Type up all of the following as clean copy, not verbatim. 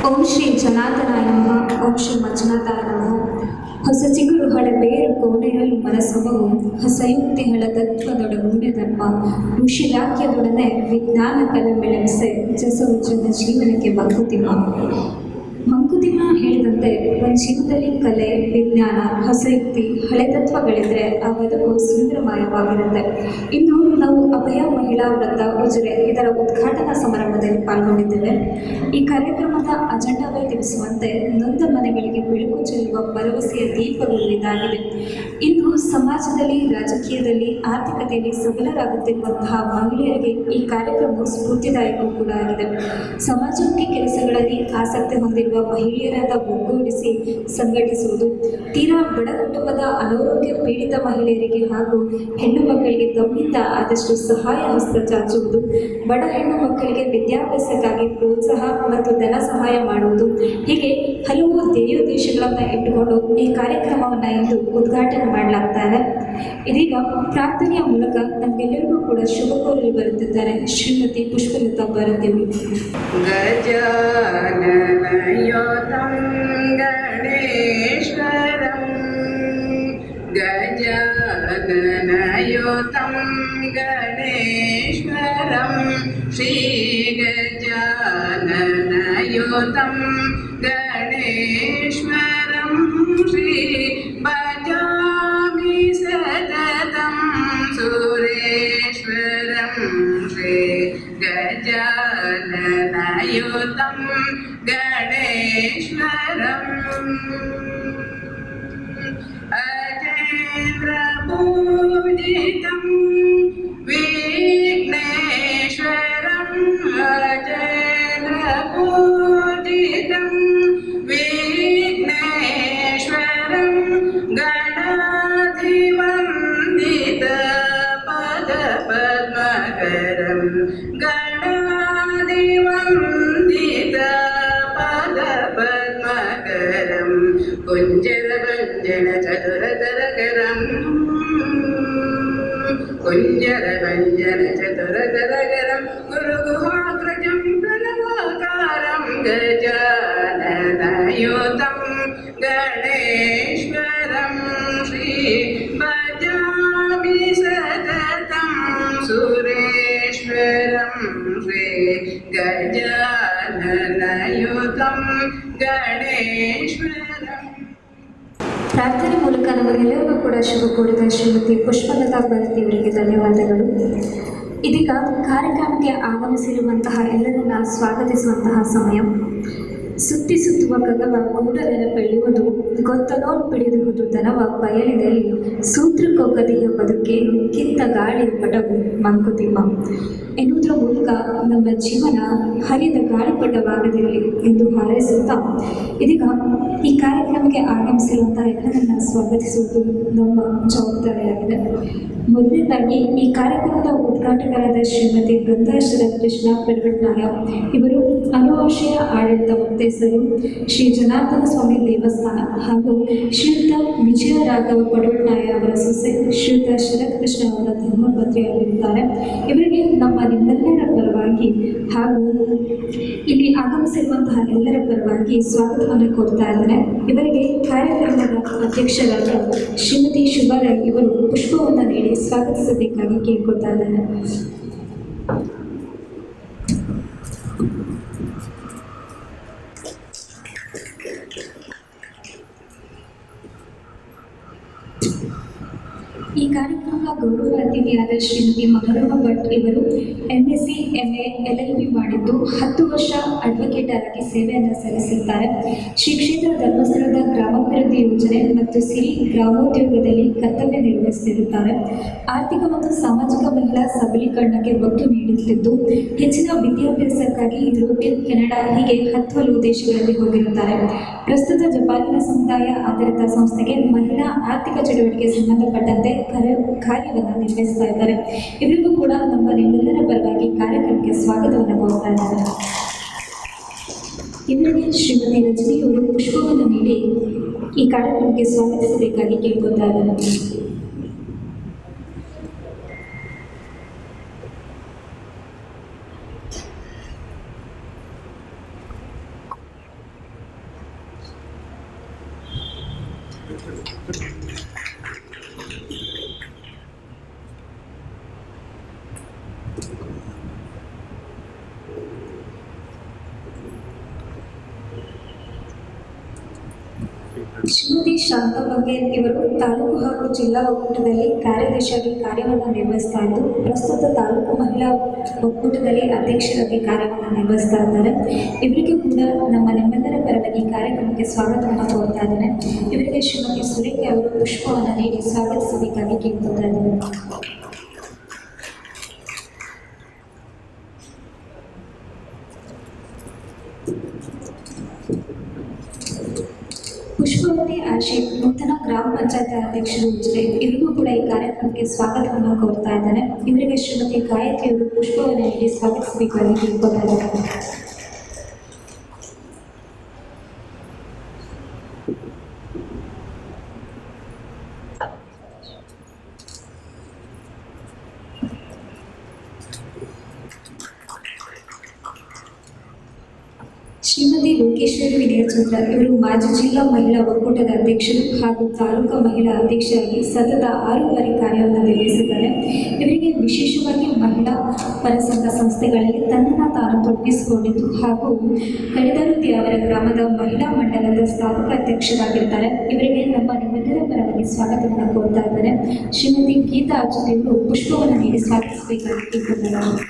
ಓಂ ಶ್ರೀ ಜನಾರ್ದನಾಯ ನಮಃ. ಓಂ ಶ್ರೀ ಮಂಜುನಾಥಾಯ ನಮಃ. ಹೊಸ ಚಿಗುರು ಹಳೆ ಬೇರು ಕೋಣೆರಲು ಮನಸೊಬಗು ಹೊಸಯುಕ್ತಿ ಹಳ ತತ್ವದೊಡ ಮೂಢ ಧರ್ಮ ಋಷಿವಾಕ್ಯದೊಡನೆ ವಿಜ್ಞಾನ ಕಲೆ ಬೆಳೆಸೆ ಜಸವು ಜನ ಜೀವನಕ್ಕೆ ಮಂಕುತಿಮ್ಮ ಹೇಳಿದಂತೆ ಒಂದು ಜೀವನದಲ್ಲಿ ಕಲೆ, ವಿಜ್ಞಾನ, ಹೊಸ ಯುಕ್ತಿ, ಹಳೆ ತತ್ವಗಳಿದ್ರೆ ಆ ಬದುಕು ಸುಂದರಮಯವಾಗಿರುತ್ತೆ. ಇಂದು ನಾವು ಅಭಯ ಮಹಿಳಾ ವೃತ್ತ ಉಜಿರೆ ಇದರ ಉದ್ಘಾಟನಾ ಸಮಾರಂಭದಲ್ಲಿ ಪಾಲ್ಗೊಂಡಿದ್ದೇವೆ. ಈ ಕಾರ್ಯಕ್ರಮದ ಅಜೆಂಡಾವೇ ತಿಳಿಸುವಂತೆ ನೊಂದ ಮನೆಗಳಿಗೆ ಬೆಳಕು ಚೆಲ್ಲುವ ಭರವಸೆಯ ದೀಪಗಳು ಇದಾಗಿದೆ. ಇಂದು ಸಮಾಜದಲ್ಲಿ, ರಾಜಕೀಯದಲ್ಲಿ, ಆರ್ಥಿಕತೆಯಲ್ಲಿ ಸಬಲರಾಗುತ್ತಿರುವಂತಹ ಮಹಿಳೆಯರಿಗೆ ಈ ಕಾರ್ಯಕ್ರಮವು ಸ್ಫೂರ್ತಿದಾಯಕವೂ ಕೂಡ ಆಗಿದೆ. ಸಮಾಜಮುಖಿ ಕೆಲಸಗಳಲ್ಲಿ ಆಸಕ್ತಿ ಹೊಂದಿರುವ ಮಹಿಳೆಯರಾದ ಒಗ್ಗೂಡಿಸಿ ಸಂಘಟಿಸುವುದು, ತೀರಾ ಬಡ ಕುಟುಂಬದ ಅನಾರೋಗ್ಯ ಪೀಡಿತ ಮಹಿಳೆಯರಿಗೆ ಹಾಗೂ ಹೆಣ್ಣು ಮಕ್ಕಳಿಗೆ ತಮ್ಮಿಂದ ಆದಷ್ಟು ಸಹಾಯ ಹಸ್ತ ಚಾಚುವುದು, ಬಡ ಹೆಣ್ಣು ಮಕ್ಕಳಿಗೆ ವಿದ್ಯಾಭ್ಯಾಸಕ್ಕಾಗಿ ಪ್ರೋತ್ಸಾಹ ಮತ್ತು ಧನ ಸಹಾಯ ಮಾಡುವುದು, ಹೀಗೆ ಹಲವು ಧ್ಯೇಯೋದ್ದೇಶಗಳನ್ನು ಇಟ್ಟುಕೊಂಡು ಈ ಕಾರ್ಯಕ್ರಮವನ್ನು ಇಂದು ಉದ್ಘಾಟನೆ ಮಾಡಲಾಗ್ತಾ ಇದೆ. ಇದೀಗ ಪ್ರಾರ್ಥನೆಯ ಮೂಲಕ ನಮಗೆಲ್ಲರಿಗೂ ಕೂಡ ಶುಭ ಕೋರಲು ಬರುತ್ತಿದ್ದಾರೆ ಶ್ರೀಮತಿ ಪುಷ್ಪಲತಾ ಭಾರತಿಯವರು. ಗಜಾನನಯೋತಂ ಗಣೇಶ್ವರಂ ಗಜಾನನಯೋತಂ ಗಣೇಶ್ವರಂ ಶ್ರೀ ಗಜಾನನಯೋತಂ ಗಣೇಶ್ವರಂ ಶ್ರೀ ಭಜಾಮಿ ಸತತಂ ಸುರೇಶ್ವರಂ ಶ್ರೀ ಗಜಾನನಯೋತಂ ಗಣೇಶ್ವರಂ ಅಜೇಂದ್ರ ಪೂಜಿತಂ ವಿಘ್ನೇಶ್ವರಂ ಅಜೇಂದ್ರ ಪೂಜಿತಂ ವಿಘ್ನೇಶ್ವರಂ ಗಣಾಧಿವಂದಿತ ಪದ ಪದ್ಮಕರಂ ಗಣಾಧಿವಂದಿತ ಪದ ಪದ್ಮಕರಂ ಕುಂಜರ ಭಂಜನ ಚತುರತರಕರಂ ಕುಂಜರ ಭಂಜನ ಚತುರತರಕರಂ ಗುರುಗುಹಾಗ್ರಜಂ ಪ್ರಣವಾಕಾರಂ ಗಜಾನನಯೋತಂ ಗಣೇಶ್ವರಂ ಶ್ರೀ ಭಜಾಮಿ ಸತತಂ ಸುರೇಶ್ವರಂ ಶ್ರೀ ಗಜಾನನಯೋತಂ ಗಣೇಶ್ವರಂ. ಪ್ರಾರ್ಥನೆ ಮೂಲಕ ನಮಗೆಲ್ಲರಿಗೂ ಕೂಡ ಶುಭ ಕೋರಿದ ಶ್ರೀಮತಿ ಪುಷ್ಪಲತಾ ಭಾರತಿಯವರಿಗೆ ಧನ್ಯವಾದಗಳು. ಇದೀಗ ಕಾರ್ಯಕ್ರಮಕ್ಕೆ ಆಗಮಿಸಿರುವಂತಹ ಎಲ್ಲರನ್ನ ಸ್ವಾಗತಿಸುವಂತಹ ಸಮಯ. ಸುತ್ತುವ ಗಗವ ಗೂಡಲೆನ ಬೆಳೆಯುವುದು ಗೊತ್ತನೋ ಪಿಡಿದುವುದು ದನವ ಬಯಲಿನಲ್ಲಿ ಸೂತ್ರಕ್ಕೊಕ್ಕದೆಯ ಬದುಕೇನು ಕಿತ್ತ ಗಾಳಿಯ ಪಟವು ಮಂಕುತಿಮ್ಮ ಎನ್ನುವುದರ ಮೂಲಕ ನಮ್ಮ ಜೀವನ ಹರಿದ ಗಾಳಿಪಟವಾಗದಿರಲಿ ಎಂದು ಹಾರೈಸುತ್ತಾ ಇದೀಗ ಈ ಕಾರ್ಯಕ್ರಮಕ್ಕೆ ಆಗಮಿಸಿರುವಂತಹ ಎಲ್ಲರನ್ನ ಸ್ವಾಗತಿಸುವುದು ನಮ್ಮ ಜವಾಬ್ದಾರಿಯಾಗಿದೆ. ಮೊದಲನೇದಾಗಿ ಈ ಕಾರ್ಯಕ್ರಮದ ಉದ್ಘಾಟಕರಾದ ಶ್ರೀಮತಿ ಬೃಂದಾ ಶರತ್ ಕೃಷ್ಣ ಪೆರ್ಗಟ್ನಾಯ ಇವರು ಅನುವಂಶೀಯ ಆಡಳಿತ ಮುಕ್ತೇಸರು, ಶ್ರೀ ಜನಾರ್ದನ ಸ್ವಾಮಿ ದೇವಸ್ಥಾನ ಹಾಗೂ ಶ್ರೀಯುತ ವಿಜಯ ರಾಘವ ಪಡವಟ್ನಾಯ ಅವರ ಸೊಸೆ ಶ್ರೀಯುತ ಶರತ್ ಕೃಷ್ಣ ಅವರ ಧರ್ಮಪತ್ರಿಯಲ್ಲಿರುತ್ತಾರೆ. ಇವರಿಗೆ ನಮ್ಮ ನಿಮ್ಮೆಲ್ಲರ ಪರವಾಗಿ ಹಾಗೂ ಇಲ್ಲಿ ಆಗಮಿಸಿರುವಂತಹ ಎಲ್ಲರ ಪರವಾಗಿ ಸ್ವಾಗತವನ್ನು ಕೋರ್ತಾ ಇದ್ದಾರೆ. ಇವರಿಗೆ ಕಾರ್ಯಕ್ರಮದ ಅಧ್ಯಕ್ಷರಾದ ಶ್ರೀಮತಿ ಶುಭಾರಾಯ್ ಇವರು ಪುಷ್ಪವನ್ನು ನೀಡಿ ಸ್ವಾಗತಿಸಬೇಕಾಗಿ ಕೇಳ್ಕೊಳ್ತಾ ಇದ್ದಾರೆ. ಈ ಕಾರ್ಯಕ್ರಮದ ಗೌರವ ಅತಿಥಿಯಾದ ಶ್ರೀಮತಿ ಮನೋರಮಾ ಭಟ್ ಇವರು MSc MA LLB ಮಾಡಿದ್ದು 10 ವರ್ಷ ಅಡ್ವೊಕೇಟ್ ಆಗಿ ಸೇವೆಯನ್ನು ಸಲ್ಲಿಸಿದ್ದಾರೆ. ಶ್ರೀ ಕ್ಷೇತ್ರ ಧರ್ಮಸ್ಥಳದ ಗ್ರಾಮಾಭಿವೃದ್ಧಿ ಯೋಜನೆ ಮತ್ತು ಸಿರಿ ಗ್ರಾಮೋದ್ಯೋಗದಲ್ಲಿ ಕರ್ತವ್ಯ ನಿರ್ವಹಿಸುತ್ತಿರುತ್ತಾರೆ. ಆರ್ಥಿಕ ಮತ್ತು ಸಾಮಾಜಿಕ ಮಹಿಳಾ ಸಬಲೀಕರಣಕ್ಕೆ ಒತ್ತು ನೀಡುತ್ತಿದ್ದು ಹೆಚ್ಚಿನ ವಿದ್ಯಾಭ್ಯಾಸಕ್ಕಾಗಿ ಯುರೋಪಿಯನ್, ಕೆನಡಾ ಹೀಗೆ 10 ಹಲವು ದೇಶಗಳಲ್ಲಿ ಹೋಗಿರುತ್ತಾರೆ. ಪ್ರಸ್ತುತ ಜಪಾನಿನ ಸಮುದಾಯ ಆಧಾರಿತ ಸಂಸ್ಥೆಗೆ ಮಹಿಳಾ ಆರ್ಥಿಕ ಚಟುವಟಿಕೆ ಸಂಬಂಧಪಟ್ಟಂತೆ ಕಾರ್ಯವನ್ನು ನಿರ್ವಹಿಸ್ತಾ ಇದ್ದಾರೆ. ಇವರಿಗೂ ಕೂಡ ನಮ್ಮ ನಿಮ್ಮೆಲ್ಲರ ಪರವಾಗಿ ಕಾರ್ಯಕ್ರಮಕ್ಕೆ ಸ್ವಾಗತವನ್ನು ಕೋರ್ತಾ ಇದ್ದಾರೆ. ಇವರಿಗೆ ಶ್ರೀಮತಿ ರಜನಿಯವರು ಪುಷ್ಪವನ್ನು ನೀಡಿ ಈ ಕಾರ್ಯಕ್ರಮಕ್ಕೆ ಸ್ವಾಗತಿಸಬೇಕಾಗಿ ಕೇಳ್ಕೊತಾ ಇದ್ದಾರೆ. ಶ್ರೀಮತಿ ಶಾಂತಾ ಬಘೇಲ್ ಇವರು ತಾಲೂಕು ಹಾಗೂ ಜಿಲ್ಲಾ ಒಕ್ಕೂಟದಲ್ಲಿ ಕಾರ್ಯದರ್ಶಿಯಾಗಿ ಕಾರ್ಯವನ್ನು ನಿರ್ವಹಿಸ್ತಾ ಇದ್ದು ಪ್ರಸ್ತುತ ತಾಲೂಕು ಮಹಿಳಾ ಒಕ್ಕೂಟದಲ್ಲಿ ಅಧ್ಯಕ್ಷರಾಗಿ ಕಾರ್ಯವನ್ನು ನಿರ್ವಹಿಸ್ತಾ ಇದ್ದಾರೆ. ಇವರಿಗೆ ಕೂಡ ನಿಮ್ಮೆಲ್ಲರ ಪರವಾಗಿ ಕಾರ್ಯಕ್ರಮಕ್ಕೆ ಸ್ವಾಗತವನ್ನು ಕೋರ್ತಾ ಇದ್ದಾರೆ. ಇವರಿಗೆ ಶ್ರೀಮತಿ ಸುರೇಖೆ ಅವರು ಪುಷ್ಪವನ್ನು ನೀಡಿ ಸ್ವಾಗತಿಸಬೇಕಾಗಿ ಕೇಳ್ಕೊತಾ ಇದ್ದಾರೆ. ಪುಷ್ಪವತಿ ಆಶಿಕ್ ನೂತನ ಗ್ರಾಮ ಪಂಚಾಯತ್ ಅಧ್ಯಕ್ಷರು ಉಜಿರೆ ಇವರಿಗೂ ಕೂಡ ಈ ಕಾರ್ಯಕ್ರಮಕ್ಕೆ ಸ್ವಾಗತವನ್ನು ಕೋರ್ತಾ ಇದ್ದಾರೆ. ಇವರಿಗೆ ಶ್ರೀಮತಿ ಗಾಯತ್ರಿಯವರು ಪುಷ್ಪವನ್ನು ನೀಡಿ ಸ್ವಾಗತಿಸಬೇಕಾಗಿ ಕೇಳ್ಕೊತಾ ಇದ್ದಾರೆ. ಶ್ರೀಮತಿ ಲೋಕೇಶ್ವರಿ ವಿನಯಚಂದ್ರ ಇವರು ಮಾಜಿ ಜಿಲ್ಲಾ ಮಹಿಳಾ ಒಕ್ಕೂಟದ ಅಧ್ಯಕ್ಷರು ಹಾಗೂ ತಾಲೂಕು ಮಹಿಳಾ ಅಧ್ಯಕ್ಷರಾಗಿ ಸತತ 6 ಬಾರಿ ಕಾರ್ಯವನ್ನು ನಿರ್ವಹಿಸಿದ್ದಾರೆ. ಇವರಿಗೆ ವಿಶೇಷವಾಗಿ ಮಹಿಳಾ ಪರ ಸಂಘ ಸಂಸ್ಥೆಗಳಲ್ಲಿ ತನ್ನನ್ನು ತಾನು ತೊಡಗಿಸಿಕೊಂಡಿದ್ದು ಹಾಗೂ ಕಡಿದರುತಿ ಅವರ ಗ್ರಾಮದ ಮಹಿಳಾ ಮಂಡಲದ ಸ್ಥಾಪಕ ಅಧ್ಯಕ್ಷರಾಗಿರ್ತಾರೆ. ಇವರಿಗೆ ನಿಮ್ಮೆಲ್ಲರ ಪರವಾಗಿ ಸ್ವಾಗತವನ್ನು ಕೋರ್ತಾ ಇದ್ದಾರೆ. ಶ್ರೀಮತಿ ಗೀತಾ ಅಚ್ಯುತ್ ಇವರು ಪುಷ್ಪವನ್ನು ನೀಡಿ ಸ್ವಾಗತಿಸಬೇಕಾಗಿ ಕೇಳ್ಕೊತಾರೆ.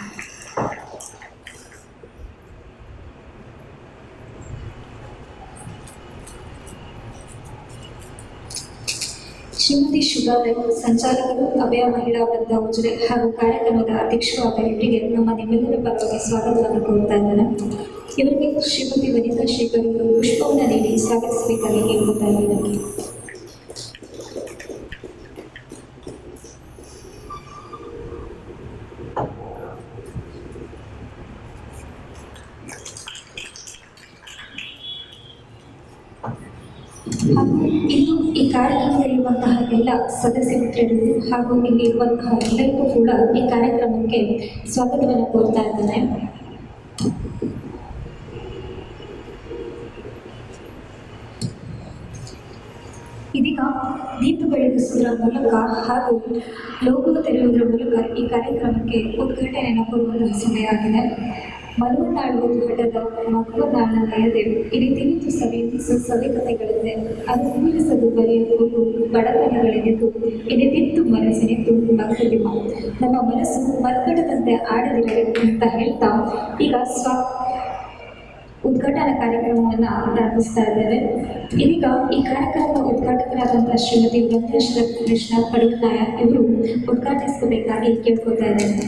ಶ್ರೀಮತಿ ಶುಭಾಲಯ ಸಂಚಾಲಕರು ಅಭಯ ಮಹಿಳಾ ವೃಂದ ಉಜಿರೆ ಹಾಗೂ ಕಾರ್ಯಕ್ರಮದ ಅಧ್ಯಕ್ಷರು ಆದ ಇವರಿಗೆ ನಿಮ್ಮೆಲ್ಲರ ಪರವಾಗಿ ಸ್ವಾಗತವನ್ನು ಕೋರ್ತಾ ಇದ್ದಾರೆ. ಇವರಿಗೆ ಶ್ರೀಮತಿ ವನಿತಾ ಶೇಖರ್ ಅವರು ಪುಷ್ಪವನ್ನು ನೀಡಿ ಸ್ವಾಗತಿಸಬೇಕಾಗಿ ಕೇಳ್ಕೊತಾ ಇದ್ದಾರೆ. ಹಾಗೂ ಇನ್ನು ಈ ಕಾರ್ಯಕ್ರಮದಲ್ಲಿರುವಂತಹ ಎಲ್ಲ ಸದಸ್ಯ ಮಿತ್ರರಿಗೂ ಹಾಗೂ ಇಲ್ಲಿ ಇರುವಂತಹ ಎಲ್ಲರಿಗೂ ಕೂಡ ಈ ಕಾರ್ಯಕ್ರಮಕ್ಕೆ ಸ್ವಾಗತವನ್ನು ಕೋರ್ತಾ ಇದ್ದಾರೆ. ಇದೀಗ ದೀಪ ಬೆಳಗಿಸುವುದರ ಮೂಲಕ ಹಾಗೂ ಲೋಗೋ ತೆರೆಯುವುದರ ಮೂಲಕ ಈ ಕಾರ್ಯಕ್ರಮಕ್ಕೆ ಉದ್ಘಾಟನೆಯನ್ನು ಕೊಡುವಂತಹ ಸಮಯ ಆಗಿದೆ. ಮಲವನಾಡುವ ಘಟದ ಮಗುವನಾಳ ನಯದೆ ಇಲ್ಲಿ ತಿಳಿದು ಸವಿಯಿಸು ಸವಿಕತೆಗಳಿದೆ ಅದು ಮೀರಿಸದು ಬರೆಯುವುದು ಬಡತನಗಳೆನೆದು ಎದೆದಿತ್ತು ಮನಸ್ಸಿನಿತ್ತು ಮಗದಿಮ ನಮ್ಮ ಮನಸ್ಸು ಮರ್ಕಟದಂತೆ ಆಡದಿರಲಿ ಅಂತ ಹೇಳ್ತಾ ಈಗ ಉದ್ಘಾಟನಾ ಕಾರ್ಯಕ್ರಮವನ್ನು ಪ್ರಾರಂಭಿಸ್ತಾ ಇದ್ದೇವೆ. ಇದೀಗ ಈ ಕಾರ್ಯಕ್ರಮದ ಉದ್ಘಾಟಕರಾದಂತಹ ಶ್ರೀಮತಿ ವೃಂದೇಶ್ವರ ಕೃಷ್ಣ ಪಡುವನಾಯ ಇವರು ಉದ್ಘಾಟಿಸಬೇಕಾಗಿ ಕೇಳ್ಕೊತಾ ಇದ್ದಾರೆ.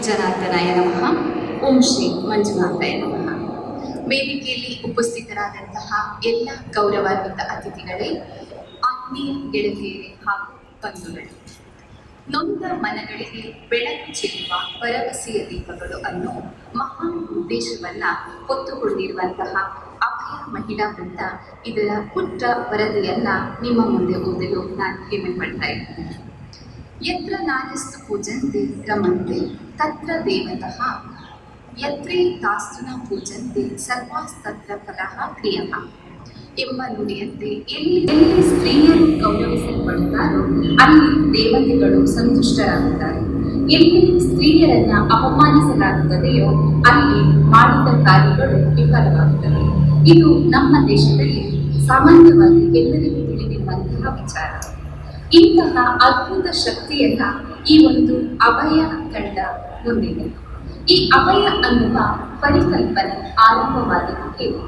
ಜನಾರ್ದನಾಯ ನಮಃ. ಓಂ ಶ್ರೀ ಮಂಜುನಾಥಾಯ ನಮಃ. ವೇದಿಕೆಯಲ್ಲಿ ಉಪಸ್ಥಿತರಾದಂತಹ ಎಲ್ಲ ಗೌರವಾನ್ವಿತ ಅತಿಥಿಗಳೇ, ಆತ್ಮೀಯ ಗೆಳತಿಯರೇ ಹಾಗೂ ಬಂಧುಗಳೇ, ನೊಂದ ಮನಗಳಿಗೆ ಬೆಳಕು ಚೆಲ್ಲುವ ಭರವಸೆಯ ದೀಪಗಳು ಅನ್ನೋ ಮಹಾನ್ ಉದ್ದೇಶವನ್ನು ಹೊತ್ತುಕೊಂಡಿರುವಂತಹ ಅಭಯ ಮಹಿಳಾ ವೃಂದ ಇದರ ಪುಟ್ಟ ವರದಿಯನ್ನು ನಿಮ್ಮ ಮುಂದೆ ಓದಲು ನಾನು ಹೆಮ್ಮೆ ಪಡ್ತಾ ಇದ್ದೀನಿ. ಯತ್ರ ನಾರ್ಯಸ್ತು ಪೂಜಂತೆ ರಮಂತೆ ತತ್ರ ದೇವತಃ ಯತ್ರೇ ತಾಸ್ತುನ ಪೂಜಂತೆ ಸರ್ವಾಸ್ತತ್ರ ಫಲಃ ಕ್ರಿಯಃ. ಎಂಬ ನುಡಿಯಂತೆ ಎಲ್ಲಿ ಎಲ್ಲಿ ಸ್ತ್ರೀಯರು ಗೌರವಿಸಲ್ಪಡುತ್ತಾರೋ ಅಲ್ಲಿ ದೇವತೆಗಳು ಸಂತುಷ್ಟರಾಗುತ್ತಾರೆ. ಎಲ್ಲಿ ಸ್ತ್ರೀಯರನ್ನ ಅವಮಾನಿಸಲಾಗುತ್ತದೆಯೋ ಅಲ್ಲಿ ಮಾಡಿದ ಕಾರ್ಯಗಳು ವಿಫಲವಾಗುತ್ತವೆ. ಇದು ನಮ್ಮ ದೇಶದಲ್ಲಿ ಸಾಮಾನ್ಯವಾಗಿ ಎಲ್ಲರಿಗೂ ತಿಳಿದಿರುವಂತಹ ವಿಚಾರ. ಇಂತಹ ಅದ್ಭುತ ಶಕ್ತಿಯನ್ನ ಈ ಒಂದು ಅಭಯ ತಂಡ ಹೊಂದಿದೆ. ಈ ಅಭಯ ಅನ್ನುವ ಪರಿಕಲ್ಪನೆ ಆರಂಭವಾದದ್ದು ಹೇಗೆ?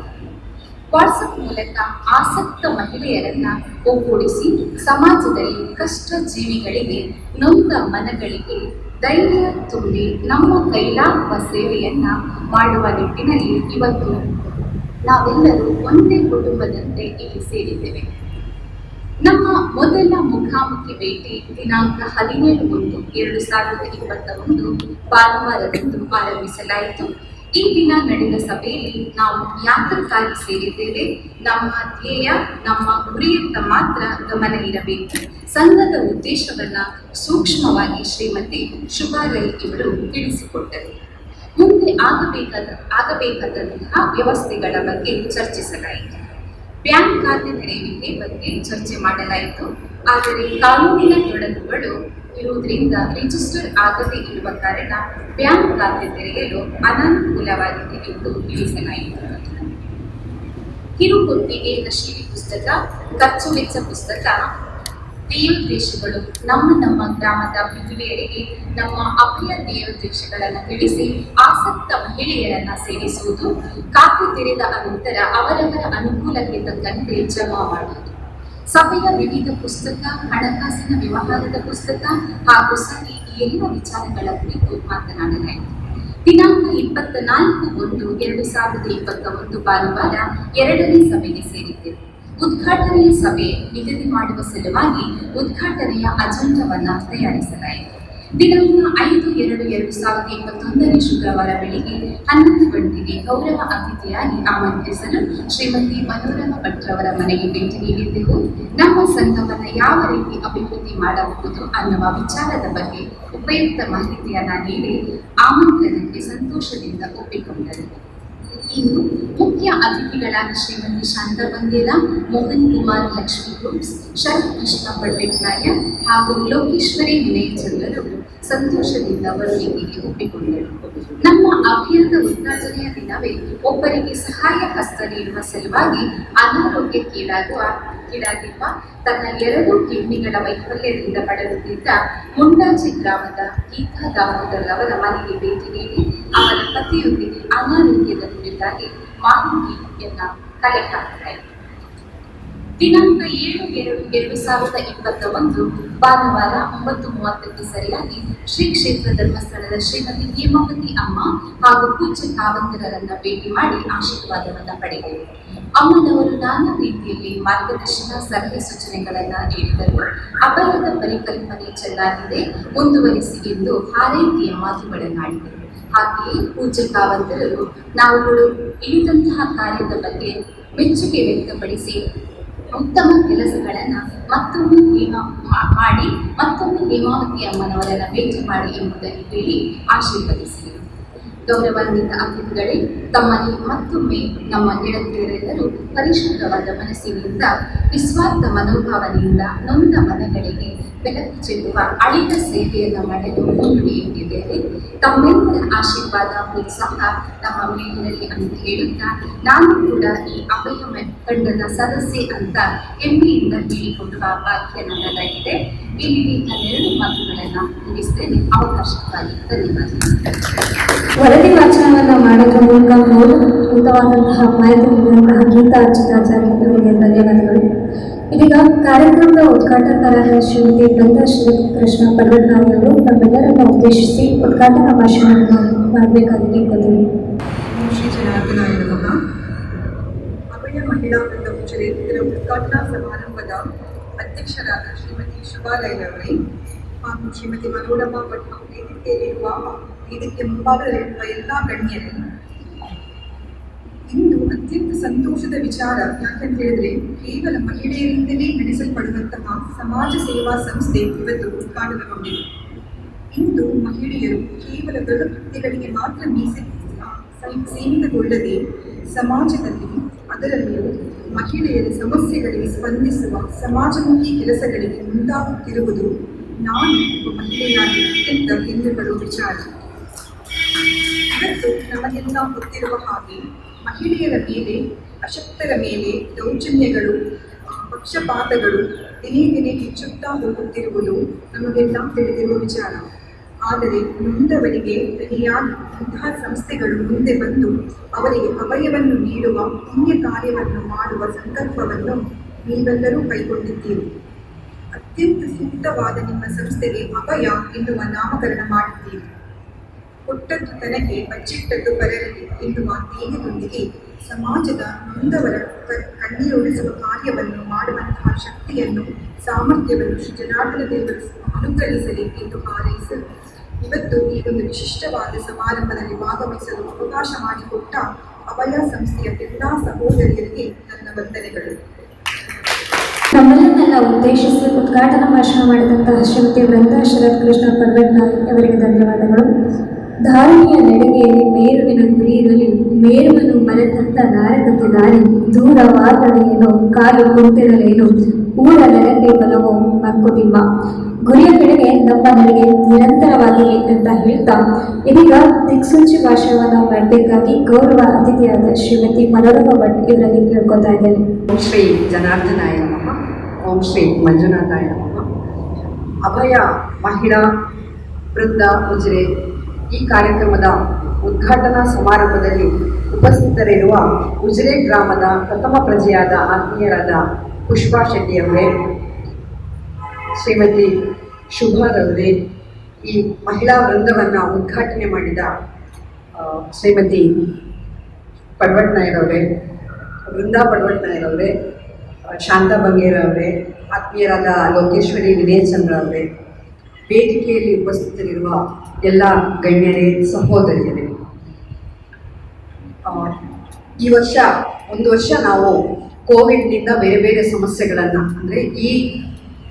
ವಾಟ್ಸಪ್ ಮೂಲಕ ಆಸಕ್ತ ಮಹಿಳೆಯರನ್ನ ಒಗ್ಗೂಡಿಸಿ ಸಮಾಜದಲ್ಲಿ ಕಷ್ಟ ಜೀವಿಗಳಿಗೆ, ನೊಂದ ಮನಗಳಿಗೆ ಧೈರ್ಯ ತುಂಬಿ ನಮ್ಮ ಕೈಲಾಗುವ ಸೇವೆಯನ್ನ ಮಾಡುವ ನಿಟ್ಟಿನಲ್ಲಿ ಇವತ್ತು ನಾವೆಲ್ಲರೂ ಒಂದೇ ಕುಟುಂಬದಂತೆ ಇಲ್ಲಿ ಸೇರಿದ್ದೇವೆ. ನಮ್ಮ ಮೊದಲ ಮುಖಾಮುಖಿ ಭೇಟಿ ದಿನಾಂಕ 17/1/2021 ಭಾನುವಾರದಂದು ಆರಂಭಿಸಲಾಯಿತು. ಈ ದಿನ ನಡೆದ ಸಭೆಯಲ್ಲಿ ನಾವು ಯಾತಕ್ಕಾಗಿ ಸೇರಿದ್ದೇವೆ, ನಮ್ಮ ಧ್ಯೇಯ, ನಮ್ಮ ಗುರಿಯತ್ತ ಮಾತ್ರ ಗಮನ ಇರಬೇಕು. ಸಂಘದ ಉದ್ದೇಶವನ್ನ ಸೂಕ್ಷ್ಮವಾಗಿ ಶ್ರೀಮತಿ ಶುಭಾರೈ ಇವರು ತಿಳಿಸಿಕೊಟ್ಟರು. ಮುಂದೆ ಆಗಬೇಕಾದಂತಹ ವ್ಯವಸ್ಥೆಗಳ ಬಗ್ಗೆ ಚರ್ಚಿಸಲಾಯಿತು. ಬ್ಯಾಂಕ್ ಖಾತೆ ತೆರೆಯುವಿಕೆ ಬಗ್ಗೆ ಚರ್ಚೆ ಮಾಡಲಾಯಿತು. ಆದರೆ ಕಾನೂನಿನ ತೊಡಕುಗಳು ಇರುವುದರಿಂದ ರಿಜಿಸ್ಟರ್ ಆಗದೇ ಇರುವ ಕಾರಣ ಬ್ಯಾಂಕ್ ಖಾತೆ ತೆರೆಯಲು ಅನಾನುಕೂಲವಾಗಿದೆ ಎಂದು ತಿಳಿಸಲಾಯಿತು. ಕಿರುಕುತ್ತಿಗೆ ರಶೀದಿ ಪುಸ್ತಕ, ಖರ್ಚು ವೆಚ್ಚ ಪುಸ್ತಕ, ದೇವೋದ್ದೇಶಗಳು, ನಮ್ಮ ಗ್ರಾಮದ ಮಹಿಳೆಯರಿಗೆ ನಮ್ಮ ಅಭಯ ದೇವೋದ್ದೇಶಗಳನ್ನು ತಿಳಿಸಿ ಆಸಕ್ತ ಮಹಿಳೆಯರನ್ನ ಸೇರಿಸುವುದು, ಖಾತೆ ತೆರೆದ ಅನಂತರ ಅವರವರ ಅನುಕೂಲಕ್ಕೆ ತಕ್ಕಂತೆ ಜಮಾ ಮಾಡುವುದು, ಸಭೆಯ ವಿವಿಧ ಪುಸ್ತಕ, ಹಣಕಾಸಿನ ವ್ಯವಹಾರದ ಪುಸ್ತಕ ಹಾಗೂ ಸಹಿ ಈ ಎಲ್ಲ ವಿಚಾರಗಳ ಕುರಿತು ಮಾತನಾಡಲಾಯಿತು. ದಿನಾಂಕ 24/1/2021 ಭಾನುವಾರ 2ನೇ ಸಭೆಗೆ ಸೇರಿದ್ದೆವು. ಉದ್ಘಾಟನೆಯ ಸಭೆ ನಿಗದಿ ಮಾಡುವ ಸಲುವಾಗಿ ಉದ್ಘಾಟನೆಯ ಅಜೆಂಡಾವನ್ನು ತಯಾರಿಸಲಾಯಿತು. ದಿನಾಂಕ 5/2/2021 ಶುಕ್ರವಾರ ಬೆಳಿಗ್ಗೆ 11 ಗಂಟೆಗೆ ಗೌರವ ಅತಿಥಿಯಾಗಿ ಆಮಂತ್ರಿಸಲು ಶ್ರೀಮತಿ ಮನೋರಮಾ ಭಟ್ರವರ ಮನೆಗೆ ಭೇಟಿ ನೀಡಿದ್ದೆವು. ನಮ್ಮ ಸಂಘವನ್ನು ಯಾವ ರೀತಿ ಅಭಿವೃದ್ಧಿ ಮಾಡಬಹುದು ಅನ್ನುವ ವಿಚಾರದ ಬಗ್ಗೆ ಉಪಯುಕ್ತ ಮಾಹಿತಿಯನ್ನ ನೀಡಿ ಆಮಂತ್ರಣಕ್ಕೆ ಸಂತೋಷದಿಂದ ಒಪ್ಪಿಕೊಂಡರು. ಇನ್ನು ಮುಖ್ಯ ಅತಿಥಿಗಳಾದ ಶ್ರೀಮತಿ ಶಾಂತಾ ಬಂಗೇರ, ಮೋಹನ್ ಕುಮಾರ್ ಲಕ್ಷ್ಮಿ ಗ್ರೂಪ್ಸ್, ಶರತ್ ಕೃಷ್ಣ ಪಡ್ಬೇಟ್ನಾಯ ಹಾಗೂ ಲೋಕೇಶ್ವರಿ ವಿನಯಚಂದ್ರರು ಸಂತೋಷದಿಂದ ಬರುವಿಕೆಗೆ ಒಪ್ಪಿಕೊಂಡರು. ನಮ್ಮ ಅಭಿಯಾನದ ಉದ್ಘಾಟನೆಯ ದಿನವೇ ಒಬ್ಬರಿಗೆ ಸಹಾಯ ಹಸ್ತ ನೀಡುವ ಸಲುವಾಗಿ ಅನಾರೋಗ್ಯಕ್ಕೀಡಾಗಿರುವ ತನ್ನ 2 ಕಿಡ್ನಿಗಳ ವೈಫಲ್ಯದಿಂದ ಬಳಲುತ್ತಿದ್ದ ಮುಂಡಾಜಿ ಗ್ರಾಮದ ಗೀತಾ ದಾಮೋದರ್ ಅವರ ಮನೆಗೆ ಭೇಟಿ ನೀಡಿ ಅವರ ಪತಿಯೊಂದಿಗೆ ಅನಾರೋಗ್ಯದ ಕುರಿತಾಗಿ ಮಾಹಿತಿಯನ್ನ ಕಲೆ ಹಾಕಲಾಯಿತು. ದಿನಾಂಕ 7/2/2021 ಭಾನುವಾರ 9:30ಕ್ಕೆ ಸರಿಯಾಗಿ ಶ್ರೀ ಕ್ಷೇತ್ರ ಧರ್ಮಸ್ಥಳದ ಶ್ರೀಮತಿ ಹೇಮಾವತಿ ಅಮ್ಮ ಹಾಗೂ ಪೂಜ್ಯ ಕಾವಂತರರನ್ನ ಭೇಟಿ ಮಾಡಿ ಆಶೀರ್ವಾದವನ್ನ ಪಡೆದರು. ಅಮ್ಮನವರು ನಾನಾ ರೀತಿಯಲ್ಲಿ ಮಾರ್ಗದರ್ಶನ, ಸಲಹೆ ಸೂಚನೆಗಳನ್ನ ನೀಡಿದರು. ಅಭಯದ ಪರಿಕಲ್ಪನೆ ಚೆನ್ನಾಗಿದೆ, ಮುಂದುವರಿಸಿ ಎಂದು ಹಾರೈಕೆಯ ಮಾತುಗಳನ್ನಾಡಿದರು. ಹಾಗೆಯೇ ಪೂಜ್ಯ ಕಾವಂತರರು ನಾವುಗಳು ಇಳಿದಂತಹ ಕಾರ್ಯದ ಬಗ್ಗೆ ಮೆಚ್ಚುಗೆ ವ್ಯಕ್ತಪಡಿಸಿ ಉತ್ತಮ ಕೆಲಸಗಳನ್ನು ಮತ್ತೊಮ್ಮೆ ಹೇಮಾವತಿ ಅಮ್ಮನವರನ್ನ ಭೇಟಿ ಮಾಡಿ ಎಂಬುದನ್ನು ಹೇಳಿ ಆಶೀರ್ವದಿಸಿದರು. ಗೌರವಾನ್ವಿತ ಅತಿಥಿಗಳೇ, ತಮ್ಮಲ್ಲಿ ಮತ್ತೊಮ್ಮೆ ನಮ್ಮ ಗೆಳತಿಯರೆಲ್ಲರೂ ಪರಿಶುದ್ಧವಾದ ಮನಸ್ಸಿನಿಂದ, ನಿಸ್ವಾರ್ಥ ಮನೋಭಾವನೆಯಿಂದ ನೊಂದ ಮನಗಳಿಗೆ ಬೆಳಕು ಚೆಲ್ಲುವ ಅಳಿದ ಸೇವೆಯನ್ನು ಮಾಡಲು ಮುಂದುವರಿಯುತ್ತಿದ್ದೇವೆ. ತಮ್ಮೆಲ್ಲರ ಆಶೀರ್ವಾದ ಪ್ರೋತ್ಸಾಹ ನಮ್ಮ ಮೇಲಿರಲಿ ಅಂತ ಹೇಳುತ್ತಾ, ನಾನು ಕೂಡ ಈ ಅಭಯ ತಂಡದ ಸದಸ್ಯೆ ಅಂತ ಹೆಮ್ಮೆಯಿಂದ ಹೇಳಿಕೊಳ್ಳುವ ಭಾಗ್ಯ ನನ್ನದಾಗಿದೆ. ಇಲ್ಲಿಗೆ ನನ್ನೆರಡು ಮಾತುಗಳನ್ನು ಮುಗಿಸ್ತೇನೆ. ಅವಕಾಶಕ್ಕಾಗಿ ಧನ್ಯವಾದಗಳು. ವರದಿ ವಾಚನವನ್ನು ಮಾಡೋದ್ರ ಮೂಲಕ ಮೂಲಭೂತವಾದಂತಹ ಮಾಹಿತಿ ನೀಡಿದಂತಹ ಗೀತಾ ಅಚ್ಯುತಾಚಾರ್ಯ ಅವರಿಗೆ ಧನ್ಯವಾದಗಳು. ಇದೀಗ ಕಾರ್ಯಕ್ರಮದ ಉದ್ಘಾಟಕರಾದ ಶ್ರೀಮತಿ ಬೃಂದಾ ಕೃಷ್ಣ ಪಡ್ವಡ್ನಾಯವರು ನಮ್ಮೆಲ್ಲರನ್ನು ಉದ್ದೇಶಿಸಿ ಉದ್ಘಾಟನಾ ಭಾಷಣವನ್ನು ಮಾಡಬೇಕಾಗಿ ಕೇಳ್ಕೊತೀವಿ. ಶ್ರೀ ಜನಾರ್ದನಾಯ ನಮಃ. ಅಭಯ ಮಹಿಳಾ ವೃಂದ ಉಜಿರೆ ಇದರ ಉದ್ಘಾಟನಾ ಸಮಾರಂಭದ ಅಧ್ಯಕ್ಷರಾದ ಶ್ರೀಮತಿ ಶುಭಾಲಯ ಅವರೇ ಹಾಗೂ ಶ್ರೀಮತಿ ಮನೋರಮಾ ಭಟ್ ವೇದಿಕೆಯಲ್ಲಿರುವ ಇದಕ್ಕೆ ಮುಂಭಾಗದಲ್ಲಿರುವ ಎಲ್ಲ ಗಣ್ಯರೇ, ಇಂದು ಅತ್ಯಂತ ಸಂತೋಷದ ವಿಚಾರ. ಯಾಕಂತ ಹೇಳಿದ್ರೆ, ಕೇವಲ ಮಹಿಳೆಯರಿಂದಲೇ ನಡೆಸಲ್ಪಡುವಂತಹ ಸಮಾಜ ಸೇವಾ ಸಂಸ್ಥೆ ಇವತ್ತು ಉದ್ಘಾಟನೆಗೊಂಡಿದೆ. ಇಂದು ಮಹಿಳೆಯರು ಕೇವಲ ದೊಡ್ಡ ಕೃತ್ಯಗಳಿಗೆ ಮಾತ್ರ ಸೀಮಿತಗೊಳ್ಳದೆ ಸಮಾಜದಲ್ಲಿ, ಅದರಲ್ಲಿಯೂ ಮಹಿಳೆಯರ ಸಮಸ್ಯೆಗಳಿಗೆ ಸ್ಪಂದಿಸುವ ಸಮಾಜಮುಖಿ ಕೆಲಸಗಳಿಗೆ ಮುಂದಾಗುತ್ತಿರುವುದು ನಾನು ಒಬ್ಬ ಮಹಿಳೆಯಾಗಿ ಅತ್ಯಂತ ಹೆಮ್ಮೆ ಪಡುವ ವಿಚಾರ. ಇವತ್ತು ನಮಗೆಲ್ಲ ಗೊತ್ತಿರುವ ಹಾಗೆ ಮಹಿಳೆಯರ ಮೇಲೆ, ಅಶಕ್ತರ ಮೇಲೆ ದೌರ್ಜನ್ಯಗಳು, ಪಕ್ಷಪಾತಗಳು ದಿನೇ ದಿನೇ ಹೆಚ್ಚುತ್ತಾ ಹೋಗುತ್ತಿರುವುದು ನಮಗೆಲ್ಲ ತಿಳಿದಿರುವ ವಿಚಾರ. ಆದರೆ ನೊಂದವರಿಗೆ ದನಿಯಾಗಿ ಇಂತಹ ಸಂಸ್ಥೆಗಳು ಮುಂದೆ ಬಂದು ಅವರಿಗೆ ಅಭಯವನ್ನು ನೀಡುವ ಪುಣ್ಯ ಕಾರ್ಯವನ್ನು ಮಾಡುವ ಸಂಕಲ್ಪವನ್ನು ನೀವೆಲ್ಲರೂ ಕೈಗೊಂಡಿದ್ದೀರಿ. ಅತ್ಯಂತ ಸೂಕ್ತವಾದ ನಿಮ್ಮ ಸಂಸ್ಥೆಗೆ ಅಭಯ ಎನ್ನುವ ನಾಮಕರಣ ಮಾಡುತ್ತೀರಿ. ಕೊಟ್ಟದ್ದು ತನಗೆ ಬಚ್ಚಿಟ್ಟದ್ದು ಪರರಿಗೆ ಎನ್ನುವ ಧ್ಯೇಯದೊಂದಿಗೆ ಸಮಾಜದ ನೊಂದವರ ಕಣ್ಣೀರೊಳಿಸುವ ಕಾರ್ಯವನ್ನು ಮಾಡುವಂತಹ ಶಕ್ತಿಯನ್ನು, ಸಾಮರ್ಥ್ಯವನ್ನು ಜನಾರ್ದನ ದೇವರು ಅನುಗ್ರಹಿಸಲಿ ಎಂದು ಹಾರೈಸಲು ಇವತ್ತು ಈ ಒಂದು ವಿಶಿಷ್ಟವಾದ ಸಮಾರಂಭದಲ್ಲಿ ಭಾಗವಹಿಸಲು ಅವಕಾಶ ಮಾಡಿಕೊಟ್ಟ ಅಭಯ ಸಂಸ್ಥೆಯ ಎಲ್ಲ ಸಹೋದರಿಯರಿಗೆ ನನ್ನ ವಂದನೆಗಳು. ನಮ್ಮೆಲ್ಲನ್ನೆಲ್ಲ ಉದ್ದೇಶಿಸಿ ಉದ್ಘಾಟನಾ ಭಾಷಣ ಮಾಡಿದಂತಹ ಶ್ರೀಮತಿ ವೃಂದಾ ಶರತ್ ಕೃಷ್ಣ ಪರ್ವಟ್ನಾಯ್ ಅವರಿಗೆ ಧನ್ಯವಾದಗಳು. ಧಾರಣೆಯ ನಡಿಗೆಯಲ್ಲಿ ಮೇರುವಿನ ಗುರಿ ಇರಲಿ, ಮೇರುವನ್ನು ಮರೆತಂತ ನಾರಕಕ್ಕೆ ದಾರಿ, ದೂರವಾದರೇನು ಕಾಲು ಕುಂತಿರಲೇನು, ಊರ ನೆಲಕ್ಕೆ ಬಲವೋ ಮಂಕುತಿಮ್ಮ. ಗುರಿಯ ಕಡೆಗೆ ನಮ್ಮ ನಡಿಗೆ ನಿರಂತರವಾಗಲಿ ಅಂತ ಹೇಳ್ತಾ ಇದೀಗ ದಿಕ್ಸೂಚಿ ಭಾಷಣವನ್ನು ಮಾಡಬೇಕಾಗಿ ಗೌರವ ಅತಿಥಿಯಾದ ಶ್ರೀಮತಿ ಮನೋರಮ ಭಟ್ ಇವರಲ್ಲಿ ಕೇಳ್ಕೊತಾ ಇದ್ದೇನೆ. ಓಂ ಶ್ರೀ ಜನಾರ್ದನಾಯ ನಮಃ. ಓಂ ಶ್ರೀ ಮಂಜುನಾಥಾಯ ನಮಃ. ಅಭಯ ಮಹಿಳಾ ವೃಂದ ಉಜಿರೆ ಈ ಕಾರ್ಯಕ್ರಮದ ಉದ್ಘಾಟನಾ ಸಮಾರಂಭದಲ್ಲಿ ಉಪಸ್ಥಿತರಿರುವ ಉಜಿರೆ ಗ್ರಾಮದ ಪ್ರಥಮ ಪ್ರಜೆಯಾದ ಆತ್ಮೀಯರಾದ ಪುಷ್ಪಾ ಶೆಟ್ಟಿಯವರೇ, ಶ್ರೀಮತಿ ಶುಭಾರವರೇ, ಈ ಮಹಿಳಾ ವೃಂದವನ್ನು ಉದ್ಘಾಟನೆ ಮಾಡಿದ ಶ್ರೀಮತಿ ಪಡ್ವಟ್ನಾಯರವರೇ, ವೃಂದಾ ಪಡ್ವಟ್ನಾಯರವರೇ, ಶಾಂತಾ ಬಂಗೇರವರೇ, ಆತ್ಮೀಯರಾದ ಲೋಕೇಶ್ವರಿ ವಿನಯಚಂದ್ರ ಅವರೇ, ವೇದಿಕೆಯಲ್ಲಿ ಉಪಸ್ಥಿತರಿರುವ ಎಲ್ಲ ಗಣ್ಯರೇ, ಸಹೋದರಿಯರೇ, ಈ ಒಂದು ವರ್ಷ ನಾವು ಕೋವಿಡ್ನಿಂದ ಬೇರೆ ಬೇರೆ ಸಮಸ್ಯೆಗಳನ್ನು, ಅಂದರೆ ಈ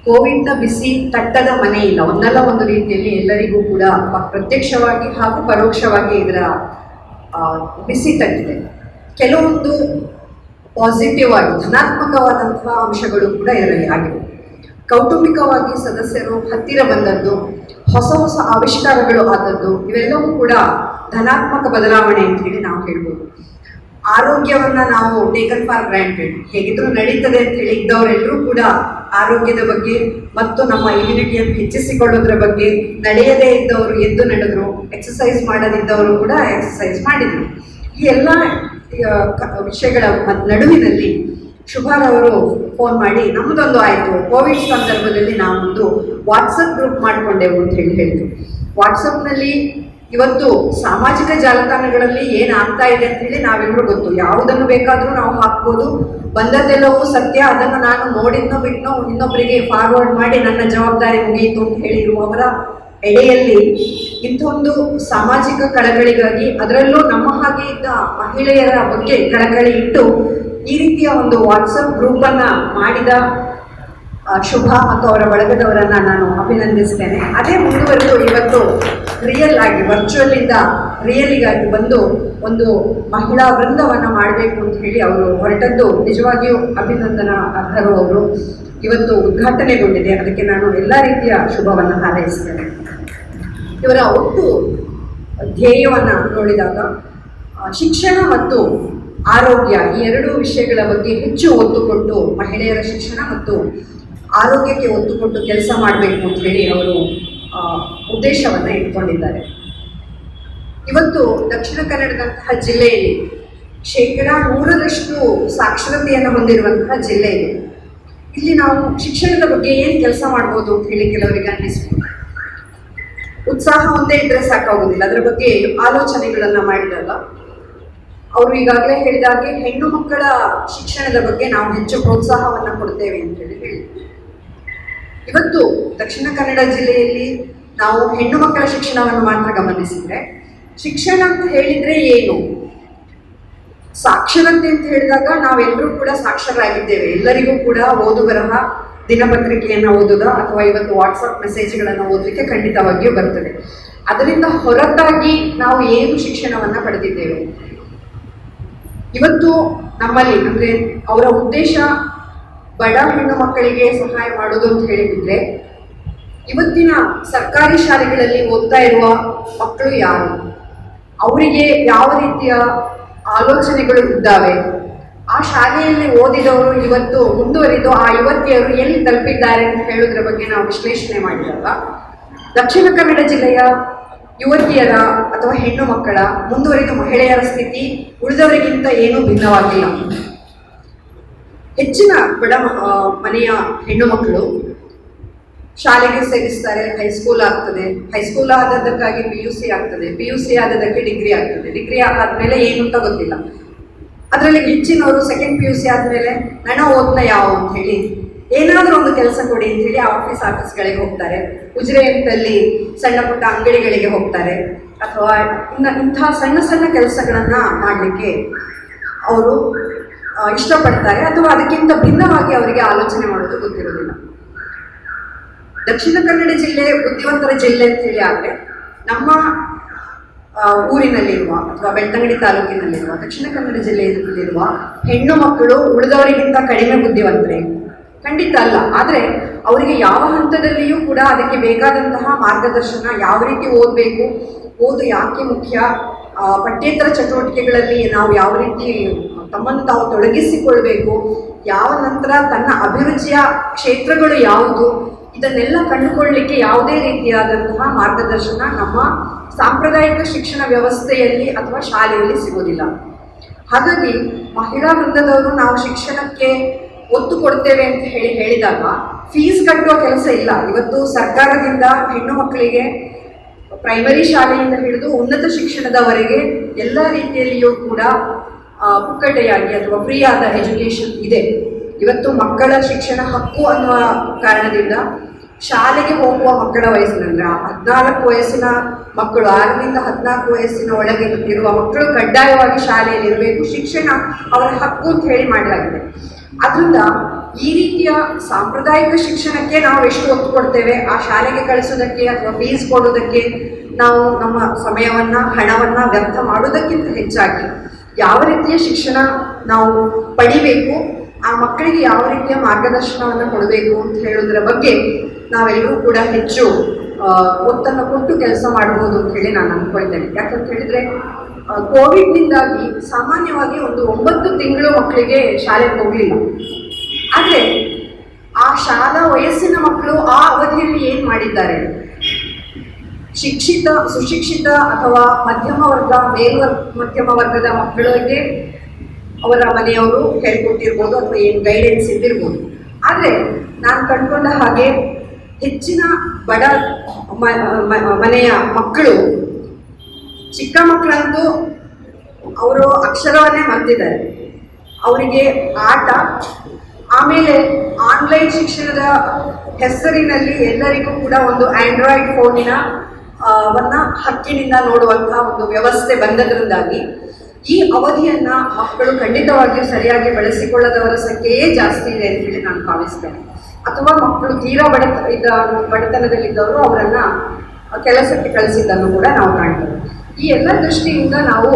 ಕೋವಿಡ್ನ ಬಿಸಿ ತಟ್ಟದ ಮನೆ ಇಲ್ಲ, ಒಂದಲ್ಲ ಒಂದು ರೀತಿಯಲ್ಲಿ ಎಲ್ಲರಿಗೂ ಕೂಡ ಪ್ರತ್ಯಕ್ಷವಾಗಿ ಹಾಗೂ ಪರೋಕ್ಷವಾಗಿ ಇದರ ಬಿಸಿ ತಟ್ಟಿದೆ. ಕೆಲವೊಂದು ಪಾಸಿಟಿವ್ ಆಗಿ ಧನಾತ್ಮಕವಾದಂತಹ ಅಂಶಗಳು ಕೂಡ ಇದರಲ್ಲಿ ಆಗಿವೆ. ಕೌಟುಂಬಿಕವಾಗಿ ಸದಸ್ಯರು ಹತ್ತಿರ ಬಂದದ್ದು, ಹೊಸ ಹೊಸ ಆವಿಷ್ಕಾರಗಳು ಆದದ್ದು, ಇವೆಲ್ಲವೂ ಕೂಡ ಧನಾತ್ಮಕ ಬದಲಾವಣೆ ಅಂತ ಹೇಳಿ ನಾವು ಹೇಳ್ಬೋದು. ಆರೋಗ್ಯವನ್ನು ನಾವು ಟೇಕನ್ ಫಾರ್ ಗ್ರಾಂಟೆಡ್, ಹೇಗಿದ್ರೂ ನಡೀತದೆ ಅಂತ ಹೇಳಿ ಇದ್ದವರೆಲ್ಲರೂ ಕೂಡ ಆರೋಗ್ಯದ ಬಗ್ಗೆ ಮತ್ತು ನಮ್ಮ ಇಮ್ಯುನಿಟಿಯನ್ನು ಹೆಚ್ಚಿಸಿಕೊಳ್ಳೋದ್ರ ಬಗ್ಗೆ, ನಡೆಯದೇ ಇದ್ದವರು ಎದ್ದು ನಡೆದ್ರು, ಎಕ್ಸಸೈಸ್ ಮಾಡದಿದ್ದವರು ಕೂಡ ಎಕ್ಸಸೈಸ್ ಮಾಡಿದರು. ಈ ಎಲ್ಲ ವಿಷಯಗಳ ನಡುವಿನಲ್ಲಿ ಶುಭಾರವರು ಫೋನ್ ಮಾಡಿ ನಮ್ಮದೊಂದು ಆಯಿತು, ಕೋವಿಡ್ ಸಂದರ್ಭದಲ್ಲಿ ನಾವೊಂದು ವಾಟ್ಸಪ್ ಗ್ರೂಪ್ ಮಾಡಿಕೊಂಡೆವು ಅಂತ ಹೇಳಿದ್ರು. ವಾಟ್ಸಪ್ನಲ್ಲಿ ಇವತ್ತು ಸಾಮಾಜಿಕ ಜಾಲತಾಣಗಳಲ್ಲಿ ಏನಾಗ್ತಾ ಇದೆ ಅಂತ ಹೇಳಿ ನಾವೆಲ್ಲರೂ ಗೊತ್ತು, ಯಾವುದನ್ನು ಬೇಕಾದರೂ ನಾವು ಹಾಕ್ಬೋದು, ಬಂದದ್ದೆಲ್ಲವೂ ಸತ್ಯ, ಅದನ್ನು ನಾನು ನೋಡಿದ್ನೋ ಬಿಟ್ನೋ ಇನ್ನೊಬ್ಬರಿಗೆ ಫಾರ್ವರ್ಡ್ ಮಾಡಿ ನನ್ನ ಜವಾಬ್ದಾರಿ ಮುಗಿಯಿತು ಅಂತ ಹೇಳಿರುವವರ ಎಡೆಯಲ್ಲಿ ಇಂಥೊಂದು ಸಾಮಾಜಿಕ ಕಳಕಳಿಗಾಗಿ, ಅದರಲ್ಲೂ ನಮ್ಮ ಹಾಗೆ ಇದ್ದ ಮಹಿಳೆಯರ ಬಗ್ಗೆ ಕಳಕಳಿ ಇಟ್ಟು ಈ ರೀತಿಯ ಒಂದು ವಾಟ್ಸಪ್ ಗ್ರೂಪನ್ನು ಮಾಡಿದ ಶುಭ ಮತ್ತು ಅವರ ಬಳಗದವರನ್ನು ನಾನು ಅಭಿನಂದಿಸ್ತೇನೆ. ಅದೇ ಮುಂದುವರೆದು ಇವತ್ತು ರಿಯಲ್ ಆಗಿ ವರ್ಚುವಲ್ಲಿಂದ ರಿಯಲಿಗಾಗಿ ಬಂದು ಒಂದು ಮಹಿಳಾ ವೃಂದವನ್ನು ಮಾಡಬೇಕು ಅಂತ ಹೇಳಿ ಅವರು ಹೊರಟದ್ದು ನಿಜವಾಗಿಯೂ ಅಭಿನಂದನಾ ಅರ್ಹರು. ಅವರು ಇವತ್ತು ಉದ್ಘಾಟನೆಗೊಂಡಿದೆ, ಅದಕ್ಕೆ ನಾನು ಎಲ್ಲ ರೀತಿಯ ಶುಭವನ್ನು ಹಾರೈಸ್ತೇನೆ. ಇವರ ಒಟ್ಟು ಧ್ಯೇಯವನ್ನು ನೋಡಿದಾಗ ಶಿಕ್ಷಣ ಮತ್ತು ಆರೋಗ್ಯ ಈ ಎರಡೂ ವಿಷಯಗಳ ಬಗ್ಗೆ ಹೆಚ್ಚು ಒತ್ತು ಕೊಟ್ಟು, ಮಹಿಳೆಯರ ಶಿಕ್ಷಣ ಮತ್ತು ಆರೋಗ್ಯಕ್ಕೆ ಒತ್ತು ಕೊಟ್ಟು ಕೆಲಸ ಮಾಡಬೇಕು ಅಂತ ಹೇಳಿ ಅವರು ಉದ್ದೇಶವನ್ನು ಇಟ್ಕೊಂಡಿದ್ದಾರೆ. ಇವತ್ತು ದಕ್ಷಿಣ ಕನ್ನಡದಂತಹ ಜಿಲ್ಲೆಯಲ್ಲಿ 100% ಸಾಕ್ಷರತೆಯನ್ನು ಹೊಂದಿರುವಂತಹ ಜಿಲ್ಲೆ ಇದೆ. ಇಲ್ಲಿ ನಾವು ಶಿಕ್ಷಣದ ಬಗ್ಗೆ ಏನು ಕೆಲಸ ಮಾಡ್ಬೋದು ಅಂತ ಹೇಳಿ ಕೆಲವರಿಗೆ ಅನ್ನಿಸ್ಬೋದು. ಉತ್ಸಾಹ ಒಂದೇ ಇದ್ದರೆ ಸಾಕಾಗೋದಿಲ್ಲ, ಅದರ ಬಗ್ಗೆ ಆಲೋಚನೆಗಳನ್ನು ಮಾಡಿದಾಗ ಅವರು ಈಗಾಗಲೇ ಹೇಳಿದಾಗೆ ಹೆಣ್ಣು ಮಕ್ಕಳ ಶಿಕ್ಷಣದ ಬಗ್ಗೆ ನಾವು ಹೆಚ್ಚು ಪ್ರೋತ್ಸಾಹವನ್ನು ಕೊಡ್ತೇವೆ ಅಂತ ಹೇಳಿ ಇವತ್ತು ದಕ್ಷಿಣ ಕನ್ನಡ ಜಿಲ್ಲೆಯಲ್ಲಿ ನಾವು ಹೆಣ್ಣು ಮಕ್ಕಳ ಶಿಕ್ಷಣವನ್ನು ಮಾತ್ರ ಗಮನಿಸಿದರೆ, ಶಿಕ್ಷಣ ಅಂತ ಹೇಳಿದರೆ ಏನು, ಸಾಕ್ಷರತೆ ಅಂತ ಹೇಳಿದಾಗ ನಾವೆಲ್ಲರೂ ಕೂಡ ಸಾಕ್ಷರರಾಗಿದ್ದೇವೆ. ಎಲ್ಲರಿಗೂ ಕೂಡ ಓದು ಬರಹ, ದಿನಪತ್ರಿಕೆಯನ್ನು ಓದುದ ಅಥವಾ ಇವತ್ತು ವಾಟ್ಸಪ್ ಮೆಸೇಜ್ಗಳನ್ನು ಓದಲಿಕ್ಕೆ ಖಂಡಿತವಾಗಿಯೂ ಬರ್ತದೆ. ಅದರಿಂದ ಹೊರತಾಗಿ ನಾವು ಏನು ಶಿಕ್ಷಣವನ್ನು ಪಡೆದಿದ್ದೇವೆ? ಇವತ್ತು ನಮ್ಮಲ್ಲಿ ಅಂದರೆ ಅವರ ಉದ್ದೇಶ ಬಡ ಹೆಣ್ಣು ಮಕ್ಕಳಿಗೆ ಸಹಾಯ ಮಾಡೋದು ಅಂತ ಹೇಳಿಬಿಟ್ರೆ, ಇವತ್ತಿನ ಸರ್ಕಾರಿ ಶಾಲೆಗಳಲ್ಲಿ ಓದ್ತಾ ಇರುವ ಮಕ್ಕಳು ಯಾರು, ಅವರಿಗೆ ಯಾವ ರೀತಿಯ ಆಲೋಚನೆಗಳು ಇದ್ದಾವೆ, ಆ ಶಾಲೆಯಲ್ಲಿ ಓದಿದವರು ಇವತ್ತು ಮುಂದುವರಿದು ಆ ಯುವತಿಯರು ಎಲ್ಲಿ ತಲುಪಿದ್ದಾರೆ ಅಂತ ಹೇಳೋದ್ರ ಬಗ್ಗೆ ನಾವು ವಿಶ್ಲೇಷಣೆ ಮಾಡಿದಾಗ ದಕ್ಷಿಣ ಕನ್ನಡ ಜಿಲ್ಲೆಯ ಯುವತಿಯರ ಅಥವಾ ಹೆಣ್ಣು ಮಕ್ಕಳ ಮುಂದುವರಿದ ಮಹಿಳೆಯರ ಸ್ಥಿತಿ ಉಳಿದವರಿಗಿಂತ ಏನೂ ಭಿನ್ನವಾಗಿಲ್ಲ. ಹೆಚ್ಚಿನ ಬಡ ಮನೆಯ ಹೆಣ್ಣು ಮಕ್ಕಳು ಶಾಲೆಗೆ ಸೇರಿಸ್ತಾರೆ, ಹೈಸ್ಕೂಲ್ ಆಗ್ತದೆ, ಹೈಸ್ಕೂಲ್ ಆದದ್ದಕ್ಕಾಗಿ PUC ಆಗ್ತದೆ, PUC ಆದದಕ್ಕೆ ಡಿಗ್ರಿ ಆಗ್ತದೆ, ಡಿಗ್ರಿ ಆದ್ಮೇಲೆ ಏನು ಅಂತ ಗೊತ್ತಿಲ್ಲ. ಅದರಲ್ಲಿ ಹೆಚ್ಚಿನವರು ಸೆಕೆಂಡ್ PUC ಆದಮೇಲೆ ನನ್ನ ಓದ್ನ ಯಾವ ಅಂತ ಹೇಳಿ ಏನಾದರೂ ಒಂದು ಕೆಲಸ ಕೊಡಿ ಅಂತ ಹೇಳಿ ಆಫೀಸ್ಗಳಿಗೆ ಹೋಗ್ತಾರೆ, ಉಜಿರೆಯಲ್ಲಿ ಸಣ್ಣ ಪುಟ್ಟ ಅಂಗಡಿಗಳಿಗೆ ಹೋಗ್ತಾರೆ, ಅಥವಾ ಇಂಥ ಸಣ್ಣ ಸಣ್ಣ ಕೆಲಸಗಳನ್ನು ಮಾಡಲಿಕ್ಕೆ ಅವರು ಇಷ್ಟಪಡ್ತಾರೆ, ಅಥವಾ ಅದಕ್ಕಿಂತ ಭಿನ್ನವಾಗಿ ಅವರಿಗೆ ಆಲೋಚನೆ ಮಾಡೋದು ಗೊತ್ತಿರೋದಿಲ್ಲ. ದಕ್ಷಿಣ ಕನ್ನಡ ಜಿಲ್ಲೆ ಬುದ್ಧಿವಂತರ ಜಿಲ್ಲೆ ಅಂತ ಹೇಳಿ ಆದರೆ ನಮ್ಮ ಊರಿನಲ್ಲಿರುವ ಅಥವಾ ಬೆಳ್ತಂಗಡಿ ತಾಲೂಕಿನಲ್ಲಿರುವ ದಕ್ಷಿಣ ಕನ್ನಡ ಜಿಲ್ಲೆಯಲ್ಲಿರುವ ಹೆಣ್ಣು ಮಕ್ಕಳು ಉಳಿದವರಿಗಿಂತ ಕಡಿಮೆ ಬುದ್ಧಿವಂತರೇ? ಖಂಡಿತ ಅಲ್ಲ. ಆದರೆ ಅವರಿಗೆ ಯಾವ ಹಂತದಲ್ಲಿಯೂ ಕೂಡ ಅದಕ್ಕೆ ಬೇಕಾದಂತಹ ಮಾರ್ಗದರ್ಶನ, ಯಾವ ರೀತಿ ಓದಬೇಕು, ಓದು ಯಾಕೆ ಮುಖ್ಯ, ಪಠ್ಯೇತರ ಚಟುವಟಿಕೆಗಳಲ್ಲಿ ನಾವು ಯಾವ ರೀತಿ ತಮ್ಮನ್ನು ತಾವು ತೊಡಗಿಸಿಕೊಳ್ಬೇಕು, ಯಾವ ನಂತರ ತನ್ನ ಅಭಿರುಚಿಯ ಕ್ಷೇತ್ರಗಳು ಯಾವುದು, ಇದನ್ನೆಲ್ಲ ಕಂಡುಕೊಳ್ಳಲಿಕ್ಕೆ ಯಾವುದೇ ರೀತಿಯಾದಂತಹ ಮಾರ್ಗದರ್ಶನ ನಮ್ಮ ಸಾಂಪ್ರದಾಯಿಕ ಶಿಕ್ಷಣ ವ್ಯವಸ್ಥೆಯಲ್ಲಿ ಅಥವಾ ಶಾಲೆಯಲ್ಲಿ ಸಿಗೋದಿಲ್ಲ. ಹಾಗಾಗಿ ಮಹಿಳಾ ವೃಂದದವರು ನಾವು ಶಿಕ್ಷಣಕ್ಕೆ ಒತ್ತು ಕೊಡ್ತೇವೆ ಅಂತ ಹೇಳಿದಾಗ ಫೀಸ್ ಕಟ್ಟುವ ಕೆಲಸ ಇಲ್ಲ. ಇವತ್ತು ಸರ್ಕಾರದಿಂದ ಹೆಣ್ಣು ಮಕ್ಕಳಿಗೆ ಪ್ರೈಮರಿ ಶಾಲೆಯಿಂದ ಹಿಡಿದು ಉನ್ನತ ಶಿಕ್ಷಣದವರೆಗೆ ಎಲ್ಲ ರೀತಿಯಲ್ಲಿಯೂ ಕೂಡ ಪುಕ್ಕಟೆಯಾಗಿ ಅಥವಾ ಫ್ರೀ ಆದ ಎಜುಕೇಷನ್ ಇದೆ. ಇವತ್ತು ಮಕ್ಕಳ ಶಿಕ್ಷಣ ಹಕ್ಕು ಅನ್ನುವ ಕಾರಣದಿಂದ ಶಾಲೆಗೆ ಹೋಗುವ ಮಕ್ಕಳ ವಯಸ್ಸಿನಂದ್ರೆ 14 ವಯಸ್ಸಿನ ಮಕ್ಕಳು, 6ರಿಂದ 14 ವಯಸ್ಸಿನ ಒಳಗೆ ಇರುವ ಮಕ್ಕಳು ಕಡ್ಡಾಯವಾಗಿ ಶಾಲೆಯಲ್ಲಿ ಇರಬೇಕು, ಶಿಕ್ಷಣ ಅವರ ಹಕ್ಕು ಅಂತ ಹೇಳಿ ಮಾಡಲಾಗಿದೆ. ಅದರಿಂದ ಈ ರೀತಿಯ ಸಾಂಪ್ರದಾಯಿಕ ಶಿಕ್ಷಣಕ್ಕೆ ನಾವು ಎಷ್ಟು ಒತ್ತು ಕೊಡ್ತೇವೆ, ಆ ಶಾಲೆಗೆ ಕಳಿಸೋದಕ್ಕೆ ಅಥವಾ ಫೀಸ್ ಕೊಡೋದಕ್ಕೆ ನಾವು ನಮ್ಮ ಸಮಯವನ್ನು ಹಣವನ್ನು ವ್ಯರ್ಥ ಮಾಡೋದಕ್ಕಿಂತ ಹೆಚ್ಚಾಗಿ ಯಾವ ರೀತಿಯ ಶಿಕ್ಷಣ ನಾವು ಪಡಿಬೇಕು, ಆ ಮಕ್ಕಳಿಗೆ ಯಾವ ರೀತಿಯ ಮಾರ್ಗದರ್ಶನವನ್ನು ಕೊಡಬೇಕು ಅಂತ ಹೇಳೋದ್ರ ಬಗ್ಗೆ ನಾವೆಲ್ಲರೂ ಕೂಡ ಹೆಚ್ಚು ಒತ್ತನ್ನು ಕೊಟ್ಟು ಕೆಲಸ ಮಾಡ್ಬೋದು ಅಂತ ಹೇಳಿ ನಾನು ಅಂದ್ಕೊಳ್ತೇನೆ. ಯಾಕಂತ ಹೇಳಿದ್ರೆ ಕೋವಿಡ್ನಿಂದಾಗಿ ಸಾಮಾನ್ಯವಾಗಿ ಒಂದು 9 ತಿಂಗಳು ಮಕ್ಕಳಿಗೆ ಶಾಲೆಗೆ ಹೋಗಲಿಲ್ಲ. ಆದರೆ ಆ ಶಾಲಾ ವಯಸ್ಸಿನ ಮಕ್ಕಳು ಆ ಅವಧಿಯಲ್ಲಿ ಏನು ಮಾಡಿದ್ದಾರೆ, ಶಿಕ್ಷಿತ, ಸುಶಿಕ್ಷಿತ ಅಥವಾ ಮಧ್ಯಮ ವರ್ಗ, ಮಧ್ಯಮ ವರ್ಗದ ಮಕ್ಕಳಿಗೆ ಅವರ ಮನೆಯವರು ಹೇಳ್ಕೊಟ್ಟಿರ್ಬೋದು ಅಥವಾ ಏನು ಗೈಡೆನ್ಸ್ ಇದ್ದಿರ್ಬೋದು. ಆದರೆ ನಾನು ಕಂಡುಕೊಂಡ ಹಾಗೆ ಹೆಚ್ಚಿನ ಬಡ ಮನೆಯ ಮಕ್ಕಳು, ಚಿಕ್ಕ ಮಕ್ಕಳಂತೂ ಅವರು ಅಕ್ಷರವನ್ನೇ ಮರ್ತಿದ್ದಾರೆ. ಅವರಿಗೆ ಆಟ, ಆಮೇಲೆ ಆನ್ಲೈನ್ ಶಿಕ್ಷಣದ ಹೆಸರಿನಲ್ಲಿ ಎಲ್ಲರಿಗೂ ಕೂಡ ಒಂದು ಆಂಡ್ರಾಯ್ಡ್ ಫೋನಿನ ಹಕ್ಕಿನಿಂದ ನೋಡುವಂತಹ ಒಂದು ವ್ಯವಸ್ಥೆ ಬಂದದ್ರಿಂದಾಗಿ ಈ ಅವಧಿಯನ್ನ ಮಕ್ಕಳು ಖಂಡಿತವಾಗಿಯೂ ಸರಿಯಾಗಿ ಬಳಸಿಕೊಳ್ಳದವರ ಸಂಖ್ಯೆಯೇ ಜಾಸ್ತಿ ಇದೆ ಅಂತ ಹೇಳಿ ನಾನು ಭಾವಿಸ್ತೇನೆ. ಅಥವಾ ಮಕ್ಕಳು ತೀರಾ ಬಡತನದಲ್ಲಿದ್ದವರು ಅವರನ್ನ ಕೆಲಸಕ್ಕೆ ಕಳಿಸಿದ್ದನ್ನು ಕೂಡ ನಾವು ಕಾಣ್ತೇವೆ. ಈ ಎಲ್ಲ ದೃಷ್ಟಿಯಿಂದ ನಾವು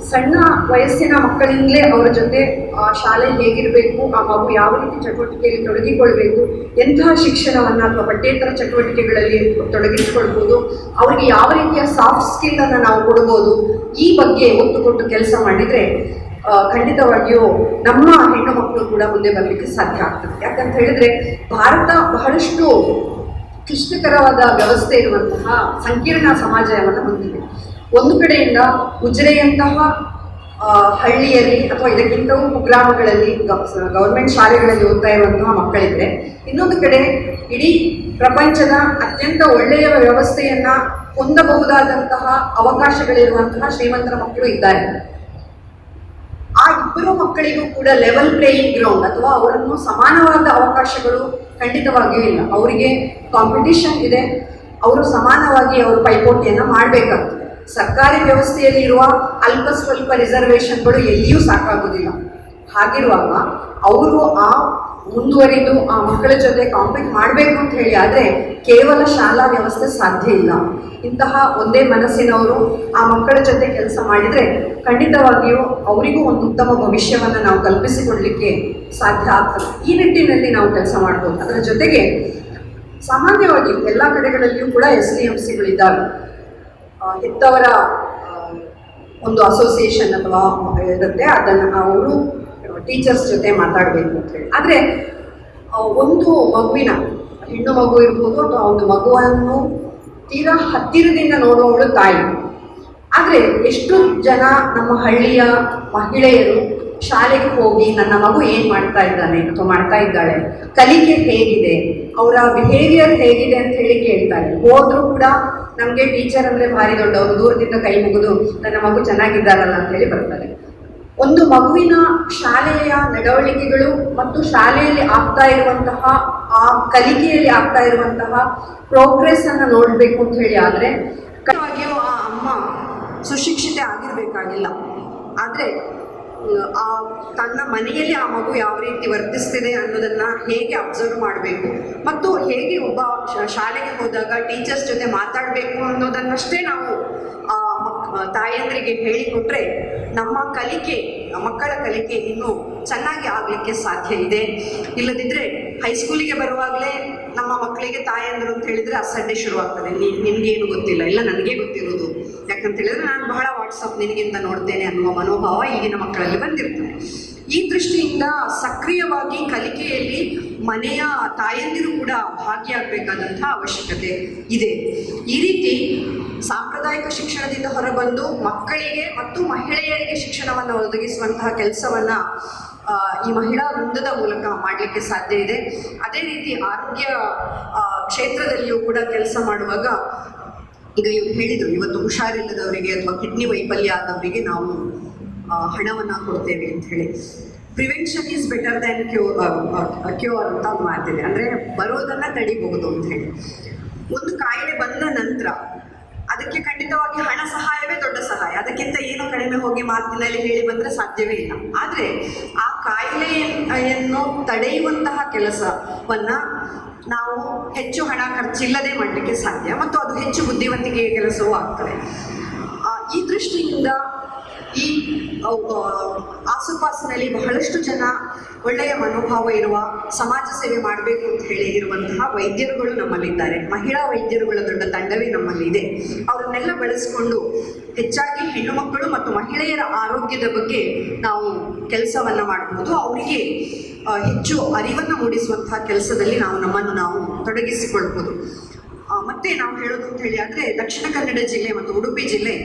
ಸಣ್ಣ ವಯಸ್ಸಿನ ಮಕ್ಕಳಿಂದಲೇ ಅವರ ಜೊತೆ ಶಾಲೆ ಹೇಗಿರಬೇಕು, ಆ ಮಗು ಯಾವ ರೀತಿ ಚಟುವಟಿಕೆಯಲ್ಲಿ ತೊಡಗಿಕೊಳ್ಬೇಕು, ಎಂತಹ ಶಿಕ್ಷಣವನ್ನು ಅಥವಾ ಪಠ್ಯೇತರ ಚಟುವಟಿಕೆಗಳಲ್ಲಿ ತೊಡಗಿಸಿಕೊಳ್ಬೋದು, ಅವರಿಗೆ ಯಾವ ರೀತಿಯ ಸಾಫ್ಟ್ ಸ್ಕಿಲ್ಲನ್ನು ನಾವು ಕೊಡ್ಬೋದು, ಈ ಬಗ್ಗೆ ಒತ್ತು ಕೊಟ್ಟು ಕೆಲಸ ಮಾಡಿದರೆ ಖಂಡಿತವಾಗಿಯೂ ನಮ್ಮ ಹೆಣ್ಣು ಮಕ್ಕಳು ಕೂಡ ಮುಂದೆ ಬರಲಿಕ್ಕೆ ಸಾಧ್ಯ ಆಗ್ತದೆ. ಯಾಕಂತ ಹೇಳಿದ್ರೆ ಭಾರತ ಬಹಳಷ್ಟು ಕ್ಲಿಷ್ಟಕರವಾದ ವ್ಯವಸ್ಥೆ ಇರುವಂತಹ ಸಂಕೀರ್ಣ ಸಮಾಜವನ್ನು ಹೊಂದಿದೆ. ಒಂದು ಕಡೆಯಿಂದ ಉಜಿರೆಯಂತಹ ಹಳ್ಳಿಯಲ್ಲಿ ಅಥವಾ ಇದಕ್ಕಿಂತಲೂ ಕುಗ್ರಾಮಗಳಲ್ಲಿ ಗೌರ್ಮೆಂಟ್ ಶಾಲೆಗಳಲ್ಲಿ ಓದ್ತಾ ಇರುವಂತಹ ಮಕ್ಕಳಿದ್ರೆ, ಇನ್ನೊಂದು ಕಡೆ ಇಡೀ ಪ್ರಪಂಚದ ಅತ್ಯಂತ ಒಳ್ಳೆಯ ವ್ಯವಸ್ಥೆಯನ್ನ ಹೊಂದಬಹುದಾದಂತಹ ಅವಕಾಶಗಳಿರುವಂತಹ ಶ್ರೀಮಂತರ ಮಕ್ಕಳು ಇದ್ದಾರೆ. ಆ ಇಬ್ಬರು ಮಕ್ಕಳಿಗೂ ಕೂಡ ಲೆವೆಲ್ ಪ್ಲೇಯಿಂಗ್ ಗ್ರೌಂಡ್ ಅಥವಾ ಅವರನ್ನು ಸಮಾನವಾದ ಅವಕಾಶಗಳು ಖಂಡಿತವಾಗಿಯೂ ಇಲ್ಲ. ಅವರಿಗೆ ಕಾಂಪಿಟಿಷನ್ ಇದೆ, ಅವರು ಸಮಾನವಾಗಿ ಅವರು ಪೈಪೋಟಿಯನ್ನು ಮಾಡಬೇಕಾಗ್ತದೆ. ಸರ್ಕಾರಿ ವ್ಯವಸ್ಥೆಯಲ್ಲಿ ಇರುವ ಅಲ್ಪ ಸ್ವಲ್ಪ ರಿಸರ್ವೇಷನ್ಗಳು ಎಲ್ಲಿಯೂ ಸಾಕಾಗೋದಿಲ್ಲ. ಹಾಗಿರುವಾಗ ಅವರು ಆ ಮುಂದುವರಿದು ಆ ಮಕ್ಕಳ ಜೊತೆ ಕಾಂಪೀಟ್ ಮಾಡಬೇಕು ಅಂತ ಹೇಳಿ ಆದರೆ ಕೇವಲ ಶಾಲಾ ವ್ಯವಸ್ಥೆ ಸಾಧ್ಯ ಇಲ್ಲ. ಇಂತಹ ಒಂದೇ ಮನಸ್ಸಿನವರು ಆ ಮಕ್ಕಳ ಜೊತೆ ಕೆಲಸ ಮಾಡಿದರೆ ಖಂಡಿತವಾಗಿಯೂ ಅವರಿಗೂ ಒಂದು ಉತ್ತಮ ಭವಿಷ್ಯವನ್ನು ನಾವು ಕಲ್ಪಿಸಿಕೊಡ್ಲಿಕ್ಕೆ ಸಾಧ್ಯ ಆಗ್ತದೆ. ಈ ನಿಟ್ಟಿನಲ್ಲಿ ನಾವು ಕೆಲಸ ಮಾಡ್ಬೋದು. ಅದರ ಜೊತೆಗೆ ಸಾಮಾನ್ಯವಾಗಿ ಎಲ್ಲ ಕಡೆಗಳಲ್ಲಿಯೂ ಕೂಡ SDMCಗಳಿದ್ದಾವೆ. ಹೆತ್ತವರ ಒಂದು ಅಸೋಸಿಯೇಷನ್ ಅಥವಾ ಇರುತ್ತೆ, ಅದನ್ನು ಅವರು ಟೀಚರ್ಸ್ ಜೊತೆ ಮಾತಾಡಬೇಕು ಅಂತ ಹೇಳಿ. ಆದರೆ ಒಂದು ಮಗುವಿನ ಹೆಣ್ಣು ಮಗು ಇರ್ಬೋದು ಅಥವಾ ಒಂದು ಮಗುವನ್ನು ತೀರಾ ಹತ್ತಿರದಿಂದ ನೋಡುವವಳು ತಾಯಿ. ಆದರೆ ಎಷ್ಟು ಜನ ನಮ್ಮ ಹಳ್ಳಿಯ ಮಹಿಳೆಯರು ಶಾಲೆಗೆ ಹೋಗಿ ನನ್ನ ಮಗು ಏನು ಮಾಡ್ತಾ ಇದ್ದಾನೆ ಅಥವಾ ಮಾಡ್ತಾ ಇದ್ದಾಳೆ, ಕಲಿಕೆ ಹೇಗಿದೆ, ಅವರ ಬಿಹೇವಿಯರ್ ಹೇಗಿದೆ ಅಂತ ಹೇಳಿ ಕೇಳ್ತಾರೆ. ಹೋದರೂ ಕೂಡ ನಮಗೆ ಟೀಚರ್ ಅಂದರೆ ಭಾರಿ ದೊಡ್ಡವರು, ದೂರದಿಂದ ಕೈ ಮುಗಿದು ನನ್ನ ಮಗು ಚೆನ್ನಾಗಿದ್ದಾರಲ್ಲ ಅಂತ ಹೇಳಿ ಬರ್ತಾರೆ. ಒಂದು ಮಗುವಿನ ಶಾಲೆಯ ನಡವಳಿಕೆಗಳು ಮತ್ತು ಶಾಲೆಯಲ್ಲಿ ಆಗ್ತಾ ಇರುವಂತಹ ಆ ಕಲಿಕೆಯಲ್ಲಿ ಆಗ್ತಾ ಇರುವಂತಹ ಪ್ರೋಗ್ರೆಸ್ ಅನ್ನು ನೋಡಬೇಕು ಅಂತ ಹೇಳಿ ಆದರೆ ಖಂಡಿತವಾಗಿಯೂ ಆ ಅಮ್ಮ ಸುಶಿಕ್ಷಿತೆ ಆಗಿರಬೇಕಾಗಿಲ್ಲ. ಆದರೆ ಆ ತನ್ನ ಮನೆಯಲ್ಲಿ ಆ ಮಗು ಯಾವ ರೀತಿ ವರ್ತಿಸ್ತಿದೆ ಅನ್ನೋದನ್ನು ಹೇಗೆ ಅಬ್ಸರ್ವ್ ಮಾಡಬೇಕು ಮತ್ತು ಹೇಗೆ ಒಬ್ಬ ಶಾಲೆಗೆ ಹೋದಾಗ ಟೀಚರ್ಸ್ ಜೊತೆ ಮಾತಾಡಬೇಕು ಅನ್ನೋದನ್ನಷ್ಟೇ ನಾವು ತಾಯಂದರಿಗೆ ಹೇಳಿಕೊಟ್ರೆ ನಮ್ಮ ಕಲಿಕೆ, ಮಕ್ಕಳ ಕಲಿಕೆ ಇನ್ನೂ ಚೆನ್ನಾಗಿ ಆಗಲಿಕ್ಕೆ ಸಾಧ್ಯ ಇದೆ. ಇಲ್ಲದಿದ್ದರೆ ಹೈಸ್ಕೂಲಿಗೆ ಬರುವಾಗಲೇ ನಮ್ಮ ಮಕ್ಕಳಿಗೆ ತಾಯಂದರು ಅಂತ ಹೇಳಿದರೆ ಅಸಡ್ಡೆ ಶುರುವಾಗ್ತದೆ. ನಿನಗೇನು ಗೊತ್ತಿಲ್ಲ, ಇಲ್ಲ ನನಗೇ ಗೊತ್ತಿರೋದು, ಯಾಕಂತ ಹೇಳಿದ್ರೆ ನಾನು ಬಹಳ ವಾಟ್ಸಪ್ ನಿನಗಿಂತ ನೋಡ್ತೇನೆ ಅನ್ನುವ ಮನೋಭಾವ ಈಗಿನ ಮಕ್ಕಳಲ್ಲಿ ಬಂದಿರ್ತದೆ. ಈ ದೃಷ್ಟಿಯಿಂದ ಸಕ್ರಿಯವಾಗಿ ಕಲಿಕೆಯಲ್ಲಿ ಮನೆಯ ತಾಯಂದಿರು ಕೂಡ ಭಾಗಿಯಾಗಬೇಕಾದಂಥ ಅವಶ್ಯಕತೆ ಇದೆ. ಈ ರೀತಿ ಸಾಂಪ್ರದಾಯಿಕ ಶಿಕ್ಷಣದಿಂದ ಹೊರಬಂದು ಮಕ್ಕಳಿಗೆ ಮತ್ತು ಮಹಿಳೆಯರಿಗೆ ಶಿಕ್ಷಣವನ್ನು ಒದಗಿಸುವಂತಹ ಕೆಲಸವನ್ನು ಈ ಮಹಿಳಾ ವೃಂದದ ಮೂಲಕ ಮಾಡಲಿಕ್ಕೆ ಸಾಧ್ಯ ಇದೆ. ಅದೇ ರೀತಿ ಆರೋಗ್ಯ ಕ್ಷೇತ್ರದಲ್ಲಿಯೂ ಕೂಡ ಕೆಲಸ ಮಾಡುವಾಗ ಈಗ ಇವ್ರು ಹೇಳಿದರು, ಇವತ್ತು ಹುಷಾರಿಲ್ಲದವರಿಗೆ ಅಥವಾ ಕಿಡ್ನಿ ವೈಫಲ್ಯ ಆದವರಿಗೆ ನಾವು ಹಣವನ್ನು ಕೊಡ್ತೇವೆ ಅಂತ ಹೇಳಿ. Prevention is better than cure ಅಂತ ಒಂದು ಮಾತಿದೆ. ಅಂದರೆ ಬರೋದನ್ನು ತಡಿಬಹುದು ಅಂತ ಹೇಳಿ. ಒಂದು ಕಾಯಿಲೆ ಬಂದ ನಂತರ ಅದಕ್ಕೆ ಖಂಡಿತವಾಗಿ ಹಣ ಸಹಾಯವೇ ದೊಡ್ಡ ಸಹಾಯ. ಅದಕ್ಕಿಂತ ಏನೋ ಕಡಿಮೆ ಹೋಗಿ ಮಾತಿನಲ್ಲಿ ಹೇಳಿ ಬಂದರೆ ಸಾಧ್ಯವೇ ಇಲ್ಲ. ಆದರೆ ಆ ಕಾಯಿಲೆಯನ್ನು ತಡೆಯುವಂತಹ ಕೆಲಸವನ್ನು ನಾವು ಹೆಚ್ಚು ಹಣ ಖರ್ಚಿಲ್ಲದೆ ಮಾಡಲಿಕ್ಕೆ ಸಾಧ್ಯ ಮತ್ತು ಅದು ಹೆಚ್ಚು ಬುದ್ಧಿವಂತಿಕೆಯ ಕೆಲಸವೂ ಆಗ್ತದೆ. ಈ ದೃಷ್ಟಿಯಿಂದ ಈ ಆಸುಪಾಸಿನಲ್ಲಿ ಬಹಳಷ್ಟು ಜನ ಒಳ್ಳೆಯ ಮನೋಭಾವ ಇರುವ, ಸಮಾಜ ಸೇವೆ ಮಾಡಬೇಕು ಅಂತ ಹೇಳಿ ಇರುವಂತಹ ವೈದ್ಯರುಗಳು ನಮ್ಮಲ್ಲಿದ್ದಾರೆ. ಮಹಿಳಾ ವೈದ್ಯರುಗಳ ದೊಡ್ಡ ತಂಡವೇ ನಮ್ಮಲ್ಲಿ ಇದೆ. ಅವರನ್ನೆಲ್ಲ ಬೆಳೆಸಿಕೊಂಡು ಹೆಚ್ಚಾಗಿ ಹೆಣ್ಣು ಮಕ್ಕಳು ಮತ್ತು ಮಹಿಳೆಯರ ಆರೋಗ್ಯದ ಬಗ್ಗೆ ನಾವು ಕೆಲಸವನ್ನು ಮಾಡಬಹುದು. ಅವರಿಗೆ ಹೆಚ್ಚು ಅರಿವನ್ನು ಮೂಡಿಸುವಂತಹ ಕೆಲಸದಲ್ಲಿ ನಮ್ಮನ್ನು ನಾವು ತೊಡಗಿಸಿಕೊಳ್ಬೋದು. ಮತ್ತೆ ನಾವು ಹೇಳೋದು ಅಂತ ಹೇಳಿ ಆದರೆ ದಕ್ಷಿಣ ಕನ್ನಡ ಜಿಲ್ಲೆ ಮತ್ತು ಉಡುಪಿ ಜಿಲ್ಲೆ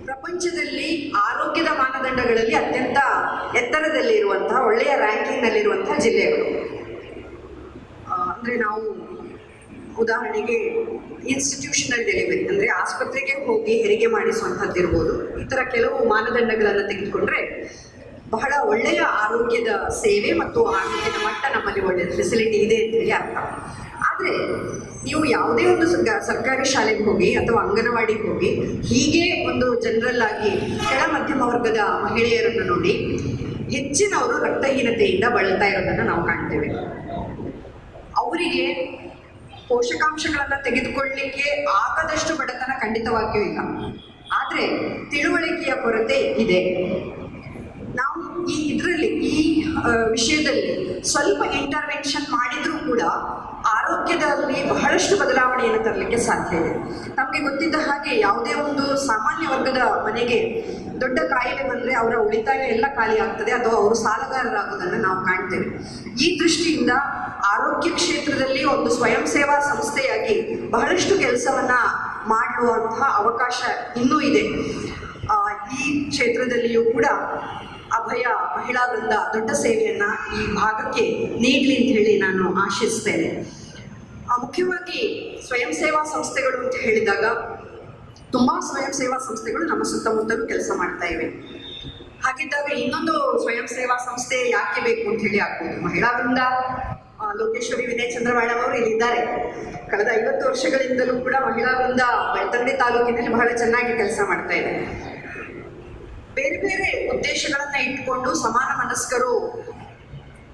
ಪ್ರಪಂಚದಲ್ಲಿ ಆರೋಗ್ಯದ ಮಾನದಂಡಗಳಲ್ಲಿ ಅತ್ಯಂತ ಎತ್ತರದಲ್ಲಿ ಇರುವಂತಹ, ಒಳ್ಳೆಯ ರ್ಯಾಂಕಿಂಗ್ನಲ್ಲಿರುವಂತಹ ಜಿಲ್ಲೆಗಳು. ಅಂದರೆ ನಾವು ಉದಾಹರಣೆಗೆ ಇನ್ಸ್ಟಿಟ್ಯೂಷನಲ್ ಡೆಲಿವರಿ ಅಂದರೆ ಆಸ್ಪತ್ರೆಗೆ ಹೋಗಿ ಹೆರಿಗೆ ಮಾಡಿಸುವಂಥದ್ದಿರ್ಬೋದು, ಈ ಥರ ಕೆಲವು ಮಾನದಂಡಗಳನ್ನು ತೆಗೆದುಕೊಂಡ್ರೆ ಬಹಳ ಒಳ್ಳೆಯ ಆರೋಗ್ಯದ ಸೇವೆ ಮತ್ತು ಆರೋಗ್ಯದ ಮಟ್ಟ ನಮ್ಮಲ್ಲಿ ಒಳ್ಳೆಯ ಫೆಸಿಲಿಟಿ ಇದೆ ಅಂತೇಳಿ ಅರ್ಥ. ಆದರೆ ನೀವು ಯಾವುದೇ ಒಂದು ಸರ್ಕಾರಿ ಶಾಲೆಗೆ ಹೋಗಿ ಅಥವಾ ಅಂಗನವಾಡಿಗೆ ಹೋಗಿ ಹೀಗೆ ಒಂದು ಜನರಲ್ ಆಗಿ ಕೆಳ ಮಧ್ಯಮ ವರ್ಗದ ಮಹಿಳೆಯರನ್ನು ನೋಡಿ ಹೆಚ್ಚಿನವರು ರಕ್ತಹೀನತೆಯಿಂದ ಬಳಲ್ತಾ ಇರೋದನ್ನು ನಾವು ಕಾಣ್ತೇವೆ. ಅವರಿಗೆ ಪೋಷಕಾಂಶಗಳನ್ನು ತೆಗೆದುಕೊಳ್ಳಲಿಕ್ಕೆ ಆಗದಷ್ಟು ಬಡತನ ಖಂಡಿತವಾಗಿಯೂ ಇಲ್ಲ, ಆದರೆ ತಿಳುವಳಿಕೆಯ ಕೊರತೆ ಇದೆ. ನಾವು ಈ ವಿಷಯದಲ್ಲಿ ಸ್ವಲ್ಪ ಇಂಟರ್ವೆನ್ಷನ್ ಮಾಡಿದರೂ ಕೂಡ ಆರೋಗ್ಯದಲ್ಲಿ ಬಹಳಷ್ಟು ಬದಲಾವಣೆಯನ್ನು ತರಲಿಕ್ಕೆ ಸಾಧ್ಯ ಇದೆ. ನಮಗೆ ಗೊತ್ತಿದ್ದ ಹಾಗೆ ಯಾವುದೇ ಒಂದು ಸಾಮಾನ್ಯ ವರ್ಗದ ಮನೆಗೆ ದೊಡ್ಡ ಕಾಯಿಲೆ ಬಂದರೆ ಅವರ ಉಳಿತಾಯ ಎಲ್ಲ ಖಾಲಿ ಆಗ್ತದೆ ಅಥವಾ ಅವರು ಸಾಲಗಾರರಾಗೋದನ್ನು ನಾವು ಕಾಣ್ತೇವೆ. ಈ ದೃಷ್ಟಿಯಿಂದ ಆರೋಗ್ಯ ಕ್ಷೇತ್ರದಲ್ಲಿ ಒಂದು ಸ್ವಯಂ ಸೇವಾ ಸಂಸ್ಥೆಯಾಗಿ ಬಹಳಷ್ಟು ಕೆಲಸವನ್ನು ಮಾಡುವಂತಹ ಅವಕಾಶ ಇನ್ನೂ ಇದೆ. ಈ ಕ್ಷೇತ್ರದಲ್ಲಿಯೂ ಕೂಡ ಅಭಯ ಮಹಿಳಾ ವೃಂದ ದೊಡ್ಡ ಸೇವೆಯನ್ನು ಈ ಭಾಗಕ್ಕೆ ನೀಡಲಿ ಅಂತ ಹೇಳಿ ನಾನು ಆಶಿಸ್ತೇನೆ. ಮುಖ್ಯವಾಗಿ ಸ್ವಯಂ ಸೇವಾ ಸಂಸ್ಥೆಗಳು ಅಂತ ಹೇಳಿದಾಗ ತುಂಬ ಸ್ವಯಂ ಸೇವಾ ಸಂಸ್ಥೆಗಳು ನಮ್ಮ ಸುತ್ತಮುತ್ತಲೂ ಕೆಲಸ ಮಾಡ್ತಾ ಇವೆ. ಹಾಗಿದ್ದಾಗ ಇನ್ನೊಂದು ಸ್ವಯಂ ಸೇವಾ ಸಂಸ್ಥೆ ಯಾಕೆ ಬೇಕು ಅಂತ ಹೇಳಿ ಆಗ್ಬೋದು. ಮಹಿಳಾ ವೃಂದ ಲೋಕೇಶ್ವರಿ ವಿನಯ್ ಚಂದ್ರವಾಳ ಅವರು ಇಲ್ಲಿದ್ದಾರೆ. ಕಳೆದ 50 ವರ್ಷಗಳಿಂದಲೂ ಕೂಡ ಮಹಿಳಾ ವೃಂದ ಬೆಳ್ತಂಗಡಿ ತಾಲೂಕಿನಲ್ಲಿ ಬಹಳ ಚೆನ್ನಾಗಿ ಕೆಲಸ ಮಾಡ್ತಾ ಇದೆ. ಬೇರೆ ಬೇರೆ ಉದ್ದೇಶಗಳನ್ನು ಇಟ್ಕೊಂಡು ಸಮಾನ ಮನಸ್ಕರು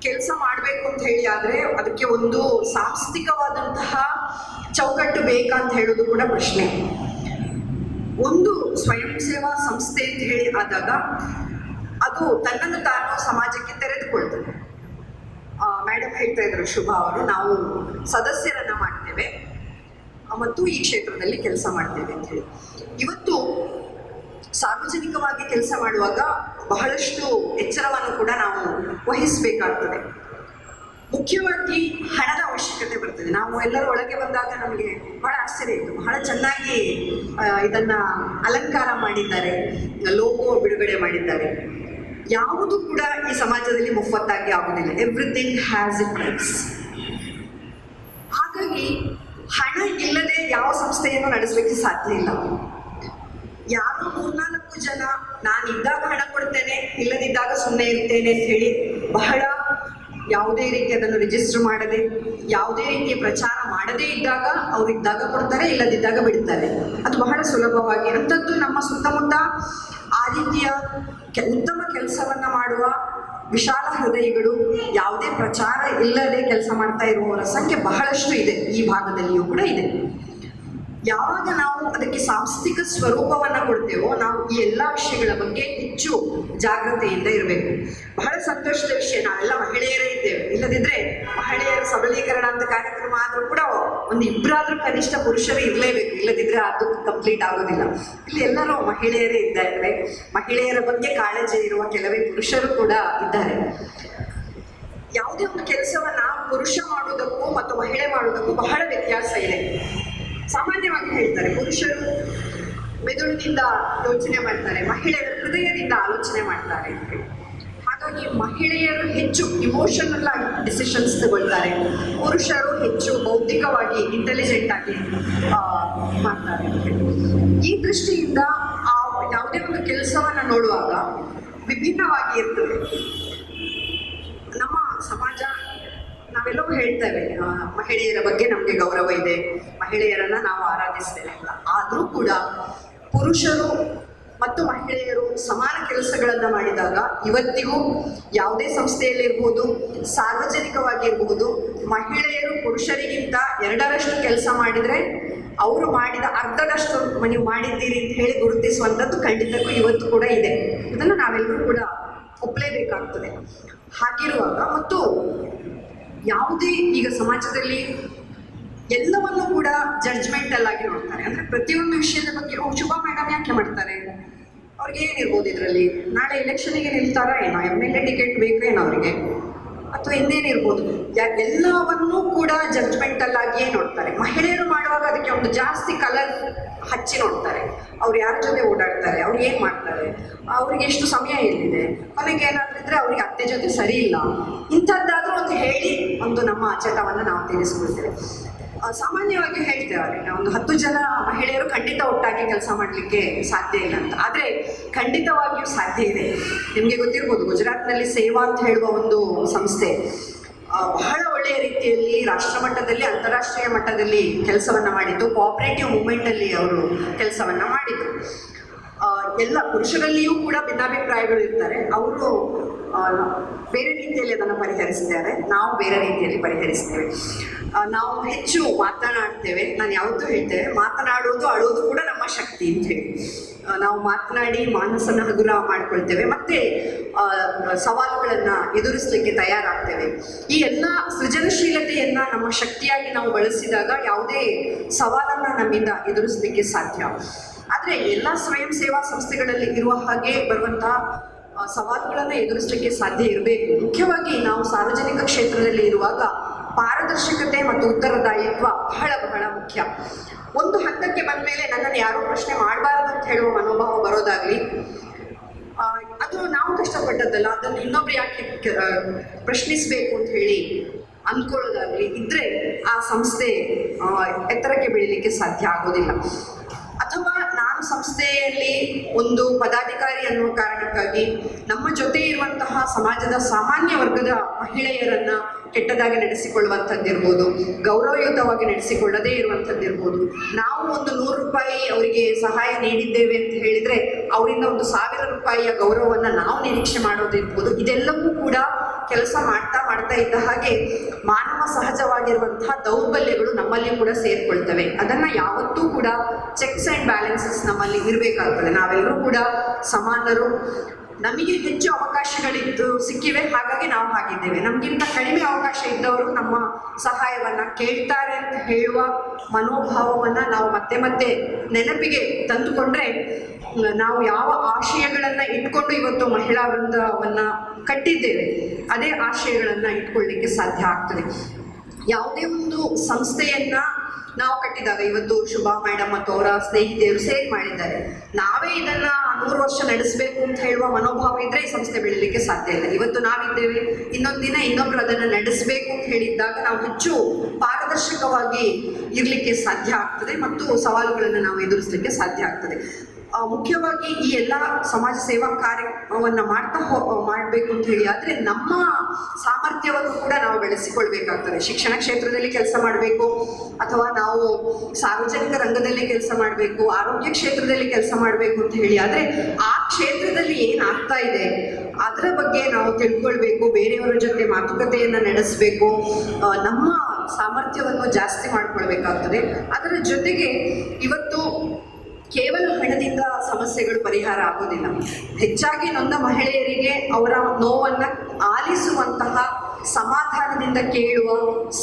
ಕೆಲಸ ಮಾಡಬೇಕು ಅಂತ ಹೇಳಿ ಆದರೆ ಅದಕ್ಕೆ ಒಂದು ಸಾಂಸ್ಥಿಕವಾದಂತಹ ಚೌಕಟ್ಟು ಬೇಕಂತ ಹೇಳೋದು ಕೂಡ ಪ್ರಶ್ನೆ. ಒಂದು ಸ್ವಯಂ ಸೇವಾ ಸಂಸ್ಥೆ ಅಂತ ಹೇಳಿ ಆದಾಗ ಅದು ತನ್ನನ್ನು ತಾನು ಸಮಾಜಕ್ಕೆ ತೆರೆದುಕೊಳ್ತದೆ. ಮೇಡಮ್ ಹೇಳ್ತಾ ಇದ್ರು ಶುಭಾ ಅವರು, ನಾವು ಸದಸ್ಯರನ್ನ ಮಾಡ್ತೇವೆ ಮತ್ತು ಈ ಕ್ಷೇತ್ರದಲ್ಲಿ ಕೆಲಸ ಮಾಡ್ತೇವೆ ಅಂತ ಹೇಳಿ. ಇವತ್ತು ಸಾರ್ವಜನಿಕವಾಗಿ ಕೆಲಸ ಮಾಡುವಾಗ ಬಹಳಷ್ಟು ಎಚ್ಚರವನ್ನು ಕೂಡ ನಾವು ವಹಿಸಬೇಕಾಗ್ತದೆ. ಮುಖ್ಯವಾಗಿ ಹಣದ ಅವಶ್ಯಕತೆ ಬರ್ತದೆ. ನಾವು ಎಲ್ಲರೂ ಒಳಗೆ ಬಂದಾಗ ನಮಗೆ ಬಹಳ ಆಶ್ಚರ್ಯ ಇತ್ತು, ಬಹಳ ಚೆನ್ನಾಗಿ ಇದನ್ನ ಅಲಂಕಾರ ಮಾಡಿದ್ದಾರೆ, ಲೋಗೋ ಬಿಡುಗಡೆ ಮಾಡಿದ್ದಾರೆ. ಯಾವುದು ಕೂಡ ಈ ಸಮಾಜದಲ್ಲಿ ಮುಫತ್ತಾಗಿ ಆಗುವುದಿಲ್ಲ. Everything has it price. ಹಾಗಾಗಿ ಹಣ ಇಲ್ಲದೆ ಯಾವ ಸಂಸ್ಥೆಯನ್ನು ನಡೆಸಲಿಕ್ಕೆ ಸಾಧ್ಯ ಇಲ್ಲ. ಯಾರೋ 3-4 ಜನ ನಾನಿದ್ದಾಗ ಹಣ ಕೊಡ್ತೇನೆ, ಇಲ್ಲದಿದ್ದಾಗ ಸುಮ್ಮನೆ ಇರ್ತೇನೆ ಅಂತ ಹೇಳಿ ಬಹಳ ಯಾವುದೇ ರೀತಿ ಅದನ್ನು ರಿಜಿಸ್ಟರ್ ಮಾಡದೆ, ಯಾವುದೇ ರೀತಿಯ ಪ್ರಚಾರ ಮಾಡದೇ ಇದ್ದಾಗ ಅವರಿದ್ದಾಗ ಕೊಡ್ತಾರೆ, ಇಲ್ಲದಿದ್ದಾಗ ಬಿಡ್ತಾರೆ. ಅದು ಬಹಳ ಸುಲಭವಾಗಿ ಅಂಥದ್ದು ನಮ್ಮ ಸುತ್ತಮುತ್ತ ಆ ರೀತಿಯ ಉತ್ತಮ ಕೆಲಸವನ್ನ ಮಾಡುವ ವಿಶಾಲ ಹೃದಯಗಳು, ಯಾವುದೇ ಪ್ರಚಾರ ಇಲ್ಲದೆ ಕೆಲಸ ಮಾಡ್ತಾ ಇರುವವರ ಸಂಖ್ಯೆ ಬಹಳಷ್ಟು ಇದೆ. ಈ ಭಾಗದಲ್ಲಿಯೂ ಕೂಡ ಇದೆ. ಯಾವಾಗ ನಾವು ಅದಕ್ಕೆ ಸಾಂಸ್ಥಿಕ ಸ್ವರೂಪವನ್ನು ಕೊಡ್ತೇವೋ ನಾವು ಈ ಎಲ್ಲ ವಿಷಯಗಳ ಬಗ್ಗೆ ಹೆಚ್ಚು ಜಾಗೃತೆಯಿಂದ ಇರಬೇಕು. ಬಹಳ ಸಂತೋಷದ ವಿಷಯ, ನಾವೆಲ್ಲ ಮಹಿಳೆಯರೇ ಇದ್ದೇವೆ. ಇಲ್ಲದಿದ್ದರೆ ಮಹಿಳೆಯರ ಸಬಲೀಕರಣ ಅಂತ ಕಾರ್ಯಕ್ರಮ ಆದರೂ ಕೂಡ ಒಂದು ಇಬ್ಬರಾದ್ರೂ ಕನಿಷ್ಠ ಪುರುಷರೇ ಇರಲೇಬೇಕು, ಇಲ್ಲದಿದ್ದರೆ ಅದು ಕಂಪ್ಲೀಟ್ ಆಗೋದಿಲ್ಲ. ಇಲ್ಲಿ ಎಲ್ಲರೂ ಮಹಿಳೆಯರೇ ಇದ್ದಾರೆ. ಮಹಿಳೆಯರ ಬಗ್ಗೆ ಕಾಳಜಿ ಇರುವ ಕೆಲವೇ ಪುರುಷರು ಕೂಡ ಇದ್ದಾರೆ. ಯಾವುದೇ ಒಂದು ಕೆಲಸವನ್ನ ಪುರುಷ ಮಾಡುವುದಕ್ಕೂ ಮತ್ತು ಮಹಿಳೆ ಮಾಡುವುದಕ್ಕೂ ಬಹಳ ವ್ಯತ್ಯಾಸ ಇದೆ. ಸಾಮಾನ್ಯವಾಗಿ ಹೇಳ್ತಾರೆ, ಪುರುಷರು ಮೆದುಳಿನಿಂದ ಯೋಚನೆ ಮಾಡ್ತಾರೆ, ಮಹಿಳೆಯರು ಹೃದಯದಿಂದ ಆಲೋಚನೆ ಮಾಡ್ತಾರೆ ಅಂತ ಹೇಳಿ. ಹಾಗಾಗಿ ಮಹಿಳೆಯರು ಹೆಚ್ಚು ಇಮೋಷನಲ್ ಆಗಿ ಡಿಸಿಷನ್ಸ್ ತಗೊಳ್ತಾರೆ, ಪುರುಷರು ಹೆಚ್ಚು ಬೌದ್ಧಿಕವಾಗಿ ಇಂಟೆಲಿಜೆಂಟ್ ಆಗಿ ಮಾಡ್ತಾರೆ ಅಂತ ಹೇಳಿ. ಈ ದೃಷ್ಟಿಯಿಂದ ಯಾವುದೇ ಒಂದು ಕೆಲಸವನ್ನು ನೋಡುವಾಗ ವಿಭಿನ್ನವಾಗಿ ಇರ್ತದೆ. ನಮ್ಮ ಸಮಾಜ ನಾವೆಲ್ಲವೂ ಹೇಳ್ತೇವೆ, ಮಹಿಳೆಯರ ಬಗ್ಗೆ ನಮಗೆ ಗೌರವ ಇದೆ, ಮಹಿಳೆಯರನ್ನ ನಾವು ಆರಾಧಿಸ್ತೇವೆ ಅಂತ. ಆದರೂ ಕೂಡ ಪುರುಷರು ಮತ್ತು ಮಹಿಳೆಯರು ಸಮಾನ ಕೆಲಸಗಳನ್ನು ಮಾಡಿದಾಗ ಇವತ್ತಿಗೂ ಯಾವುದೇ ಸಂಸ್ಥೆಯಲ್ಲಿರ್ಬೋದು, ಸಾರ್ವಜನಿಕವಾಗಿರ್ಬೋದು, ಮಹಿಳೆಯರು ಪುರುಷರಿಗಿಂತ 2ರಷ್ಟು ಕೆಲಸ ಮಾಡಿದರೆ ಅವರು ಮಾಡಿದ ಅರ್ಧದಷ್ಟು ನೀವು ಮಾಡಿದ್ದೀರಿ ಅಂತ ಹೇಳಿ ಗುರುತಿಸುವಂಥದ್ದು ಖಂಡಿತಕ್ಕೂ ಇವತ್ತು ಕೂಡ ಇದೆ. ಇದನ್ನು ನಾವೆಲ್ಲರೂ ಕೂಡ ಒಪ್ಪಲೇಬೇಕಾಗ್ತದೆ. ಹಾಗಿರುವಾಗ ಮತ್ತು ಯಾವುದೇ ಈಗ ಸಮಾಜದಲ್ಲಿ ಎಲ್ಲವನ್ನೂ ಕೂಡ ಜಡ್ಜ್ಮೆಂಟಲ್ ಆಗಿ ನೋಡ್ತಾರೆ. ಅಂದರೆ ಪ್ರತಿಯೊಂದು ವಿಷಯದ ಬಗ್ಗೆ ಶುಭಾ ಮೇಡಮ್ ಯಾಕೆ ಮಾಡ್ತಾರೆ, ಅವ್ರಿಗೆ ಏನಿರ್ಬೋದು ಇದರಲ್ಲಿ, ನಾಳೆ ಎಲೆಕ್ಷನಿಗೆ ನಿಲ್ತಾರ ಏನೋ, MLA ಟಿಕೆಟ್ ಬೇಕೇನೋ ಅವರಿಗೆ, ಅಥವಾ ಇನ್ನೇನಿರ್ಬೋದು, ಎಲ್ಲವನ್ನೂ ಕೂಡ ಜಡ್ಜ್ಮೆಂಟಲ್ ಆಗಿಯೇ ನೋಡ್ತಾರೆ. ಮಹಿಳೆಯರು ಮಾಡುವಾಗ ಅದಕ್ಕೆ ಒಂದು ಜಾಸ್ತಿ ಕಲರ್ ಹಚ್ಚಿ ನೋಡ್ತಾರೆ. ಅವ್ರು ಯಾರ ಜೊತೆ ಓಡಾಡ್ತಾರೆ, ಅವ್ರು ಏನು ಮಾಡ್ತಾರೆ, ಅವ್ರಿಗೆ ಎಷ್ಟು ಸಮಯ ಇಲ್ಲಿದೆ, ಕೊನೆಗೆ ಏನಾದರೂ ಇದ್ದರೆ ಅವ್ರಿಗೆ ಅತ್ತೆ ಜೊತೆ ಸರಿ ಇಲ್ಲ, ಇಂಥದ್ದಾದರೂ ಒಂದು ಹೇಳಿ ಒಂದು ನಮ್ಮ ಚಟವನ್ನು ನಾವು ತೀರಿಸ್ಕೊಳ್ತೇವೆ. ಸಾಮಾನ್ಯವಾಗಿ ಹೇಳ್ತೇವೆ ಒಂದು 10 ಜನ ಮಹಿಳೆಯರು ಖಂಡಿತ ಒಟ್ಟಾಗಿ ಕೆಲಸ ಮಾಡಲಿಕ್ಕೆ ಸಾಧ್ಯ ಇಲ್ಲ ಅಂತ. ಆದರೆ ಖಂಡಿತವಾಗಿಯೂ ಸಾಧ್ಯ ಇದೆ. ನಿಮಗೆ ಗೊತ್ತಿರ್ಬೋದು, ಗುಜರಾತ್ನಲ್ಲಿ ಸೇವಾ ಅಂತ ಹೇಳುವ ಒಂದು ಸಂಸ್ಥೆ ಬಹಳ ಒಳ್ಳೆಯ ರೀತಿಯಲ್ಲಿ ರಾಷ್ಟ್ರ ಮಟ್ಟದಲ್ಲಿ, ಅಂತಾರಾಷ್ಟ್ರೀಯ ಮಟ್ಟದಲ್ಲಿ ಕೆಲಸವನ್ನು ಮಾಡಿದ್ದು. ಕೋಆಪರೇಟಿವ್ ಮೂವ್ಮೆಂಟಲ್ಲಿ ಅವರು ಕೆಲಸವನ್ನು ಮಾಡಿದರು. ಎಲ್ಲ ಪುರುಷರಲ್ಲಿಯೂ ಕೂಡ ಭಿನ್ನಾಭಿಪ್ರಾಯಗಳು ಇರ್ತಾರೆ. ಅವರು ಬೇರೆ ರೀತಿಯಲ್ಲಿ ಅದನ್ನು ಪರಿಹರಿಸ್ತಾರೆ, ನಾವು ಬೇರೆ ರೀತಿಯಲ್ಲಿ ಪರಿಹರಿಸ್ತೇವೆ. ನಾವು ಹೆಚ್ಚು ಮಾತನಾಡ್ತೇವೆ. ನಾನು ಯಾವತ್ತೂ ಹೇಳ್ತೇವೆ, ಮಾತನಾಡುವುದು ಅಳುವುದು ಕೂಡ ನಮ್ಮ ಶಕ್ತಿ ಅಂತ ಹೇಳಿ. ನಾವು ಮಾತನಾಡಿ ಮಾನಸನ್ನು ಹಗುರ ಮಾಡ್ಕೊಳ್ತೇವೆ, ಮತ್ತೆ ಸವಾಲುಗಳನ್ನು ಎದುರಿಸಲಿಕ್ಕೆ ತಯಾರಾಗ್ತೇವೆ. ಈ ಎಲ್ಲ ಸೃಜನಶೀಲತೆಯನ್ನು ನಮ್ಮ ಶಕ್ತಿಯಾಗಿ ನಾವು ಬಳಸಿದಾಗ ಯಾವುದೇ ಸವಾಲನ್ನು ನಮ್ಮಿಂದ ಎದುರಿಸಲಿಕ್ಕೆ ಸಾಧ್ಯ. ಆದರೆ ಎಲ್ಲ ಸ್ವಯಂ ಸೇವಾ ಸಂಸ್ಥೆಗಳಲ್ಲಿ ಇರುವ ಹಾಗೆ ಬರುವಂತಹ ಸವಾಲುಗಳನ್ನು ಎದುರಿಸಲಿಕ್ಕೆ ಸಾಧ್ಯ ಇರಬೇಕು. ಮುಖ್ಯವಾಗಿ ನಾವು ಸಾರ್ವಜನಿಕ ಕ್ಷೇತ್ರದಲ್ಲಿ ಇರುವಾಗ ಪಾರದರ್ಶಕತೆ ಮತ್ತು ಉತ್ತರದಾಯಿತ್ವ ಬಹಳ ಬಹಳ ಮುಖ್ಯ. ಒಂದು ಹಂತಕ್ಕೆ ಬಂದ ಮೇಲೆ ನನ್ನನ್ನು ಯಾರೂ ಪ್ರಶ್ನೆ ಮಾಡಬಾರದು ಅಂತ ಹೇಳುವ ಮನೋಭಾವ ಬರೋದಾಗಲಿ, ಅದು ನಾವು ಕಷ್ಟಪಟ್ಟದ್ದಲ್ಲ, ಅದನ್ನು ಇನ್ನೊಬ್ರು ಯಾಕೆ ಪ್ರಶ್ನಿಸಬೇಕು ಅಂತ ಹೇಳಿ ಅಂದ್ಕೊಳ್ಳೋದಾಗಲಿ ಇದ್ದರೆ ಆ ಸಂಸ್ಥೆ ಎತ್ತರಕ್ಕೆ ಬೆಳೀಲಿಕ್ಕೆ ಸಾಧ್ಯ ಆಗೋದಿಲ್ಲ. ಅಥವಾ ನಾನು ಸಂಸ್ಥೆಯಲ್ಲಿ ಒಂದು ಪದಾಧಿಕಾರಿ ಅನ್ನುವ ಕಾರಣಕ್ಕಾಗಿ ನಮ್ಮ ಜೊತೆ ಇರುವಂತಹ ಸಮಾಜದ ಸಾಮಾನ್ಯ ವರ್ಗದ ಮಹಿಳೆಯರನ್ನು ಕೆಟ್ಟದಾಗಿ ನಡೆಸಿಕೊಳ್ಳುವಂಥದ್ದಿರ್ಬೋದು, ಗೌರವಯುತವಾಗಿ ನಡೆಸಿಕೊಳ್ಳದೇ ಇರುವಂಥದ್ದಿರ್ಬೋದು. ನಾವು ಒಂದು 100 ರೂಪಾಯಿ ಅವರಿಗೆ ಸಹಾಯ ನೀಡಿದ್ದೇವೆ ಅಂತ ಹೇಳಿದರೆ ಅವರಿಂದ ಒಂದು 1000 ರೂಪಾಯಿಯ ಗೌರವವನ್ನು ನಾವು ನಿರೀಕ್ಷೆ ಮಾಡೋದಿರ್ಬೋದು. ಇದೆಲ್ಲವೂ ಕೂಡ ಕೆಲಸ ಮಾಡ್ತಾ ಇದ್ದ ಹಾಗೆ ಮಾನವ ಸಹಜವಾಗಿರುವಂತಹ ದೌರ್ಬಲ್ಯಗಳು ನಮ್ಮಲ್ಲಿ ಕೂಡ ಸೇರ್ಕೊಳ್ತವೆ. ಅದನ್ನು ಯಾವತ್ತೂ ಕೂಡ ಚೆಕ್ಸ್ ಆ್ಯಂಡ್ ಬ್ಯಾಲೆನ್ಸಸ್ ನಮ್ಮಲ್ಲಿ ಇರಬೇಕಾಗ್ತದೆ. ನಾವೆಲ್ಲರೂ ಕೂಡ ಸಮಾನರು. ನಮಗೆ ಹೆಚ್ಚು ಅವಕಾಶಗಳಿದ್ದು ಸಿಕ್ಕಿವೆ, ಹಾಗಾಗಿ ನಾವು ಹಾಗಿದ್ದೇವೆ. ನಮಗಿಂತ ಕಡಿಮೆ ಅವಕಾಶ ಇದ್ದವರು ನಮ್ಮ ಸಹಾಯವನ್ನು ಕೇಳ್ತಾರೆ ಅಂತ ಹೇಳುವ ಮನೋಭಾವವನ್ನು ನಾವು ಮತ್ತೆ ಮತ್ತೆ ನೆನಪಿಗೆ ತಂದುಕೊಂಡ್ರೆ ನಾವು ಯಾವ ಆಶಯಗಳನ್ನು ಇಟ್ಕೊಂಡು ಇವತ್ತು ಮಹಿಳಾ ವೃಂದವನ್ನು ಕಟ್ಟಿದ್ದೇವೆ ಅದೇ ಆಶಯಗಳನ್ನು ಇಟ್ಕೊಳ್ಳಿಕ್ಕೆ ಸಾಧ್ಯ ಆಗ್ತದೆ. ಯಾವುದೇ ಒಂದು ಸಂಸ್ಥೆಯನ್ನು ನಾವು ಕಟ್ಟಿದಾಗ, ಇವತ್ತು ಶುಭಾ ಮೇಡಮ್ ಮತ್ತು ಅವರ ಸ್ನೇಹಿತೆಯರು ಸೇರಿ ಮಾಡಿದ್ದಾರೆ, ನಾವೇ ಇದನ್ನು 100 ವರ್ಷ ನಡೆಸಬೇಕು ಅಂತ ಹೇಳುವ ಮನೋಭಾವ ಇದ್ದರೆ ಈ ಸಂಸ್ಥೆ ಬೆಳೀಲಿಕ್ಕೆ ಸಾಧ್ಯ ಇಲ್ಲ. ಇವತ್ತು ನಾವಿದ್ದೇವೆ, ಇನ್ನೊಂದು ದಿನ ಇನ್ನೊಬ್ರು ಅದನ್ನು ನಡೆಸಬೇಕು ಅಂತ ಹೇಳಿದ್ದಾಗ ನಾವು ಹೆಚ್ಚು ಪಾರದರ್ಶಕವಾಗಿ ಇರಲಿಕ್ಕೆ ಸಾಧ್ಯ ಆಗ್ತದೆ ಮತ್ತು ಸವಾಲುಗಳನ್ನು ನಾವು ಎದುರಿಸಲಿಕ್ಕೆ ಸಾಧ್ಯ ಆಗ್ತದೆ. ಮುಖ್ಯವಾಗಿ ಈ ಎಲ್ಲ ಸಮಾಜ ಸೇವಾ ಕಾರ್ಯವನ್ನು ಮಾಡಬೇಕು ಅಂತ ಹೇಳಿ ಆದರೆ ನಮ್ಮ ಸಾಮರ್ಥ್ಯವನ್ನು ಕೂಡ ನಾವು ಬೆಳೆಸಿಕೊಳ್ಬೇಕಾಗ್ತದೆ. ಶಿಕ್ಷಣ ಕ್ಷೇತ್ರದಲ್ಲಿ ಕೆಲಸ ಮಾಡಬೇಕು, ಅಥವಾ ನಾವು ಸಾರ್ವಜನಿಕ ರಂಗದಲ್ಲಿ ಕೆಲಸ ಮಾಡಬೇಕು, ಆರೋಗ್ಯ ಕ್ಷೇತ್ರದಲ್ಲಿ ಕೆಲಸ ಮಾಡಬೇಕು ಅಂತ ಹೇಳಿ ಆದರೆ ಆ ಕ್ಷೇತ್ರದಲ್ಲಿ ಏನಾಗ್ತಾ ಇದೆ ಅದರ ಬಗ್ಗೆ ನಾವು ತಿಳ್ಕೊಳ್ಬೇಕು, ಬೇರೆಯವರ ಜೊತೆ ಮಾತುಕತೆಯನ್ನು ನಡೆಸಬೇಕು, ನಮ್ಮ ಸಾಮರ್ಥ್ಯವನ್ನು ಜಾಸ್ತಿ ಮಾಡಿಕೊಳ್ಬೇಕಾಗ್ತದೆ. ಅದರ ಜೊತೆಗೆ ಇವತ್ತು ಕೇವಲ ಹಣದಿಂದ ಸಮಸ್ಯೆಗಳು ಪರಿಹಾರ ಆಗೋದಿಲ್ಲ. ಹೆಚ್ಚಾಗಿ ನೊಂದ ಮಹಿಳೆಯರಿಗೆ ಅವರ ನೋವನ್ನು ಆಲಿಸುವಂತಹ, ಸಮಾಧಾನದಿಂದ ಕೇಳುವ,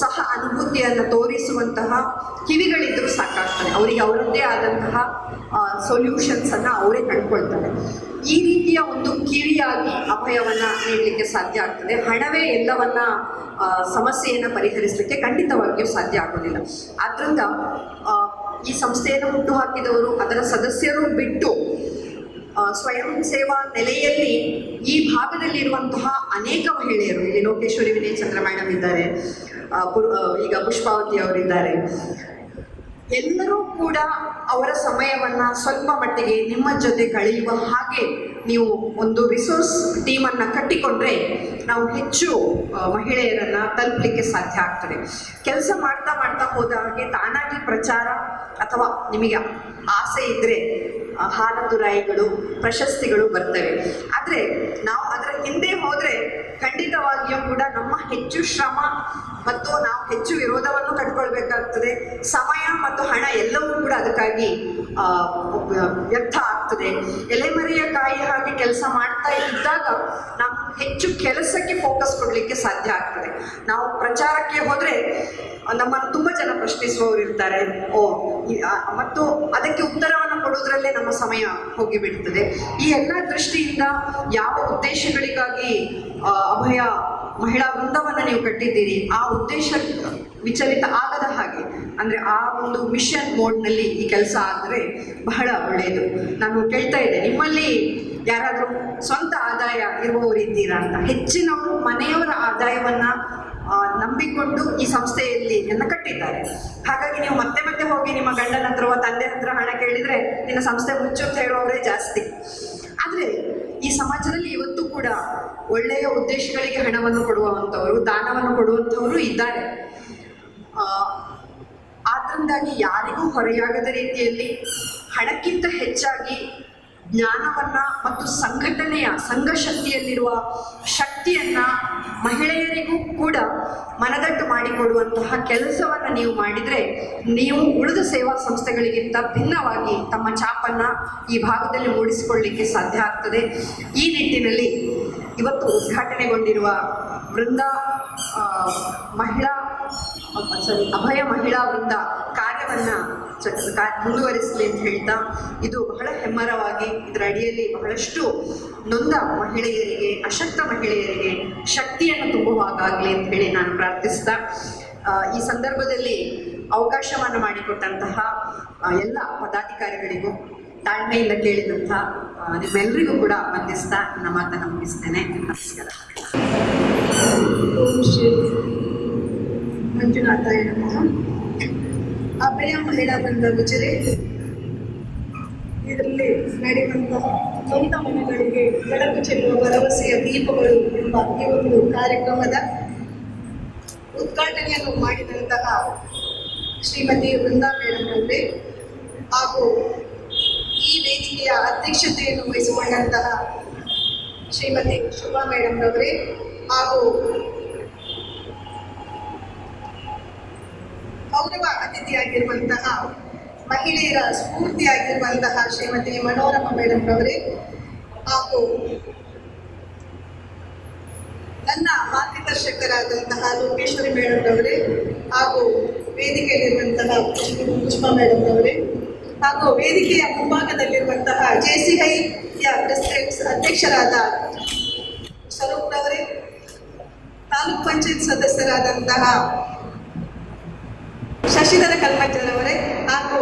ಸಹ ಅನುಭೂತಿಯನ್ನು ತೋರಿಸುವಂತಹ ಕಿವಿಗಳಿದ್ದರೂ ಸಾಕಾಗ್ತದೆ. ಅವರಿಗೆ ಅವರದ್ದೇ ಆದಂತಹ ಸೊಲ್ಯೂಷನ್ಸನ್ನು ಅವರೇ ಕಂಡುಕೊಳ್ತಾರೆ. ಈ ರೀತಿಯ ಒಂದು ಕಿವಿಯಾಗಿ ಅಭಯವನ್ನು ನೀಡಲಿಕ್ಕೆ ಸಾಧ್ಯ ಆಗ್ತದೆ. ಹಣವೇ ಎಲ್ಲವನ್ನ ಸಮಸ್ಯೆಯನ್ನು ಪರಿಹರಿಸಲಿಕ್ಕೆ ಖಂಡಿತವಾಗಿಯೂ ಸಾಧ್ಯ ಆಗೋದಿಲ್ಲ. ಆದ್ದರಿಂದ ಈ ಸಂಸ್ಥೆಯನ್ನು ಹುಟ್ಟುಹಾಕಿದವರು, ಅದರ ಸದಸ್ಯರು ಬಿಟ್ಟು ಸ್ವಯಂ ಸೇವಾ ನೆಲೆಯಲ್ಲಿ ಈ ಭಾಗದಲ್ಲಿರುವಂತಹ ಅನೇಕ ಮಹಿಳೆಯರು, ಇಲ್ಲಿ ಲೋಕೇಶ್ವರಿ ವಿನಯ್ ಚಂದ್ರ ಮೇಡಮ್ ಇದ್ದಾರೆ, ಈಗ ಪುಷ್ಪಾವತಿ ಅವರಿದ್ದಾರೆ, ಎಲ್ಲರೂ ಕೂಡ ಅವರ ಸಮಯವನ್ನು ಸ್ವಲ್ಪ ಮಟ್ಟಿಗೆ ನಿಮ್ಮ ಜೊತೆ ಕಳೆಯುವ ಹಾಗೆ ನೀವು ಒಂದು ರಿಸೋರ್ಸ್ ಟೀಮನ್ನು ಕಟ್ಟಿಕೊಂಡ್ರೆ ನಾವು ಹೆಚ್ಚು ಮಹಿಳೆಯರನ್ನು ತಲುಪಲಿಕ್ಕೆ ಸಾಧ್ಯ ಆಗ್ತದೆ. ಕೆಲಸ ಮಾಡ್ತಾ ಹೋದ ಹಾಗೆ ತಾನಾಗಿ ಪ್ರಚಾರ ಅಥವಾ ನಿಮಗೆ ಆಸೆ ಇದ್ದರೆ ಹಾಲತುರಾಯಿಗಳು, ಪ್ರಶಸ್ತಿಗಳು ಬರ್ತವೆ. ಆದರೆ ನಾವು ಅದರ ಹಿಂದೆ ಹೋದರೆ ಖಂಡಿತವಾಗಿಯೂ ಕೂಡ ನಮ್ಮ ಹೆಚ್ಚು ಶ್ರಮ ಮತ್ತು ನಾವು ಹೆಚ್ಚು ವಿರೋಧವನ್ನು ಕಟ್ಕೊಳ್ಬೇಕಾಗ್ತದೆ. ಸಮಯ ಮತ್ತು ಹಣ ಎಲ್ಲವೂ ಕೂಡ ಅದಕ್ಕಾಗಿ ವ್ಯರ್ಥ ಆಗ್ತದೆ. ಎಲೆಮರೆಯ ಕಾಯಿ ಹಾಗೆ ಕೆಲಸ ಮಾಡ್ತಾ ಇದ್ದಾಗ ನಾವು ಹೆಚ್ಚು ಕೆಲಸಕ್ಕೆ ಫೋಕಸ್ ಕೊಡಲಿಕ್ಕೆ ಸಾಧ್ಯ ಆಗ್ತದೆ. ನಾವು ಪ್ರಚಾರಕ್ಕೆ ಹೋದರೆ ನಮ್ಮನ್ನು ತುಂಬ ಜನ ಪ್ರಶ್ನಿಸುವವರು ಇರ್ತಾರೆ, ಮತ್ತು ಅದಕ್ಕೆ ಉತ್ತರವನ್ನು ಕೊಡೋದ್ರಲ್ಲೇ ನಮ್ಮ ಸಮಯ ಹೋಗಿಬಿಡ್ತದೆ. ಈ ಎಲ್ಲ ದೃಷ್ಟಿಯಿಂದ ಯಾವ ಉದ್ದೇಶಗಳಿಗಾಗಿ ಅಭಯ ಮಹಿಳಾ ವೃಂದವನ್ನು ನೀವು ಕಟ್ಟಿದ್ದೀರಿ ಆ ಉದ್ದೇಶ ವಿಚಲಿತ ಆಗದ ಹಾಗೆ, ಅಂದರೆ ಆ ಒಂದು ಮಿಷನ್ ಮೋಡ್ನಲ್ಲಿ ಈ ಕೆಲಸ ಆದರೆ ಬಹಳ ಒಳ್ಳೆಯದು. ನಾನು ಕೇಳ್ತಾ ಇದ್ದೆ, ನಿಮ್ಮಲ್ಲಿ ಯಾರಾದರೂ ಸ್ವಂತ ಆದಾಯ ಇರುವವರು ಇದ್ದೀರಾ ಅಂತ. ಹೆಚ್ಚಿನವರು ಮನೆಯವರ ಆದಾಯವನ್ನು ನಂಬಿಕೊಂಡು ಈ ಸಂಸ್ಥೆಯಲ್ಲಿ ಕಟ್ಟಿದ್ದಾರೆ. ಹಾಗಾಗಿ ನೀವು ಮತ್ತೆ ಮತ್ತೆ ಹೋಗಿ ನಿಮ್ಮ ಗಂಡನ ಹತ್ರ ತಂದೆ ಹತ್ರ ಹಣ ಕೇಳಿದರೆ ನಿನ್ನ ಸಂಸ್ಥೆ ಮುಚ್ಚು ಅಂತ ಹೇಳುವವರೇ ಜಾಸ್ತಿ. ಆದರೆ ಈ ಸಮಾಜದಲ್ಲಿ ಇವತ್ತು ಕೂಡ ಒಳ್ಳೆಯ ಉದ್ದೇಶಗಳಿಗೆ ಹಣವನ್ನು ಕೊಡುವಂಥವರು, ದಾನವನ್ನು ಕೊಡುವಂಥವರು ಇದ್ದಾರೆ. ಆದ್ದರಿಂದಾಗಿ ಯಾರಿಗೂ ಹೊರೆಯಾಗದ ರೀತಿಯಲ್ಲಿ ಹಣಕ್ಕಿಂತ ಹೆಚ್ಚಾಗಿ ಜ್ಞಾನವನ್ನು ಮತ್ತು ಸಂಘಟನೆಯ ಸಂಘಶಕ್ತಿಯಲ್ಲಿರುವ ಶಕ್ತಿಯನ್ನು ಮಹಿಳೆಯರಿಗೂ ಕೂಡ ಮನದಟ್ಟು ಮಾಡಿಕೊಡುವಂತಹ ಕೆಲಸವನ್ನು ನೀವು ಮಾಡಿದರೆ ನೀವು ಉಳಿದ ಸೇವಾ ಸಂಸ್ಥೆಗಳಿಗಿಂತ ಭಿನ್ನವಾಗಿ ತಮ್ಮ ಛಾಪನ್ನು ಈ ಭಾಗದಲ್ಲಿ ಮೂಡಿಸಿಕೊಳ್ಳಲಿಕ್ಕೆ ಸಾಧ್ಯ ಆಗ್ತದೆ. ಈ ನಿಟ್ಟಿನಲ್ಲಿ ಇವತ್ತು ಉದ್ಘಾಟನೆಗೊಂಡಿರುವ ಅಭಯ ಮಹಿಳಾ ವೃಂದ ಕಾರ್ಯವನ್ನು ಮುಂದುವರಿಸಲಿ ಅಂತ ಹೇಳ್ತಾ, ಇದು ಬಹಳ ಹೆಮ್ಮರವಾಗಿ ಇದರ ಅಡಿಯಲ್ಲಿ ಬಹಳಷ್ಟು ನೊಂದ ಮಹಿಳೆಯರಿಗೆ, ಅಶಕ್ತ ಮಹಿಳೆಯರಿಗೆ ಶಕ್ತಿಯನ್ನು ತುಂಬುವಾಗಲಿ ಅಂತ ಹೇಳಿ ನಾನು ಪ್ರಾರ್ಥಿಸ್ತಾ, ಈ ಸಂದರ್ಭದಲ್ಲಿ ಅವಕಾಶವನ್ನು ಮಾಡಿಕೊಟ್ಟಂತಹ ಎಲ್ಲ ಪದಾಧಿಕಾರಿಗಳಿಗೂ ತಾಳ್ಮೆಯಿಂದ ಕೇಳಿದಂಥ ನಿಮ್ಮೆಲ್ಲರಿಗೂ ಕೂಡ ವಂದಿಸ್ತಾ ನನ್ನ ಮಾತನ್ನು ಮುಗಿಸ್ತೇನೆ. ನಮಸ್ಕಾರ. ಓಂ ಶ್ರೀ ಮಂಜುನಾಥಾಯ ನಮಃ. ಅಭಯ ಮಹಿಳಾ ವೃಂದ ಗುಜರಿ ಇದರಲ್ಲಿ ನಡೆಯುವಂತಹ ನೊಂದ ಮನೆಗಳಿಗೆ ಬೆಳಕು ಚೆಲ್ಲುವ ಭರವಸೆಯ ದೀಪಗಳು ಎಂಬ ಈ ಒಂದು ಕಾರ್ಯಕ್ರಮದ ಉದ್ಘಾಟನೆಯನ್ನು ಮಾಡಿದಂತಹ ಶ್ರೀಮತಿ ವೃಂದಾ ಮೇಡಮ್ ಅವರೇ ಹಾಗೂ ಈ ವೇದಿಕೆಯ ಅಧ್ಯಕ್ಷತೆಯನ್ನು ವಹಿಸಿಕೊಂಡಂತಹ ಶ್ರೀಮತಿ ಶುಭಾ ಮೇಡಮ್ ಅವರೇ ಹಾಗೂ ಗೌರವ ಅತಿಥಿಯಾಗಿರುವಂತಹ ಮಹಿಳೆಯರ ಸ್ಫೂರ್ತಿಯಾಗಿರುವಂತಹ ಶ್ರೀಮತಿ ಮನೋರಮಾ ಮೇಡಮ್ ಅವರೇ ಹಾಗೂ ನನ್ನ ಮಾರ್ಗದರ್ಶಕರಾದಂತಹ ಲೋಕೇಶ್ವರಿ ಮೇಡಮ್ ಅವರೇ ಹಾಗೂ ವೇದಿಕೆಯಲ್ಲಿರುವಂತಹ ಪುಷ್ಪಾ ಮೇಡಮ್ ಅವರೇ ಹಾಗೂ ವೇದಿಕೆಯ ಮುಂಭಾಗದಲ್ಲಿರುವಂತಹ JCIಯ ಪ್ರೆಸಿಡೆಂಟ್ ಅಧ್ಯಕ್ಷರಾದ ಸ್ವರೂಪ್ ಅವರೇ, ತಾಲೂಕ್ ಪಂಚಾಯತ್ ಸದಸ್ಯರಾದಂತಹ ಶಶಿಧರ ಕಲ್ಮಜ್ಜರವರೇ ಹಾಗೂ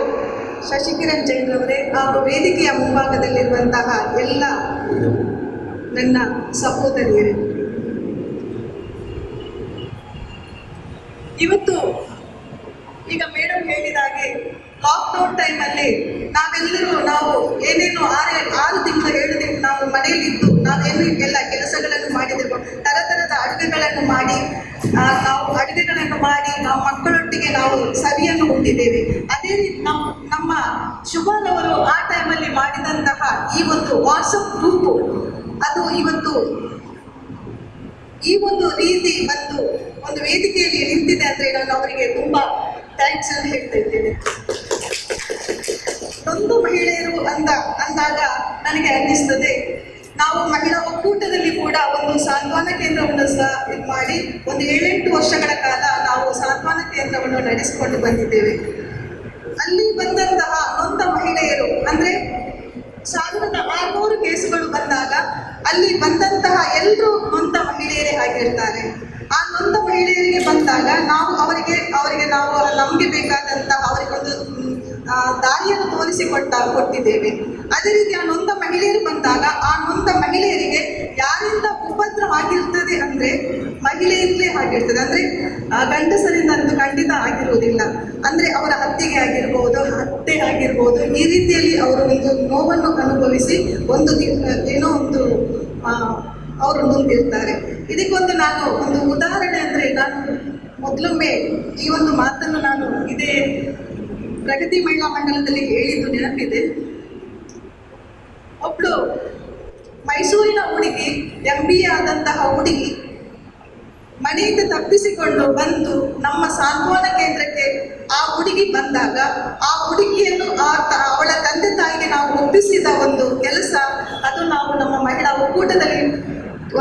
ಶಶಿಕಿರಣ್ ಜೈನ್ ಅವರೇ ಹಾಗೂ ವೇದಿಕೆಯ ಮುಂಭಾಗದಲ್ಲಿರುವಂತಹ ಎಲ್ಲ ನನ್ನ ಸಹೋದರಿಯರೇ, ಇವತ್ತು ಈಗ ಮೇಡಮ್ ಹೇಳಿದಾಗೆ ಲಾಕ್ಡೌನ್ ಟೈಮಲ್ಲಿ ನಾವು ಏನೇನು 6 ತಿಂಗಳು 7 ತಿಂಗಳು ನಾವು ಮನೆಯಲ್ಲಿದ್ದು ನಾವೇನು ಎಲ್ಲ ಕೆಲಸಗಳನ್ನು ಮಾಡಿದೆವು, ಥರದ ಅಡುಗೆಗಳನ್ನು ಮಾಡಿ ನಾವು ಮಕ್ಕಳೊಟ್ಟಿಗೆ ನಾವು ಸವಿಯನ್ನು ಉಂಡಿದ್ದೇವೆ. ಅದೇ ರೀತಿ ನಮ್ಮ ಶುಭಾರವರು ಆ ಟೈಮಲ್ಲಿ ಮಾಡಿದಂತಹ ಈ ಒಂದು ವಾಟ್ಸಪ್ ಗ್ರೂಪು ಅದು ಇವತ್ತು ಈ ಒಂದು ರೀತಿ ಒಂದು ವೇದಿಕೆಯಲ್ಲಿ ನಿಂತಿದೆ ಅಂದರೆ ನಾನು ಅವರಿಗೆ ತುಂಬ ಥ್ಯಾಂಕ್ಸ್ ಅನ್ನು ಹೇಳ್ತಾ ಇದ್ದೇನೆ. ನೊಂದು ಮಹಿಳೆಯರು ಅಂದಾಗ ನನಗೆ ಅನ್ನಿಸ್ತದೆ, ನಾವು ಮಹಿಳಾ ಒಕ್ಕೂಟದಲ್ಲಿ ಕೂಡ ಒಂದು ಸಾಂತ್ವನ ಕೇಂದ್ರವನ್ನು ಸಹ ಇದು ಮಾಡಿ ಒಂದು 7-8 ವರ್ಷಗಳ ಕಾಲ ನಾವು ಸಾಂತ್ವನ ಕೇಂದ್ರವನ್ನು ನಡೆಸಿಕೊಂಡು ಬಂದಿದ್ದೇವೆ. ಅಲ್ಲಿ ಬಂದಂತಹ ನೊಂದ ಮಹಿಳೆಯರು ಅಂದರೆ 1600 ಕೇಸುಗಳು ಬಂದಾಗ ಅಲ್ಲಿ ಬಂದಂತಹ ಎಲ್ಲರೂ ನೊಂದ ಮಹಿಳೆಯರೇ ಆಗಿರ್ತಾರೆ. ಆ ನೊಂದ ಮಹಿಳೆಯರಿಗೆ ಬಂದಾಗ ನಾವು ಅವರಿಗೆ ನಾವು ನಮಗೆ ಬೇಕಾದಂತಹ ಅವರಿಗೊಂದು ದಾರಿಯನ್ನು ಕೊಟ್ಟಿದ್ದೇವೆ. ಅದೇ ರೀತಿ ಆ ನೊಂದ ಮಹಿಳೆಯರು ಬಂದಾಗ ಆ ನೊಂದ ಮಹಿಳೆಯರಿಗೆ ಯಾರಿಂದ ಉಪದ್ರ ಆಗಿರ್ತದೆ ಅಂದರೆ ಮಹಿಳೆಯರಿಂದಲೇ ಆಗಿರ್ತದೆ. ಅಂದರೆ ಗಂಡಸರಿಂದ ಅಂತೂ ಖಂಡಿತ ಆಗಿರುವುದಿಲ್ಲ. ಅಂದರೆ ಅವರ ಹತ್ಯೆ ಆಗಿರ್ಬೋದು, ಈ ರೀತಿಯಲ್ಲಿ ಅವರು ಒಂದು ನೋವನ್ನು ಅನುಭವಿಸಿ ಅವರು ನೊಂದಿರ್ತಾರೆ. ಇದಕ್ಕೊಂದು ನಾನು ಒಂದು ಉದಾಹರಣೆ ಅಂದರೆ ನಾನು ಮೊದಲೊಮ್ಮೆ ಈ ಒಂದು ಮಾತನ್ನು ನಾನು ಇದೇ ಪ್ರಗತಿ ಮಹಿಳಾ ಮಂಡಲದಲ್ಲಿ ಹೇಳಿದ್ದು ನೆನಪಿದೆ. ಒಬ್ಬಳು ಮೈಸೂರಿನ ಹುಡುಗಿ MBA ಆದಂತಹ ಹುಡುಗಿ ಮನೆಯಿಂದ ತಪ್ಪಿಸಿಕೊಂಡು ಬಂದು ನಮ್ಮ ಸಾಂತ್ವನ ಕೇಂದ್ರಕ್ಕೆ ಆ ಹುಡುಗಿ ಬಂದಾಗ ಆ ಹುಡುಗಿಯನ್ನು ಅವಳ ತಂದೆ ತಾಯಿಗೆ ನಾವು ಒಪ್ಪಿಸಿದ ಒಂದು ಕೆಲಸ ಅದು ನಾವು ನಮ್ಮ ಮಹಿಳಾ ಒಕ್ಕೂಟದಲ್ಲಿ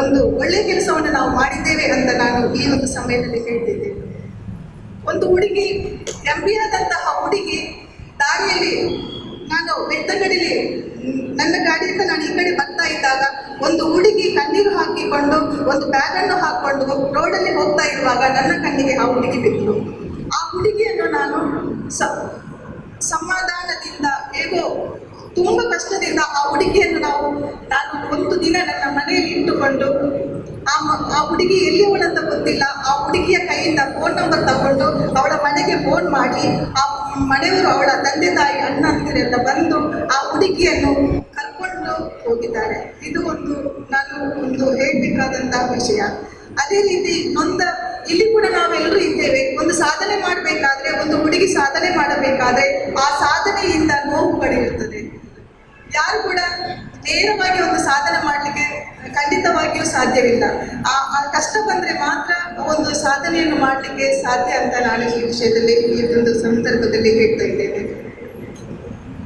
ಒಂದು ಒಳ್ಳೆಯ ಕೆಲಸವನ್ನು ನಾವು ಮಾಡಿದ್ದೇವೆ ಅಂತ ನಾನು ಈ ಒಂದು ಸಮಯದಲ್ಲಿ ಹೇಳ್ತಿದ್ದೇನೆ. ಒಂದು ಹುಡುಗಿ MBA ಆದಂತಹ ಹುಡುಗಿ ದಾರಿಯಲ್ಲಿ ನಾನು ಬೆಟ್ಟಗಡಿಲಿ ನನ್ನ ಗಾಡಿಯಿಂದ ನಾನು ಈ ಕಡೆ ಬರ್ತಾ ಇದ್ದಾಗ ಒಂದು ಹುಡುಗಿ ಕಣ್ಣೀರು ಹಾಕಿಕೊಂಡು ಒಂದು ಬ್ಯಾಗನ್ನು ಹಾಕಿಕೊಂಡು ರೋಡಲ್ಲಿ ಹೋಗ್ತಾ ಇರುವಾಗ ನನ್ನ ಕಣ್ಣಿಗೆ ಆ ಹುಡುಗಿ ಬಿತ್ತು. ಆ ಹುಡುಗಿಯನ್ನು ನಾನು ಸಮಾಧಾನದಿಂದ ಹೇಗೋ ತುಂಬ ಕಷ್ಟದಿಂದ ಆ ಹುಡುಗಿಯನ್ನು ನಾನು ಒಂದು ದಿನ ನನ್ನ ಮನೆಯಲ್ಲಿ ಇಟ್ಟುಕೊಂಡು ಆ ಹುಡುಗಿ ಎಲ್ಲಿಯವಳಂತ ಗೊತ್ತಿಲ್ಲ. ಆ ಹುಡುಗಿಯ ಕೈಯಿಂದ ಫೋನ್ ನಂಬರ್ ತಗೊಂಡು ಅವಳ ಮನೆಗೆ ಫೋನ್ ಮಾಡಿ ಆ ಮನೆಯವರು ಅವಳ ತಂದೆ ತಾಯಿ ಅಣ್ಣ ಅಂತಿರೆಲ್ಲ ಬಂದು ಆ ಹುಡುಗಿಯನ್ನು ಕರ್ಕೊಂಡು ಹೋಗಿದ್ದಾರೆ. ಇದು ನಾನು ಹೇಳಬೇಕಾದಂತಹ ವಿಷಯ. ಅದೇ ರೀತಿ ಇಲ್ಲಿ ಕೂಡ ನಾವೆಲ್ಲರೂ ಇದ್ದೇವೆ. ಒಂದು ಸಾಧನೆ ಮಾಡಬೇಕಾದ್ರೆ, ಒಂದು ಹುಡುಗಿ ಸಾಧನೆ ಮಾಡಬೇಕಾದ್ರೆ ಆ ಸಾಧನೆಯಿಂದ ನೋವುಗಳಿರುತ್ತದೆ. ಯಾರು ಕೂಡ ನೇರವಾಗಿ ಒಂದು ಸಾಧನೆ ಮಾಡಲಿಕ್ಕೆ ಖಂಡಿತವಾಗಿಯೂ ಸಾಧ್ಯವಿಲ್ಲ. ಆ ಕಷ್ಟ ಬಂದರೆ ಮಾತ್ರ ಒಂದು ಸಾಧನೆಯನ್ನು ಮಾಡಲಿಕ್ಕೆ ಸಾಧ್ಯ ಅಂತ ನಾನು ಈ ವಿಷಯದಲ್ಲಿ ಈ ಒಂದು ಸಂದರ್ಭದಲ್ಲಿ ಹೇಳ್ತಾ ಇದ್ದೇನೆ.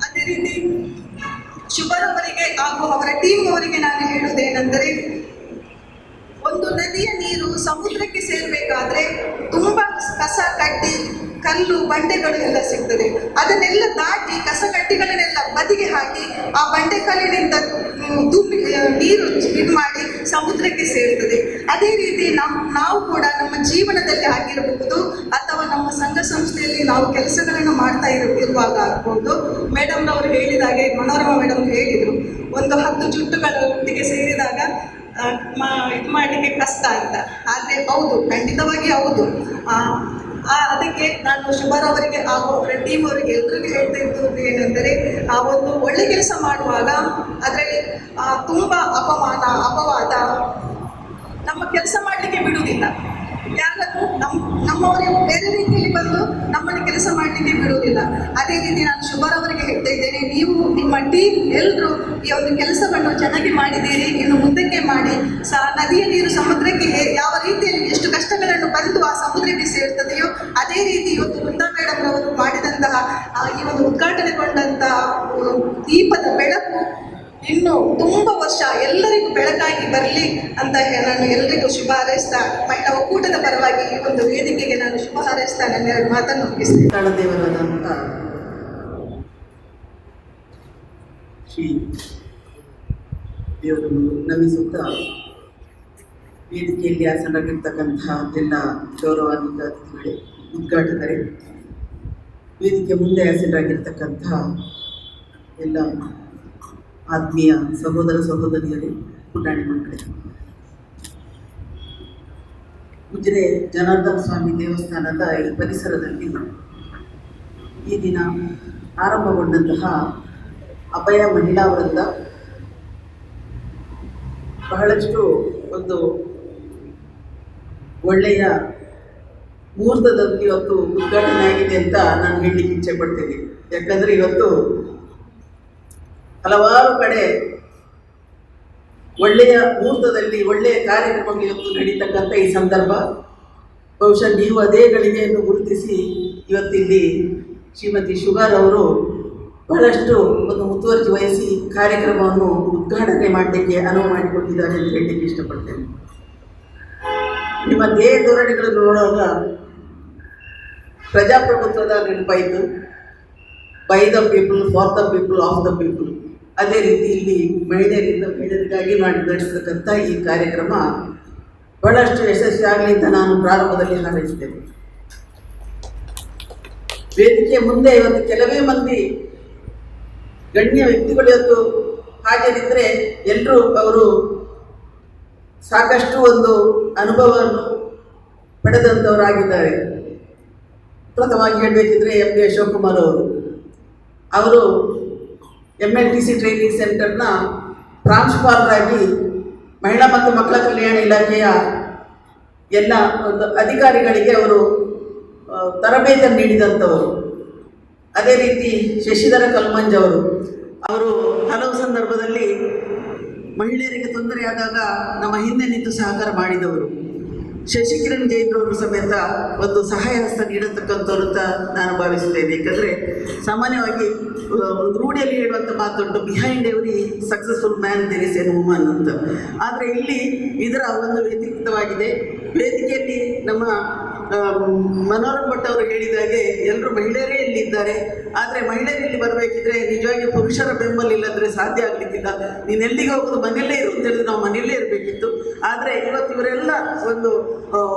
ಅದೇ ರೀತಿ ಶುಭರವರಿಗೆ ಹಾಗೂ ಅವರ ಟೀಮ್ ಅವರಿಗೆ ನಾನು ಹೇಳುವುದೇನೆಂದರೆ, ಒಂದು ನದಿಯ ನೀರು ಸಮುದ್ರಕ್ಕೆ ಸೇರಬೇಕಾದ್ರೆ ತುಂಬ ಕಸ ಕಡ್ಡಿ ಕಲ್ಲು ಬಂಡೆಗಳು ಎಲ್ಲ ಸಿಗ್ತದೆ. ಅದನ್ನೆಲ್ಲ ದಾಟಿ ಕಸ ಕಡ್ಡಿಗಳನ್ನೆಲ್ಲ ಬದಿಗೆ ಹಾಕಿ ಆ ಬಂಡೆ ಕಲ್ಲಿನಿಂದ ನೀರು ಇದು ಮಾಡಿ ಸಮುದ್ರಕ್ಕೆ ಸೇರ್ತದೆ. ಅದೇ ರೀತಿ ನಾವು ಕೂಡ ನಮ್ಮ ಜೀವನದಲ್ಲಿ ಆಗಿರಬಹುದು ಅಥವಾ ನಮ್ಮ ಸಂಘ ಸಂಸ್ಥೆಯಲ್ಲಿ ನಾವು ಕೆಲಸಗಳನ್ನು ಮಾಡ್ತಾ ಇರುವಾಗ ಆಗ್ಬೋದು. ಮೇಡಮ್ನವರು ಹೇಳಿದಾಗೆ, ಮನೋರಮಾ ಮೇಡಮ್ ಹೇಳಿದರು, ಒಂದು 10 ಜುಟ್ಟುಗಳ ಒಟ್ಟಿಗೆ ಸೇರಿದಾಗ ಇದು ಮಾಡಲಿಕ್ಕೆ ಕಷ್ಟ ಅಂತ. ಆದರೆ ಹೌದು, ಖಂಡಿತವಾಗಿ ಹೌದು. ಅದಕ್ಕೆ ನಾನು ಶುಭರವರಿಗೆ ಹಾಗೂ ಅವರ ಟೀಮ್ ಅವರಿಗೆ ಎಲ್ಲರಿಗೂ ಹೇಳ್ತಾ ಇದ್ದು ಏನೆಂದರೆ, ಆ ಒಂದು ಒಳ್ಳೆ ಕೆಲಸ ಮಾಡುವಾಗ ಅದರಲ್ಲಿ ತುಂಬ ಅಪವಾದ ನಮ್ಮ ಕೆಲಸ ಮಾಡಲಿಕ್ಕೆ ಬಿಡುವುದಿಲ್ಲ. ಯಾರಾದರೂ ನಮ್ಮವರೇ ಬೇರೆ ರೀತಿಯಲ್ಲಿ ಬಂದು ನಮ್ಮನ್ನು ಕೆಲಸ ಮಾಡಲಿಕ್ಕೆ ಬಿಡುವುದಿಲ್ಲ. ಅದೇ ರೀತಿ ನಾನು ಶುಭರವರಿಗೆ ಹೇಳ್ತಾ ಇದ್ದೇನೆ, ನೀವು ನಿಮ್ಮ ಟೀಮ್ ಎಲ್ಲರೂ ಈ ಒಂದು ಕೆಲಸವನ್ನು ಚೆನ್ನಾಗಿ ಮಾಡಿದ್ದೀರಿ, ಇನ್ನು ಮುಂದಕ್ಕೆ ಮಾಡಿ. ನದಿಯ ನೀರು ಸಮುದ್ರಕ್ಕೆ ಯಾವ ರೀತಿಯಲ್ಲಿ ಎಷ್ಟು ಕಷ್ಟಗಳನ್ನು ಬಂದು ಆ ಸಮುದ್ರಕ್ಕೆ ಸೇರ್ತದೆಯೋ ಅದೇ ರೀತಿ ಇವತ್ತು ವೃಂದಾ ಮೇಡಮ್ ಅವರು ಮಾಡಿದಂತಹ ಈ ಒಂದು ಉದ್ಘಾಟನೆಗೊಂಡಂತಹ ದೀಪದ ಬೆಳಕು ಇನ್ನು ತುಂಬ ವರ್ಷ ಎಲ್ಲರಿಗೂ ಬೆಳಕಾಗಿ ಬರಲಿ ಅಂತ ನಾನು ಎಲ್ಲರಿಗೂ ಶುಭ ಹಾರೈಸ್ತಾ, ಮಹಿಳಾ ಒಕ್ಕೂಟದ ಪರವಾಗಿ ಈ ಒಂದು ವೇದಿಕೆಗೆ ನಾನು ಶುಭ ಹಾರೈಸ್ತಾ ನನ್ನ ಎರಡು ಮಾತನ್ನು ಮುಗಿಸ್ತೇನೆ. ತಾಳದೇವರಾದಂಥ ಶ್ರೀ ದೇವರನ್ನು ನಮಿಸುತ್ತಾ, ವೇದಿಕೆಯಲ್ಲಿ ಆಸನರಾಗಿರ್ತಕ್ಕಂತಹ ಎಲ್ಲ ಗೌರವಾನ್ವಿತ ಅತಿಥಿಗಳೇ, ಉದ್ಘಾಟಕರೇ, ವೇದಿಕೆ ಮುಂದೆ ಆಸನರಾಗಿರ್ತಕ್ಕಂತಹ ಎಲ್ಲ ಆತ್ಮೀಯ ಸಹೋದರ ಸಹೋದರಿಯರೇ, ಪುಟಾಣಿ ಮಕ್ಕಳೇ, ಉಜಿರೆ ಜನಾರ್ದನ ಸ್ವಾಮಿ ದೇವಸ್ಥಾನದ ಈ ಪರಿಸರದಲ್ಲಿ ಈ ದಿನ ಆರಂಭಗೊಂಡಂತಹ ಅಭಯ ಮಹಿಳಾ ವೃಂದ ಬಹಳಷ್ಟು ಒಂದು ಒಳ್ಳೆಯ ಮುಹೂರ್ತದಲ್ಲಿ ಇವತ್ತು ಉದ್ಘಾಟನೆ ಆಗಿದೆ ಅಂತ ನಾನು ಹೇಳಲಿಕ್ಕೆ ಇಚ್ಛೆ ಪಡ್ತೀನಿ. ಯಾಕಂದರೆ ಇವತ್ತು ಹಲವಾರು ಕಡೆ ಒಳ್ಳೆಯ ಮುಹೂರ್ತದಲ್ಲಿ ಒಳ್ಳೆಯ ಕಾರ್ಯಕ್ರಮಗಳು ಇವತ್ತು ನಡೀತಕ್ಕಂಥ ಈ ಸಂದರ್ಭ, ಬಹುಶಃ ನೀವು ಅದೇ ಗಳಿಗೆಯನ್ನು ಗುರುತಿಸಿ ಇವತ್ತಿಲ್ಲಿ ಶ್ರೀಮತಿ ಶುಗರ್ ಅವರು ಬಹಳಷ್ಟು ಒಂದು ಮುತುವರ್ಜಿ ವಹಿಸಿ ಕಾರ್ಯಕ್ರಮವನ್ನು ಉದ್ಘಾಟನೆ ಮಾಡಲಿಕ್ಕೆ ಅನುವು ಮಾಡಿಕೊಟ್ಟಿದ್ದಾರೆ ಅಂತ ಹೇಳಲಿಕ್ಕೆ ಇಷ್ಟಪಡ್ತೇನೆ. ನಿಮ್ಮ ಧ್ಯೇಯ ಧೋರಣೆಗಳನ್ನು ನೋಡುವಾಗ ಪ್ರಜಾಪ್ರಭುತ್ವದ ನೆನಪಾಯಿತು, by the people, for the people, of the people. ಅದೇ ರೀತಿ ಇಲ್ಲಿ ಮಹಿಳೆಯರಿಂದ ಮಹಿಳೆಯರಿಗಾಗಿ ನಡೆಸತಕ್ಕಂಥ ಈ ಕಾರ್ಯಕ್ರಮ ಬಹಳಷ್ಟು ಯಶಸ್ವಿ ಆಗಲಿ ಅಂತ ನಾನು ಪ್ರಾರಂಭದಲ್ಲಿ ಹಾರೈಸ್ತೇನೆ. ವೇದಿಕೆ ಮುಂದೆ ಇವತ್ತು ಕೆಲವೇ ಮಂದಿ ಗಣ್ಯ ವ್ಯಕ್ತಿಗಳು ಇವತ್ತು ಹಾಜರಿದ್ದರೆ ಎಲ್ಲರೂ ಅವರು ಸಾಕಷ್ಟು ಒಂದು ಅನುಭವವನ್ನು ಪಡೆದಂಥವರಾಗಿದ್ದಾರೆ. ಪ್ರಥಮವಾಗಿ ಹೇಳಬೇಕಿದ್ರೆ ಎಂ.ಡಿ. ಅಶೋಕ್ ಕುಮಾರ್ ಅವರು MNTC ಟ್ರೈನಿಂಗ್ ಸೆಂಟರ್ನ ಪ್ರಾಂಶುಪಾಲರಾಗಿ ಮಹಿಳಾ ಮತ್ತು ಮಕ್ಕಳ ಕಲ್ಯಾಣ ಇಲಾಖೆಯ ಎಲ್ಲ ಒಂದು ಅಧಿಕಾರಿಗಳಿಗೆ ಅವರು ತರಬೇತಿಯನ್ನು ನೀಡಿದಂಥವರು. ಅದೇ ರೀತಿ ಶಶಿಧರ ಕಲ್ಮಂಜ್ ಅವರು ಹಲವು ಸಂದರ್ಭದಲ್ಲಿ ಮಹಿಳೆಯರಿಗೆ ತೊಂದರೆಯಾದಾಗ ನಮ್ಮ ಹಿಂದೆ ನಿಂತು ಸಹಕಾರ ಮಾಡಿದವರು. ಶಶಿಕಿರಣ್ ಜೈನ್ರವರು ಸಮೇತ ಒಂದು ಸಹಾಯ ಹಸ್ತ ನೀಡತಕ್ಕಂಥವ್ರು ಅಂತ ನಾನು ಭಾವಿಸುತ್ತೇನೆ. ಏಕೆಂದರೆ ಸಾಮಾನ್ಯವಾಗಿ ರೂಢಿಯಲ್ಲಿ ಹೇಳುವಂಥ ಮಾತುಂಟು, behind every successful man there is an woman ಅಂತ. ಆದರೆ ಇಲ್ಲಿ ಇದರ ಒಂದು ವ್ಯತಿರಿಕ್ತವಾಗಿದೆ. ವೇದಿಕೆಯಲ್ಲಿ ನಮ್ಮ ಮನೋರಮ್ ಭಟ್ ಅವರು ಹೇಳಿದಾಗೆ ಎಲ್ಲರೂ ಮಹಿಳೆಯರೇ ಇಲ್ಲಿದ್ದಾರೆ. ಆದರೆ ಮಹಿಳೆಯರಲ್ಲಿ ಬರಬೇಕಿದ್ರೆ ನಿಜವಾಗಿ ಪುರುಷರ ಬೆಂಬಲ ಇಲ್ಲದ್ರೆ ಸಾಧ್ಯ ಆಗಲಿಕ್ಕಿಲ್ಲ. ನೀನು ಎಲ್ಲಿಗೆ ಹೋಗೋದು, ಮನೆಯಲ್ಲೇ ಇರು ಅಂತ ಹೇಳಿದ್ರೆ ನಾವು ಮನೆಯಲ್ಲೇ ಇರಬೇಕಿತ್ತು. ಆದರೆ ಇವರೆಲ್ಲ ಒಂದು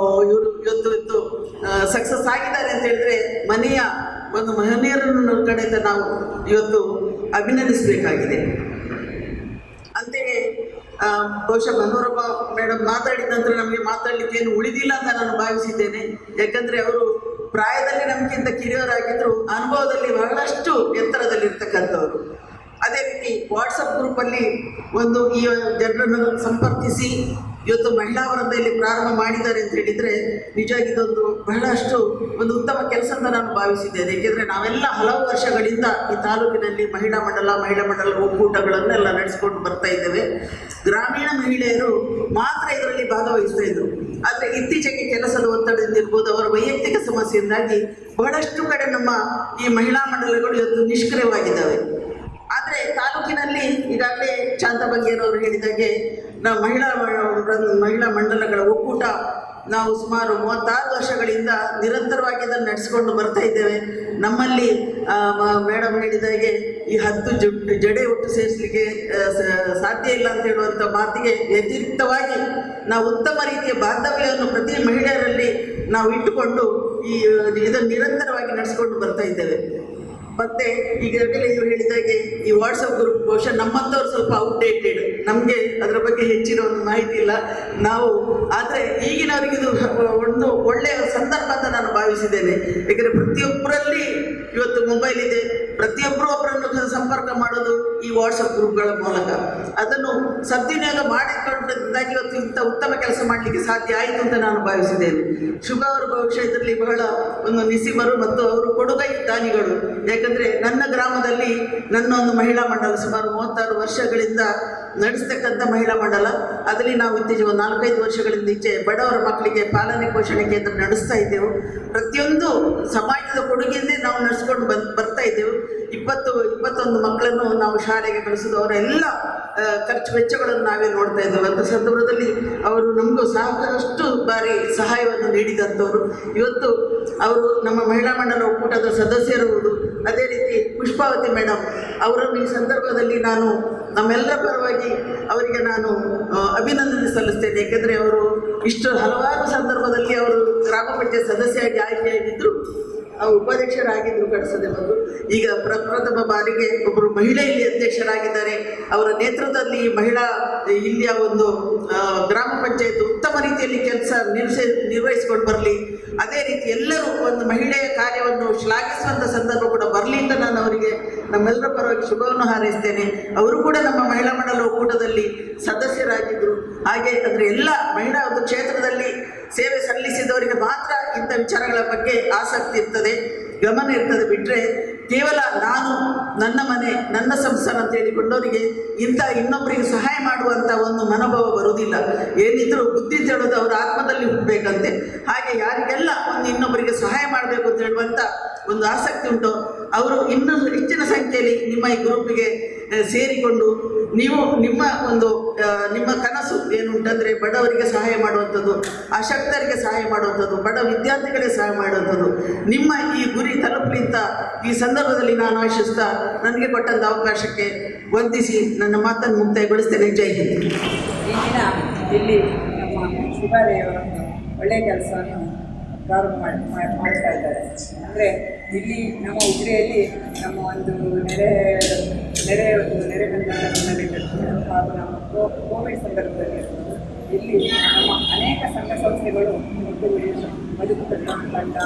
ಇವತ್ತು ಸಕ್ಸಸ್ ಆಗಿದ್ದಾರೆ ಅಂತ ಹೇಳಿದ್ರೆ ಮನೆಯ ಒಂದು ಮಹನೀಯರನ್ನು ಕಡೆಯಿಂದ ನಾವು ಇವತ್ತು ಅಭಿನಂದಿಸಬೇಕಾಗಿದೆ. ಅಂತೆಯೇ ಬಹುಶಃ ಮನೋರಮ ಮೇಡಮ್ ಮಾತಾಡಿದ ನಂತರ ನಮಗೆ ಮಾತಾಡಲಿಕ್ಕೆ ಏನು ಉಳಿದಿಲ್ಲ ಅಂತ ನಾನು ಭಾವಿಸಿದ್ದೇನೆ. ಯಾಕಂದರೆ ಅವರು ಪ್ರಾಯದಲ್ಲಿ ನಮಗಿಂತ ಕಿರಿಯರಾಗಿದ್ದರು, ಅನುಭವದಲ್ಲಿ ಬಹಳಷ್ಟು ಎತ್ತರದಲ್ಲಿರ್ತಕ್ಕಂಥವ್ರು. ಅದೇ ರೀತಿ ವಾಟ್ಸಪ್ ಗ್ರೂಪಲ್ಲಿ ಒಂದು ಈ ಜನರನ್ನು ಸಂಪರ್ಕಿಸಿ ಇವತ್ತು ಮಹಿಳಾ ವೃಂದದಲ್ಲಿ ಪ್ರಾರಂಭ ಮಾಡಿದ್ದಾರೆ ಅಂತ ಹೇಳಿದರೆ ನಿಜವಾಗಿ ಇದೊಂದು ಬಹಳಷ್ಟು ಒಂದು ಉತ್ತಮ ಕೆಲಸ ಅಂತ ನಾನು ಭಾವಿಸಿದ್ದೇನೆ. ಏಕೆಂದರೆ ನಾವೆಲ್ಲ ಹಲವು ವರ್ಷಗಳಿಂದ ಈ ತಾಲೂಕಿನಲ್ಲಿ ಮಹಿಳಾ ಮಂಡಲ ಒಕ್ಕೂಟಗಳನ್ನೆಲ್ಲ ನಡೆಸಿಕೊಂಡು ಬರ್ತಾ ಇದ್ದೇವೆ. ಗ್ರಾಮೀಣ ಮಹಿಳೆಯರು ಮಾತ್ರ ಇದರಲ್ಲಿ ಭಾಗವಹಿಸ್ತಾ ಇದ್ದರು. ಆದರೆ ಇತ್ತೀಚೆಗೆ ಕೆಲಸದ ಒತ್ತಡದಿಂದ ಇರ್ಬೋದು, ಅವರ ವೈಯಕ್ತಿಕ ಸಮಸ್ಯೆಯಿಂದಾಗಿ ಬಹಳಷ್ಟು ಕಡೆ ನಮ್ಮ ಈ ಮಹಿಳಾ ಮಂಡಲಗಳು ಇವತ್ತು ನಿಷ್ಕ್ರಿಯವಾಗಿದ್ದಾವೆ. ಆದರೆ ತಾಲೂಕಿನಲ್ಲಿ ಈಗಾಗಲೇ ಶಾಂತ ಬಂಗೇರವರು ಹೇಳಿದಾಗೆ ನಾವು ಮಹಿಳಾ ಮಂಡಲಗಳ ಒಕ್ಕೂಟ ನಾವು ಸುಮಾರು 36 ವರ್ಷಗಳಿಂದ ನಿರಂತರವಾಗಿ ಇದನ್ನು ನಡೆಸಿಕೊಂಡು ಬರ್ತಾ ಇದ್ದೇವೆ. ನಮ್ಮಲ್ಲಿ ಮೇಡಮ್ ಹೇಳಿದಾಗೆ ಈ 10 ಜಡೆ ಒಟ್ಟು ಸೇರಿಸಲಿಕ್ಕೆ ಸಾಧ್ಯ ಇಲ್ಲ ಅಂತ ಹೇಳುವಂಥ ಮಾತಿಗೆ ವ್ಯತಿರಿಕ್ತವಾಗಿ ನಾವು ಉತ್ತಮ ರೀತಿಯ ಬಾಂಧವ್ಯವನ್ನು ಪ್ರತಿ ಮಹಿಳೆಯರಲ್ಲಿ ನಾವು ಇಟ್ಟುಕೊಂಡು ಇದನ್ನು ನಿರಂತರವಾಗಿ ನಡೆಸಿಕೊಂಡು ಬರ್ತಾ ಇದ್ದೇವೆ. ಮತ್ತೆ ಈಗಾಗಲೇ ಇವರು ಹೇಳಿದಾಗೆ ಈ ವಾಟ್ಸಪ್ ಗ್ರೂಪ್ ಬಹುಶಃ ನಮ್ಮಂಥವ್ರು ಸ್ವಲ್ಪ ಔಟ್ಡೇಟೆಡ್, ನಮಗೆ ಅದರ ಬಗ್ಗೆ ಹೆಚ್ಚಿನ ಒಂದು ಮಾಹಿತಿ ಇಲ್ಲ ನಾವು. ಆದರೆ ಈಗಿನವರಿಗೆ ಇದು ಒಂದು ಒಳ್ಳೆಯ ಸಂದರ್ಭ ಅಂತ ನಾನು ಭಾವಿಸಿದ್ದೇನೆ. ಏಕೆಂದರೆ ಪ್ರತಿಯೊಬ್ಬರಲ್ಲಿ ಇವತ್ತು ಮೊಬೈಲ್ ಇದೆ, ಪ್ರತಿಯೊಬ್ಬರು ಒಬ್ಬರನ್ನು ಸಂಪರ್ಕ ಮಾಡೋದು ಈ ವಾಟ್ಸಪ್ ಗ್ರೂಪ್ಗಳ ಮೂಲಕ. ಅದನ್ನು ಸದ್ವಿನಿಯೋಗ ಮಾಡಿಕೊಂಡಾಗಿ ಇವತ್ತು ಇಂಥ ಉತ್ತಮ ಕೆಲಸ ಮಾಡಲಿಕ್ಕೆ ಸಾಧ್ಯ ಆಯಿತು ಅಂತ ನಾನು ಭಾವಿಸಿದ್ದೇನೆ. ಶುಭ ಅವರು ಬಹುಶಃ ಇದರಲ್ಲಿ ಬಹಳ ಒಂದು ನಿಸಿಮರು ಮತ್ತು ಅವರು ಕೊಡುಗೈ ದಾನಿಗಳು. ಯಾಕಂದರೆ ನನ್ನ ಗ್ರಾಮದಲ್ಲಿ ನನ್ನ ಒಂದು ಮಹಿಳಾ ಮಂಡಲ ಸುಮಾರು 36 ವರ್ಷಗಳಿಂದ ನಡೆಸ್ತಕ್ಕಂಥ ಮಹಿಳಾ ಮಂಡಲ, ಅದರಲ್ಲಿ ನಾವು ಇತ್ತೀಚೆಗೆ 4-5 ವರ್ಷಗಳಿಂದ ಈಚೆ ಬಡವರ ಮಕ್ಕಳಿಗೆ ಪಾಲನೆ ಪೋಷಣೆ ಕೇಂದ್ರ ನಡೆಸ್ತಾ ಇದ್ದೆವು. ಪ್ರತಿಯೊಂದು ಸಮಾಜದ ಕೊಡುಗೆಯಿಂದೇ ನಾವು ನಡೆಸ್ಕೊಂಡು ಬರ್ತಾ ಇದ್ದೆವು. 21 ಮಕ್ಕಳನ್ನು ನಾವು ಶಾಲೆಗೆ ಕಳಿಸೋದು, ಅವರೆಲ್ಲ ಖರ್ಚು ವೆಚ್ಚಗಳನ್ನು ನಾವೇ ನೋಡ್ತಾ ಇದ್ದೇವೆ. ಅಂತ ಸಂದರ್ಭದಲ್ಲಿ ಅವರು ನಮಗೂ ಸಾಕಷ್ಟು ಬಾರಿ ಸಹಾಯವನ್ನು ನೀಡಿದಂಥವರು. ಇವತ್ತು ಅವರು ನಮ್ಮ ಮಹಿಳಾ ಮಂಡಲ ಒಕ್ಕೂಟದ ಸದಸ್ಯರುವುದು. ಅದೇ ರೀತಿ ಪುಷ್ಪಾವತಿ ಮೇಡಮ್ ಅವರನ್ನು ಈ ಸಂದರ್ಭದಲ್ಲಿ ನಾನು ನಮ್ಮೆಲ್ಲರ ಪರವಾಗಿ ಅವರಿಗೆ ನಾನು ಅಭಿನಂದನೆ ಸಲ್ಲಿಸ್ತೇನೆ. ಏಕೆಂದರೆ ಅವರು ಇಷ್ಟು ಹಲವಾರು ಸಂದರ್ಭದಲ್ಲಿ ಅವರು ಗ್ರಾಮ ಪಂಚಾಯತ್ ಸದಸ್ಯರಾಗಿ ಆಯ್ಕೆಯಾಗಿದ್ದರು, ಉಪಾಧ್ಯಕ್ಷರಾಗಿದ್ದರು ಕಳಿಸದೆ ಬಂದು. ಈಗ ಪ್ರಪ್ರಥಮ ಬಾರಿಗೆ ಒಬ್ಬರು ಮಹಿಳೆ ಇಲ್ಲಿ ಅಧ್ಯಕ್ಷರಾಗಿದ್ದಾರೆ. ಅವರ ನೇತೃತ್ವದಲ್ಲಿ ಮಹಿಳಾ ಇಲ್ಲಿಯ ಒಂದು ಗ್ರಾಮ ಪಂಚಾಯತ್ ಉತ್ತಮ ರೀತಿಯಲ್ಲಿ ಕೆಲಸ ನಿರ್ವಹಿಸಿಕೊಂಡು ಬರಲಿ. ಅದೇ ರೀತಿ ಎಲ್ಲರೂ ಒಂದು ಮಹಿಳೆಯ ಕಾರ್ಯವನ್ನು ಶ್ಲಾಘಿಸುವಂಥ ಸಂದರ್ಭ ಕೂಡ ಬರಲಿ ಅಂತ ನಾನು ಅವರಿಗೆ ನಮ್ಮೆಲ್ಲರ ಪರವಾಗಿ ಶುಭವನ್ನು ಹಾರೈಸ್ತೇನೆ. ಅವರು ಕೂಡ ನಮ್ಮ ಮಹಿಳಾ ಮಂಡಲ ಒಕ್ಕೂಟದಲ್ಲಿ ಸದಸ್ಯರಾಗಿದ್ದರು. ಹಾಗೆ ಅಂದರೆ ಎಲ್ಲ ಮಹಿಳಾ ಒಂದು ಕ್ಷೇತ್ರದಲ್ಲಿ ಸೇವೆ ಸಲ್ಲಿಸಿದವರಿಗೆ ಮಾತ್ರ ಇಂಥ ವಿಚಾರಗಳ ಬಗ್ಗೆ ಆಸಕ್ತಿ ಇರ್ತದೆ, ಗಮನ ಇರ್ತದೆ. ಬಿಟ್ಟರೆ ಕೇವಲ ನಾನು ನನ್ನ ಮನೆ ನನ್ನ ಸಂಸಾರ ಅಂತ ಹೇಳಿಕೊಂಡವರಿಗೆ ಇನ್ನೊಬ್ಬರಿಗೆ ಸಹಾಯ ಮಾಡುವಂಥ ಒಂದು ಮನೋಭಾವ ಬರುವುದಿಲ್ಲ. ಏನಿದ್ರೂ ಬುದ್ಧಿ ಹೇಳೋದು ಅವರ ಆತ್ಮದಲ್ಲಿ ಹುಟ್ಟಬೇಕಂತೆ. ಹಾಗೆ ಯಾರಿಗೆಲ್ಲ ಇನ್ನೊಬ್ಬರಿಗೆ ಸಹಾಯ ಮಾಡಬೇಕು ಅಂತ ಹೇಳುವಂಥ ಒಂದು ಆಸಕ್ತಿ ಉಂಟು ಅವರು ಇನ್ನೂ ಹೆಚ್ಚಿನ ಸಂಖ್ಯೆಯಲ್ಲಿ ನಿಮ್ಮ ಈ ಗ್ರೂಪಿಗೆ ಸೇರಿಕೊಂಡು ನೀವು ನಿಮ್ಮ ಕನಸು ಏನುಂಟಂದರೆ ಬಡವರಿಗೆ ಸಹಾಯ ಮಾಡುವಂಥದ್ದು, ಅಶಕ್ತರಿಗೆ ಸಹಾಯ ಮಾಡುವಂಥದ್ದು, ಬಡ ವಿದ್ಯಾರ್ಥಿಗಳಿಗೆ ಸಹಾಯ ಮಾಡುವಂಥದ್ದು, ನಿಮ್ಮ ಈ ಗುರಿ ತಲುಪಲಿ ಅಂತ ಈ ಸಂದರ್ಭದಲ್ಲಿ ನಾನು ಆಶಿಸ್ತಾ ನನಗೆ ಕೊಟ್ಟಂಥ ಅವಕಾಶಕ್ಕೆ ವಂದಿಸಿ ನನ್ನ ಮಾತನ್ನು ಮುಕ್ತಾಯಗೊಳಿಸ್ತೇನೆ. ಜೈ ಹಿಂದ್. ಈ ದಿನ ಇಲ್ಲಿ ನಮ್ಮ ಶುಭಾಲಯವರನ್ನು ಒಳ್ಳೆಯ ಕೆಲಸವನ್ನು ಪ್ರಾರಂಭ ಮಾಡ್ತಾ ಇದ್ದಾರೆ. ಅಂದರೆ ಇಲ್ಲಿ ನಮ್ಮ ಉಜಿರೆಯಲ್ಲಿ ನಮ್ಮ ಒಂದು ನೆರೆ ಬಂಧನದಲ್ಲಿ ಹಾಗೂ ನಮ್ಮ ಕೋವಿಡ್ ಸಂದರ್ಭದಲ್ಲಿ ಇಲ್ಲಿ ನಮ್ಮ ಅನೇಕ ಸಂಘ ಸಂಸ್ಥೆಗಳು ಒಟ್ಟುಗೂಡಿ ಬದುಕು ತಂಡ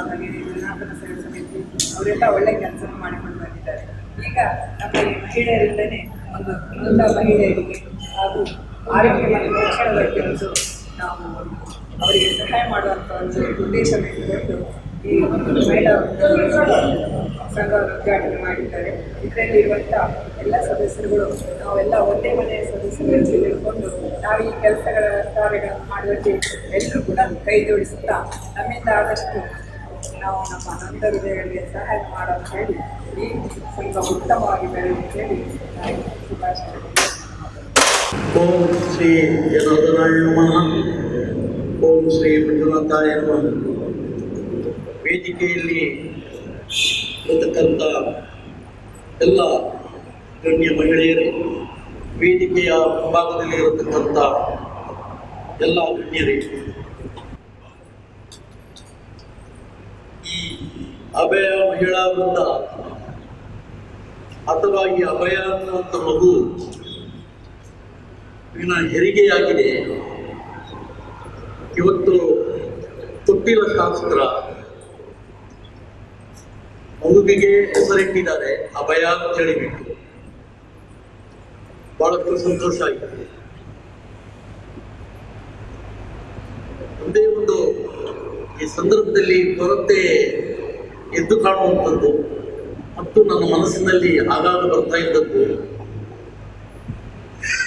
ಹಾಗೆ ನಾಟಕ ಸೇವೆ ಸಮಿತಿ ಅವರೆಲ್ಲ ಒಳ್ಳೆಯ ಕೆಲಸ ಮಾಡಿಕೊಂಡು ಬಂದಿದ್ದಾರೆ. ಈಗ ನಮ್ಮ ಈ ಮಹಿಳೆಯರಿಂದಲೇ ಒಂದು ನೂತನ ಮಹಿಳೆಯರಿಗೆ ಹಾಗೂ ಆರೋಗ್ಯ ಮತ್ತು ರಕ್ಷಣಾ ವೈದ್ಯರು ನಾವು ಅವರಿಗೆ ಸಹಾಯ ಮಾಡುವಂಥ ಒಂದು ಉದ್ದೇಶವನ್ನು ಇಟ್ಟುಕೊಂಡು ಈ ಒಂದು ಮಹಿಳಾ ಸಂಘ ಉದ್ಘಾಟನೆ ಮಾಡಿದ್ದಾರೆ. ಇದರಲ್ಲಿ ಇರುವಂಥ ಎಲ್ಲ ಸದಸ್ಯರುಗಳು ನಾವೆಲ್ಲ ಒಂದೇ ಮನೆಯ ಸದಸ್ಯರು ತಿಳ್ಕೊಂಡು ನಾವು ಈ ಕಾರ್ಯಗಳನ್ನು ಮಾಡುವಲ್ಲಿ ಎಲ್ಲರೂ ಕೂಡ ಕೈ ಜೋಡಿಸುತ್ತಾ ನಮ್ಮಿಂದ ಆದಷ್ಟು ನಾವು ನಮ್ಮ ನೊಂದ ಹೃದಯಗಳಿಗೆ ಸಹಾಯ ಮಾಡೋದು ಹೇಳಿ ಈ ಸಂಘ ಉತ್ತಮವಾಗಿ ಬೆಳೆದು ಹೇಳಿ ಶುಭಾಶಯ. ಓಂ ಶ್ರೀ ಜನಾರ್ದನಾಯ ನಮಃ. ಓಂ ಶ್ರೀ ಮಂಜುನಾಥಾಯ ನಮಃ. ವೇದಿಕೆಯಲ್ಲಿ ಇರತಕ್ಕಂಥ ಎಲ್ಲ ಗಣ್ಯ ಮಹಿಳೆಯರೇ, ವೇದಿಕೆಯ ಮುಂಭಾಗದಲ್ಲಿ ಇರತಕ್ಕಂಥ ಎಲ್ಲ ಗಣ್ಯರೇ, ಈ ಅಭಯ ಮಹಿಳಾ ವೃಂದ ಅಥವಾ ಈ ಅಭಯ ಅನ್ನುವಂಥ ಮಗು ಹೆರಿಗೆಯಾಗಿದೆ. ಇವತ್ತು ತೊಟ್ಟಿಲ ಶಾಸ್ತ್ರ ಮಗುವಿಗೆ ಹೆಸರಿಟ್ಟಿದ್ದಾರೆ ಅಭಯ ಅಂತ ಹೇಳಿಬಿಟ್ಟು. ಬಹಳಷ್ಟು ಸಂತೋಷ ಆಯಿತು. ಒಂದೇ ಒಂದು ಈ ಸಂದರ್ಭದಲ್ಲಿ ಕೊರತೆ ಎದ್ದು ಕಾಣುವಂಥದ್ದು ಮತ್ತು ನನ್ನ ಮನಸ್ಸಿನಲ್ಲಿ ಆಗಾಗ ಬರ್ತಾ ಇದ್ದದ್ದು,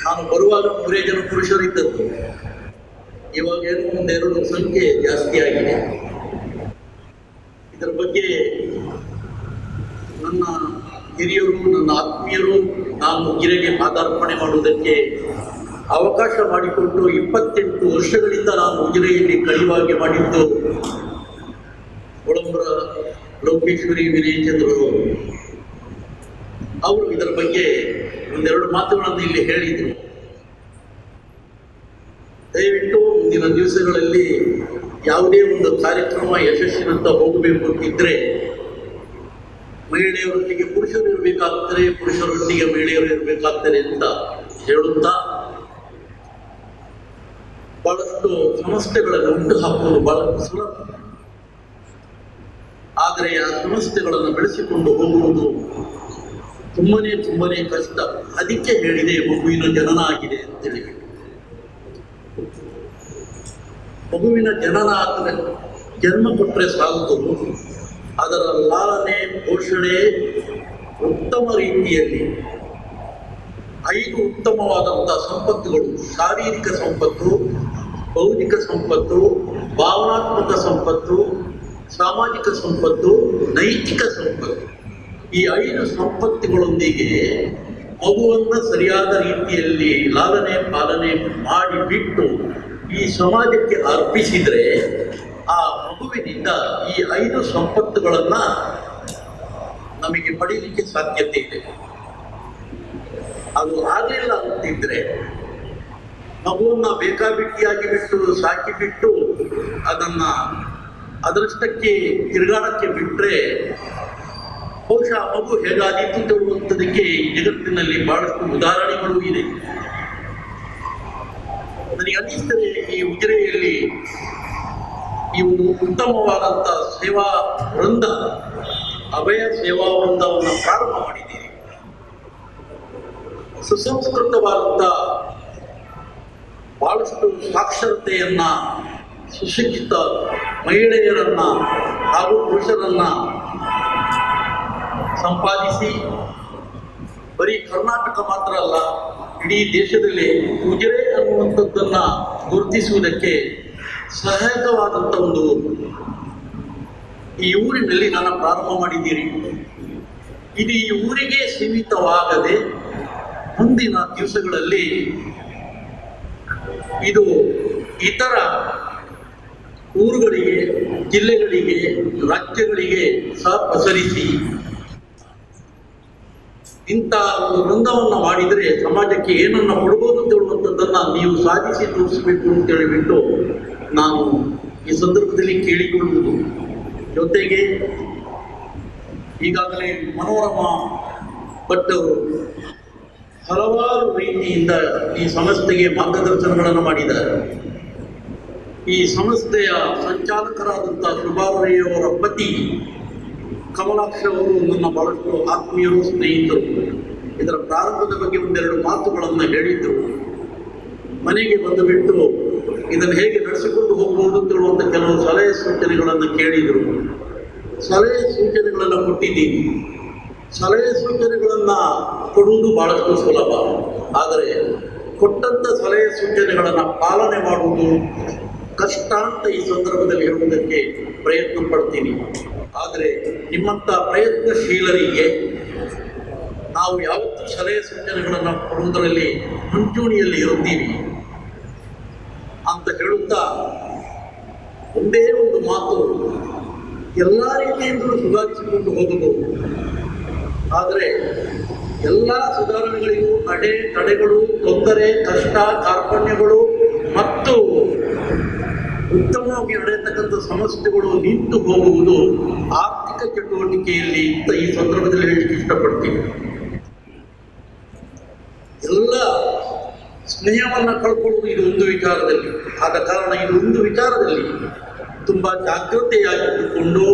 ನಾನು ಬರುವಾಗ 3 ಜನ ಪುರುಷರಿದ್ದದ್ದು, ಇವಾಗ ಏನೋ 1-2 ಸಂಖ್ಯೆ ಜಾಸ್ತಿ ಆಗಿದೆ. ಇದರ ಬಗ್ಗೆ ನನ್ನ ಹಿರಿಯರು, ನನ್ನ ಆತ್ಮೀಯರು ನಾನು ಉಜಿರೆಗೆ ಮಾತಾರ್ಪಣೆ ಮಾಡುವುದಕ್ಕೆ ಅವಕಾಶ ಮಾಡಿಕೊಟ್ಟು 28 ವರ್ಷಗಳಿಂದ ನಾನು ಉಜಿರೆಯಲ್ಲಿ ಕಳೆಯುವಾಗೆ ಮಾಡಿದ್ದು ಒಳಂಬರ ಲೋಕೇಶ್ವರಿ ವಿನಯಚಂದ್ರರು ಅವರು ಇದರ ಬಗ್ಗೆ 1-2 ಮಾತುಗಳನ್ನು ಇಲ್ಲಿ ಹೇಳಿದರು. ದಯವಿಟ್ಟು ಮುಂದಿನ ದಿವಸಗಳಲ್ಲಿ ಯಾವುದೇ ಒಂದು ಕಾರ್ಯಕ್ರಮ ಯಶಸ್ಸಿನಂತ ಹೋಗಬೇಕು ಅಂತಿದ್ರೆ ಮಹಿಳೆಯರೊಟ್ಟಿಗೆ ಪುರುಷರು ಇರಬೇಕಾಗ್ತಾರೆ, ಪುರುಷರೊಟ್ಟಿಗೆ ಮಹಿಳೆಯರು ಇರಬೇಕಾಗ್ತಾರೆ ಅಂತ ಹೇಳುತ್ತಾ ಬಹಳಷ್ಟು ಸಮಸ್ಯೆಗಳನ್ನು ಉಂಟು ಹಾಕುವುದು ಬಹಳಷ್ಟು ಸುಲಭ. ಆದರೆ ಆ ಸಮಸ್ಯೆಗಳನ್ನು ಬೆಳೆಸಿಕೊಂಡು ಹೋಗುವುದು ತುಂಬನೇ ಕಷ್ಟ. ಅದಕ್ಕೆ ಹೇಳಿದೆ ಮಗುವಿನ ಜನನ ಆಗಿದೆ ಅಂತೇಳಿ. ಮಗುವಿನ ಜನನ ಆದರೆ ಜನ್ಮ ಕೊಟ್ಟರೆ ಸಾಲದು, ಅದರ ಲಾಲನೆ ಪೋಷಣೆ ಉತ್ತಮ ರೀತಿಯಲ್ಲಿ 5 ಉತ್ತಮವಾದಂಥ ಸಂಪತ್ತುಗಳು: ಶಾರೀರಿಕ ಸಂಪತ್ತು, ಬೌದ್ಧಿಕ ಸಂಪತ್ತು, ಭಾವನಾತ್ಮಕ ಸಂಪತ್ತು, ಸಾಮಾಜಿಕ ಸಂಪತ್ತು, ನೈತಿಕ ಸಂಪತ್ತು. ಈ 5 ಸಂಪತ್ತುಗಳೊಂದಿಗೆ ಮಗುವನ್ನು ಸರಿಯಾದ ರೀತಿಯಲ್ಲಿ ಲಾಲನೆ ಪಾಲನೆ ಮಾಡಿಬಿಟ್ಟು ಈ ಸಮಾಜಕ್ಕೆ ಅರ್ಪಿಸಿದರೆ ಆ ಮಗುವಿನಿಂದ ಈ 5 ಸಂಪತ್ತುಗಳನ್ನು ನಮಗೆ ಪಡೀಲಿಕ್ಕೆ ಸಾಧ್ಯತೆ ಇದೆ. ಅದು ಆಗಲಿಲ್ಲ ಅಂತಿದ್ರೆ ಮಗುವನ್ನು ಬೇಕಾಬಿಟ್ಟಿಯಾಗಿ ಬಿಟ್ಟು ಸಾಕಿಬಿಟ್ಟು ಅದನ್ನು ಅದರಷ್ಟಕ್ಕೆ ತಿರುಗಾಡಕ್ಕೆ ಬಿಟ್ಟರೆ ಬಹುಶಃ ಮಗು ಹೇಗಾದೀತು ತರುವಂಥದಕ್ಕೆ ಈ ಜಗತ್ತಿನಲ್ಲಿ ಬಹಳಷ್ಟು ಉದಾಹರಣೆಗಳು ಇದೆ. ನನಗೆ ಅನ್ನಿಸ್ತದೆ ಈ ಉಜಿರೆಯಲ್ಲಿ ಈ ಒಂದು ಉತ್ತಮವಾದಂಥ ಸೇವಾ ವೃಂದ, ಅಭಯ ಸೇವಾ ವೃಂದವನ್ನು ಪ್ರಾರಂಭ ಮಾಡಿದ್ದೀರಿ. ಸುಸಂಸ್ಕೃತವಾದಂಥ ಬಹಳಷ್ಟು ಸಾಕ್ಷರತೆಯನ್ನ, ಸುಶಿಕ್ಷಿತ ಮಹಿಳೆಯರನ್ನ ಹಾಗೂ ಪುರುಷರನ್ನ ಸಂಪಾದಿಸಿ ಬರೀ ಕರ್ನಾಟಕ ಮಾತ್ರ ಅಲ್ಲ, ಇಡೀ ದೇಶದಲ್ಲಿ ಉಜಿರೆ ಅನ್ನುವಂಥದ್ದನ್ನು ಗುರುತಿಸುವುದಕ್ಕೆ ಸಹಾಯಕವಾದಂಥ ಒಂದು ಈ ಊರಿನಲ್ಲಿ ನಾನು ಪ್ರಾರಂಭ ಮಾಡಿದ್ದೀರಿ. ಇದು ಈ ಊರಿಗೆ ಸೀಮಿತವಾಗದೆ ಮುಂದಿನ ದಿವಸಗಳಲ್ಲಿ ಇದು ಇತರ ಊರುಗಳಿಗೆ, ಜಿಲ್ಲೆಗಳಿಗೆ, ರಾಜ್ಯಗಳಿಗೆ ಸಹ ಪಸರಿಸಿ ಇಂಥ ಒಂದು ವೃಂದವನ್ನು ಮಾಡಿದರೆ ಸಮಾಜಕ್ಕೆ ಏನನ್ನು ಕೊಡ್ಬೋದು ಅಂತ ಹೇಳುವಂಥದ್ದನ್ನು ನೀವು ಸಾಧಿಸಿ ತೋರಿಸಬೇಕು ಅಂತ ಹೇಳಿಬಿಟ್ಟು ನಾನು ಈ ಸಂದರ್ಭದಲ್ಲಿ ಕೇಳಿಕೊಳ್ಳುವುದು. ಜೊತೆಗೆ ಈಗಾಗಲೇ ಮನೋರಮಾ ಭಟ್ ಅವರು ಹಲವಾರು ರೀತಿಯಿಂದ ಈ ಸಂಸ್ಥೆಗೆ ಮಾರ್ಗದರ್ಶನಗಳನ್ನು ಮಾಡಿದ್ದಾರೆ. ಈ ಸಂಸ್ಥೆಯ ಸಂಚಾಲಕರಾದಂಥ ಶುಭಾರಯ್ಯವರ ಪತಿ ಕಮಲಾಕ್ಷ ಅವರು ನನ್ನ ಬಹಳಷ್ಟು ಆತ್ಮೀಯರು, ಸ್ನೇಹಿತರು. ಇದರ ಪ್ರಾರಂಭದ ಬಗ್ಗೆ ಒಂದೆರಡು ಮಾತುಗಳನ್ನು ಹೇಳಿದ್ದರು. ಮನೆಗೆ ಬಂದು ಬಿಟ್ಟು ಇದನ್ನು ಹೇಗೆ ನಡೆಸಿಕೊಂಡು ಹೋಗ್ಬೋದು ಅಂತ ಹೇಳುವಂಥ ಕೆಲವು ಸಲಹೆ ಸೂಚನೆಗಳನ್ನು ಕೇಳಿದರು. ಸಲಹೆ ಸೂಚನೆಗಳನ್ನು ಕೊಟ್ಟಿದ್ದೀನಿ. ಸಲಹೆ ಸೂಚನೆಗಳನ್ನು ಕೊಡುವುದು ಬಹಳಷ್ಟು ಸುಲಭ, ಆದರೆ ಕೊಟ್ಟಂಥ ಸಲಹೆ ಸೂಚನೆಗಳನ್ನು ಪಾಲನೆ ಮಾಡುವುದು ಕಷ್ಟ ಅಂತ ಈ ಸಂದರ್ಭದಲ್ಲಿ ಹೇಳುವುದಕ್ಕೆ ಪ್ರಯತ್ನ ಪಡ್ತೀನಿ. ಆದರೆ ನಿಮ್ಮಂಥ ಪ್ರಯತ್ನಶೀಲರಿಗೆ ನಾವು ಯಾವತ್ತೂ ಸಲಹೆ ಸೂಚನೆಗಳನ್ನು ಕೊಡುವುದರಲ್ಲಿ ಮುಂಚೂಣಿಯಲ್ಲಿ ಇರುತ್ತೀವಿ ಅಂತ ಹೇಳುತ್ತಾ ಒಂದೇ ಒಂದು ಮಾತು, ಎಲ್ಲ ರೀತಿಯಿಂದಲೂ ಸುಧಾರಿಸಿಕೊಂಡು ಹೋಗಬಹುದು. ಆದರೆ ಎಲ್ಲ ಸುಧಾರಣೆಗಳಿಗೂ ತಡೆಗಳು, ತೊಂದರೆ, ಕಷ್ಟ, ಕಾರ್ಪಣ್ಯಗಳು ಮತ್ತು ಉತ್ತಮವಾಗಿ ನಡೆಯತಕ್ಕಂಥ ಸಮಸ್ಯೆಗಳು ನಿಂತು ಹೋಗುವುದು ಆರ್ಥಿಕ ಚಟುವಟಿಕೆಯಲ್ಲಿ ಅಂತ ಈ ಸಂದರ್ಭದಲ್ಲಿ ಹೇಳಲಿಕ್ಕೆ ಇಷ್ಟಪಡ್ತೀನಿ. ಎಲ್ಲ ಸ್ನೇಹವನ್ನು ಕಳ್ಕೊಳ್ಳುವುದು ಇದು ಒಂದು ವಿಚಾರದಲ್ಲಿ. ಆದ ಕಾರಣ ಇದು ಒಂದು ವಿಚಾರದಲ್ಲಿ ತುಂಬ ಜಾಗೃತೆಯಾಗಿಟ್ಟುಕೊಂಡು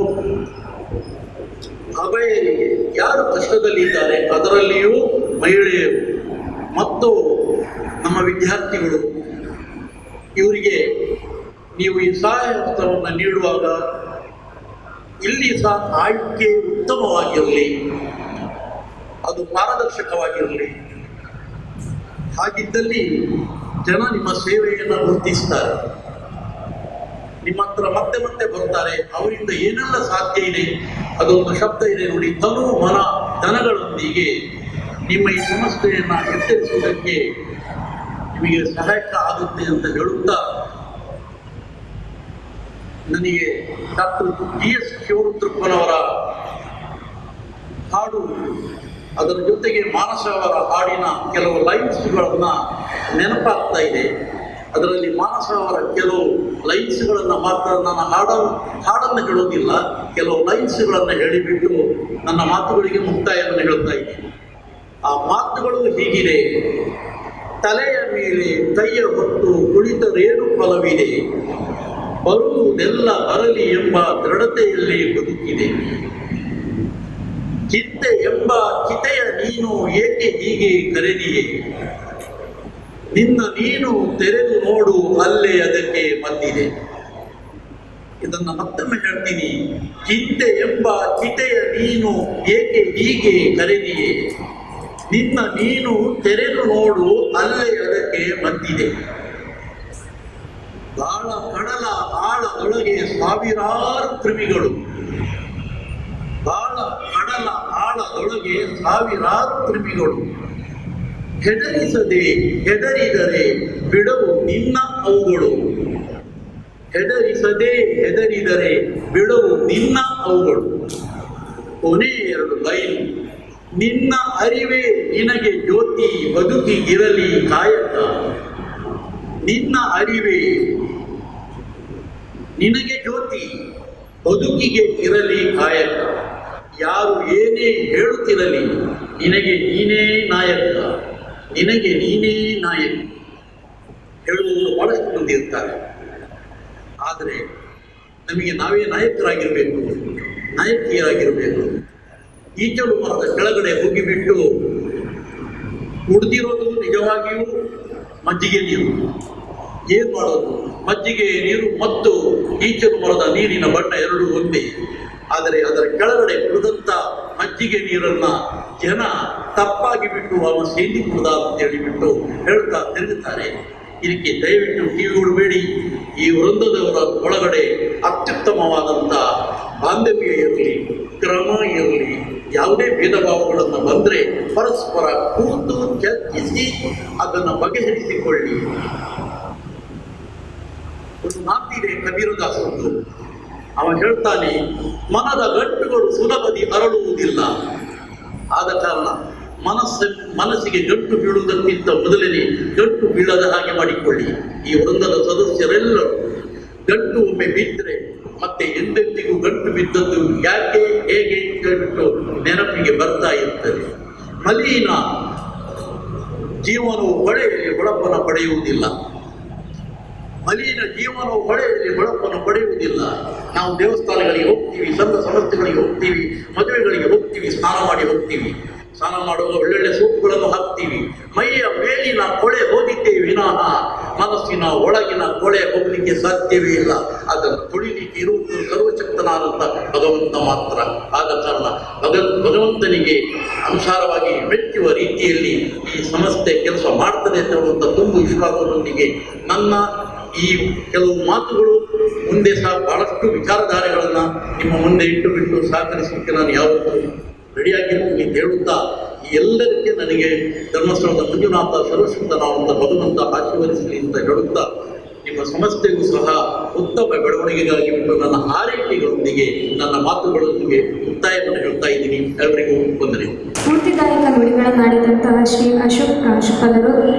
ಅಭಯರಿಗೆ ಯಾರು ಕಷ್ಟದಲ್ಲಿದ್ದಾರೆ, ಅದರಲ್ಲಿಯೂ ಮಹಿಳೆಯರು ಮತ್ತು ನಮ್ಮ ವಿದ್ಯಾರ್ಥಿಗಳು, ಇವರಿಗೆ ನೀವು ಈ ಸಹಾಯ ಹಸ್ತವನ್ನು ನೀಡುವಾಗ ಇಲ್ಲಿ ಸಹ ಆಯ್ಕೆ ಉತ್ತಮವಾಗಿರಲಿ, ಅದು ಪಾರದರ್ಶಕವಾಗಿರಲಿ. ಹಾಗಿದ್ದಲ್ಲಿ ಜನ ನಿಮ್ಮ ಸೇವೆಯನ್ನು ಗುರುತಿಸ್ತಾರೆ, ನಿಮ್ಮ ಹತ್ರ ಮತ್ತೆ ಮತ್ತೆ ಬರ್ತಾರೆ. ಅವರಿಂದ ಏನೆಲ್ಲ ಸಾಧ್ಯ ಇದೆ, ಅದೊಂದು ಶಬ್ದ ಇದೆ ನೋಡಿ, ತನು ಮನ ಧನಗಳೊಂದಿಗೆ ನಿಮ್ಮ ಈ ಸಮಸ್ಯೆಯನ್ನು ಎತ್ತರಿಸುವುದಕ್ಕೆ ನಿಮಗೆ ಸಹಾಯಕ ಆಗುತ್ತೆ ಅಂತ ಹೇಳುತ್ತಾ, ನನಗೆ ಡಾಕ್ಟರ್ GS ಶಿವರುದ್ರಪ್ಪನವರ ಹಾಡು, ಅದರ ಜೊತೆಗೆ ಮಾನಸ ಅವರ ಹಾಡಿನ ಕೆಲವು ಲೈನ್ಸ್ಗಳನ್ನು ನೆನಪಾಗ್ತಾ ಇದೆ. ಅದರಲ್ಲಿ ಮಾನಸ ಅವರ ಕೆಲವು ಲೈನ್ಸ್ಗಳನ್ನು ಮಾತ್ರ ನಾನು ಹಾಡನ್ನು ಹೇಳೋದಿಲ್ಲ, ಕೆಲವು ಲೈನ್ಸ್ಗಳನ್ನು ಹೇಳಿಬಿಟ್ಟು ನನ್ನ ಮಾತುಗಳಿಗೆ ಮುಕ್ತಾಯವನ್ನು ಹೇಳ್ತಾ ಇದ್ದೀನಿ. ಆ ಮಾತುಗಳು ಹೀಗಿದೆ: ತಲೆಯ ಮೇಲೆ ಕೈಯ ಹೊತ್ತು ಕುಳಿತರೇನು ಫಲವಿದೆ, ಬರುವುದೆಲ್ಲ ಬರಲಿ ಎಂಬ ದೃಢತೆಯಲ್ಲಿ ಬದುಕಿದೆ. ಚಿಂತೆ ಎಂಬ ಚಿತೆಯ ನೀನು ಏಕೆ ಹೀಗೆ ಕರೆದಿಯೇ, ನಿನ್ನ ನೀನು ತೆರೆದು ನೋಡು ಅಲ್ಲೇ ಅದಕ್ಕೆ ಮದ್ದಿದೆ. ಇದನ್ನು ಮತ್ತೊಮ್ಮೆ ಹೇಳ್ತೀನಿ: ಚಿಂತೆ ಎಂಬ ಚಿತೆಯ ನೀನು ಏಕೆ ಹೀಗೆ ಕರೆದಿಯೇ, ನಿನ್ನ ನೀನು ತೆರೆದು ನೋಡು ಅಲ್ಲೇ ಅದಕ್ಕೆ ಮದ್ದಿದೆ. ಗಾಳ ಕಡಲ ಆಳದೊಳಗೆ ಸಾವಿರಾರು ಕ್ರಿಮಿಗಳು, ಗಾಳ ಕಡಲ ಆಳದೊಳಗೆ ಸಾವಿರಾರು ಕ್ರಿಮಿಗಳು. ಹೆದರಿಸದೆ ಹೆದರಿದರೆ ಬಿಡವು ನಿನ್ನ ಅವುಗಳು, ಹೆದರಿಸದೆ ಹೆದರಿದರೆ ಬಿಡವು ನಿನ್ನ ಅವುಗಳು. ಕೊನೆ 2 ಲೈನ್: ನಿನ್ನ ಅರಿವೇ ನಿನಗೆ ಜ್ಯೋತಿ, ಬದುಕಿಗಿರಲಿ ಕಾಯಕ. ನಿನ್ನ ಅರಿವೇ ನಿನಗೆ ಜ್ಯೋತಿ, ಬದುಕಿಗೆ ಇರಲಿ ಕಾಯಕ. ಯಾರು ಏನೇ ಹೇಳುತ್ತಿರಲಿ, ನಿನಗೆ ನೀನೇ ನಾಯಕ, ನಿನಗೆ ನೀನೇ ನಾಯಕ. ಹೇಳುವವರು ಬಹಳಷ್ಟು ಮಂದಿ ಇರ್ತಾರೆ. ಆದರೆ ನಮಗೆ ನಾವೇ ನಾಯಕರಾಗಿರಬೇಕು, ನಾಯಕಿಯರಾಗಿರಬೇಕು. ಈಚಲು ಮರದ ಕೆಳಗಡೆ ಹೋಗಿಬಿಟ್ಟು ಕುಡ್ದಿರೋದು ನಿಜವಾಗಿಯೂ ಮಜ್ಜಿಗೆ ನೀರು. ಏನು ಮಾಡೋದು? ಮಜ್ಜಿಗೆ ನೀರು ಮತ್ತು ಈಚಲು ಮರದ ನೀರಿನ ಬಣ್ಣ ಎರಡೂ ಒಂದೇ. ಆದರೆ ಅದರ ಕೆಳಗಡೆ ಕುಡಿದಂಥ ಮಜ್ಜಿಗೆ ನೀರನ್ನು ಜನ ತಪ್ಪಾಗಿ ಬಿಟ್ಟು ಅವನು ಸೇದಿ ಕುಡ್ದ ಅಂತ ಹೇಳಿಬಿಟ್ಟು ಹೇಳ್ತಾ ತಿರುಗುತ್ತಾರೆ. ಇದಕ್ಕೆ ದಯವಿಟ್ಟು ಕಿವಿ ಕೊಡಬೇಡಿ. ಈ ವೃಂದದವರ ಒಳಗಡೆ ಅತ್ಯುತ್ತಮವಾದಂಥ ಬಾಂಧವ್ಯ ಇರಲಿ, ಕ್ರಮ ಇರಲಿ, ಯಾವುದೇ ಭೇದ ಭಾವಗಳನ್ನು ಬಂದರೆ ಪರಸ್ಪರ ಕೂತು ಚರ್ಚಿಸಿ ಅದನ್ನು ಬಗೆಹರಿಸಿಕೊಳ್ಳಿ. ಒಂದು ಮಾತಿದೆ ಕಬೀರದಾಸರದ್ದು. ಅವನು ಹೇಳ್ತಾನೆ, ಮನದ ಗಂಟುಗಳು ಸುಲಭದಿ ಅರಳುವುದಿಲ್ಲ. ಆದ ಕಾರಣ ಮನಸ್ಸಿಗೆ ಗಂಟು ಬೀಳುವುದಕ್ಕಿಂತ ಮೊದಲನೇ ಗಂಟು ಬೀಳದ ಹಾಗೆ ಮಾಡಿಕೊಳ್ಳಿ. ಈ ವೃಂದದ ಸದಸ್ಯರೆಲ್ಲರೂ ಗಂಟು ಒಮ್ಮೆ ಬಿದ್ದರೆ ಮತ್ತೆ ಎಂದೆಂದಿಗೂ ಗಂಟು ಬಿದ್ದದ್ದು ಯಾಕೆ ಹೇಗೆ ಅಂತ ಹೇಳ್ಬಿಟ್ಟು ನೆನಪಿಗೆ ಬರ್ತಾ ಇರ್ತದೆ. ಮಲಿನ ಜೀವನವು ಹೊಳೆಯಲ್ಲಿ ಹೊಳಪನ್ನು ಪಡೆಯುವುದಿಲ್ಲ. ಮಲಿನ ಜೀವನವು ಹೊಳೆಯಲ್ಲಿ ಹೊಳಪನ್ನು ಪಡೆಯುವುದಿಲ್ಲ. ನಾವು ದೇವಸ್ಥಾನಗಳಿಗೆ ಹೋಗ್ತೀವಿ, ಸಂಘ ಸಂಸ್ಥೆಗಳಿಗೆ ಹೋಗ್ತೀವಿ, ಮದುವೆಗಳಿಗೆ ಹೋಗ್ತೀವಿ, ಸ್ನಾನ ಮಾಡಿ ಹೋಗ್ತೀವಿ. ಸ್ನಾನ ಮಾಡುವಾಗ ಒಳ್ಳೊಳ್ಳೆ ಸೋಪುಗಳನ್ನು ಹಾಕ್ತೀವಿ. ಮೈಯ ಮೇಲಿನ ಕೊಳೆ ಹೋಗಿದ್ದೇವೆ ವಿನಃ ಮನಸ್ಸಿನ ಒಳಗಿನ ಕೊಳೆ ಹೋಗಲಿಕ್ಕೆ ಸಾಧ್ಯವೇ ಇಲ್ಲ. ಅದನ್ನು ತೊಳಿಲಿಕ್ಕೆ ಇರುವುದು ಸರ್ವಶಕ್ತನಾದಂಥ ಭಗವಂತ ಮಾತ್ರ. ಆದ ಕಾರಣ ಭಗವಂತನಿಗೆ ಅನುಸಾರವಾಗಿ ಮೆಚ್ಚುವ ರೀತಿಯಲ್ಲಿ ಈ ಸಂಸ್ಥೆ ಕೆಲಸ ಮಾಡ್ತದೆ ಅಂತ ಹೇಳುವಂಥ ತುಂಬ ವಿಶ್ವಾಸದೊಂದಿಗೆ ನನ್ನ ಈ ಕೆಲವು ಮಾತುಗಳು ಮುಂದೆ ಸಹ ಬಹಳಷ್ಟು ವಿಚಾರಧಾರೆಗಳನ್ನು ನಿಮ್ಮ ಮುಂದೆ ಇಟ್ಟು ಬಿಟ್ಟು ಸಹಕರಿಸಲಿಕ್ಕೆ ನಾನು ಯಾವತ್ತೂ ರೆಡಿಯಾಗಿರ್ತೀನಿ ಅಂತ ಹೇಳುತ್ತಾ, ಈ ಎಲ್ಲದಕ್ಕೆ ನನಗೆ ಧರ್ಮಸ್ಥಳದ ಮಂಜುನಾಥ ಸರ್ವಶಕ್ತನಾದಂಥ ಭಗವಂತ ಆಶೀರ್ವದಿಸಲಿ ಅಂತ ಹೇಳುತ್ತಾ, ನಿಮ್ಮ ಸಂಸ್ಥೆಗೂ ಸಹ ಉತ್ತಮ ಬೆಳವಣಿಗೆಗಾಗಿ ಬಿಟ್ಟು ನನ್ನ ಹಾರೈಕೆಗಳೊಂದಿಗೆ ನನ್ನ ಮಾತುಗಳೊಂದಿಗೆ ಮುಕ್ತಾಯವನ್ನು ಹೇಳ್ತಾ ಇದ್ದೀನಿ. ಎಲ್ಲರಿಗೂ ವಂದನೆ. ಸ್ಫೂರ್ತಿದಾಯಕ ನುಡಿಗಳನ್ನಾಡಿದಂತಹ ಶ್ರೀ ಅಶೋಕ್ ಪ್ರಾಂಶುಪಾಲರು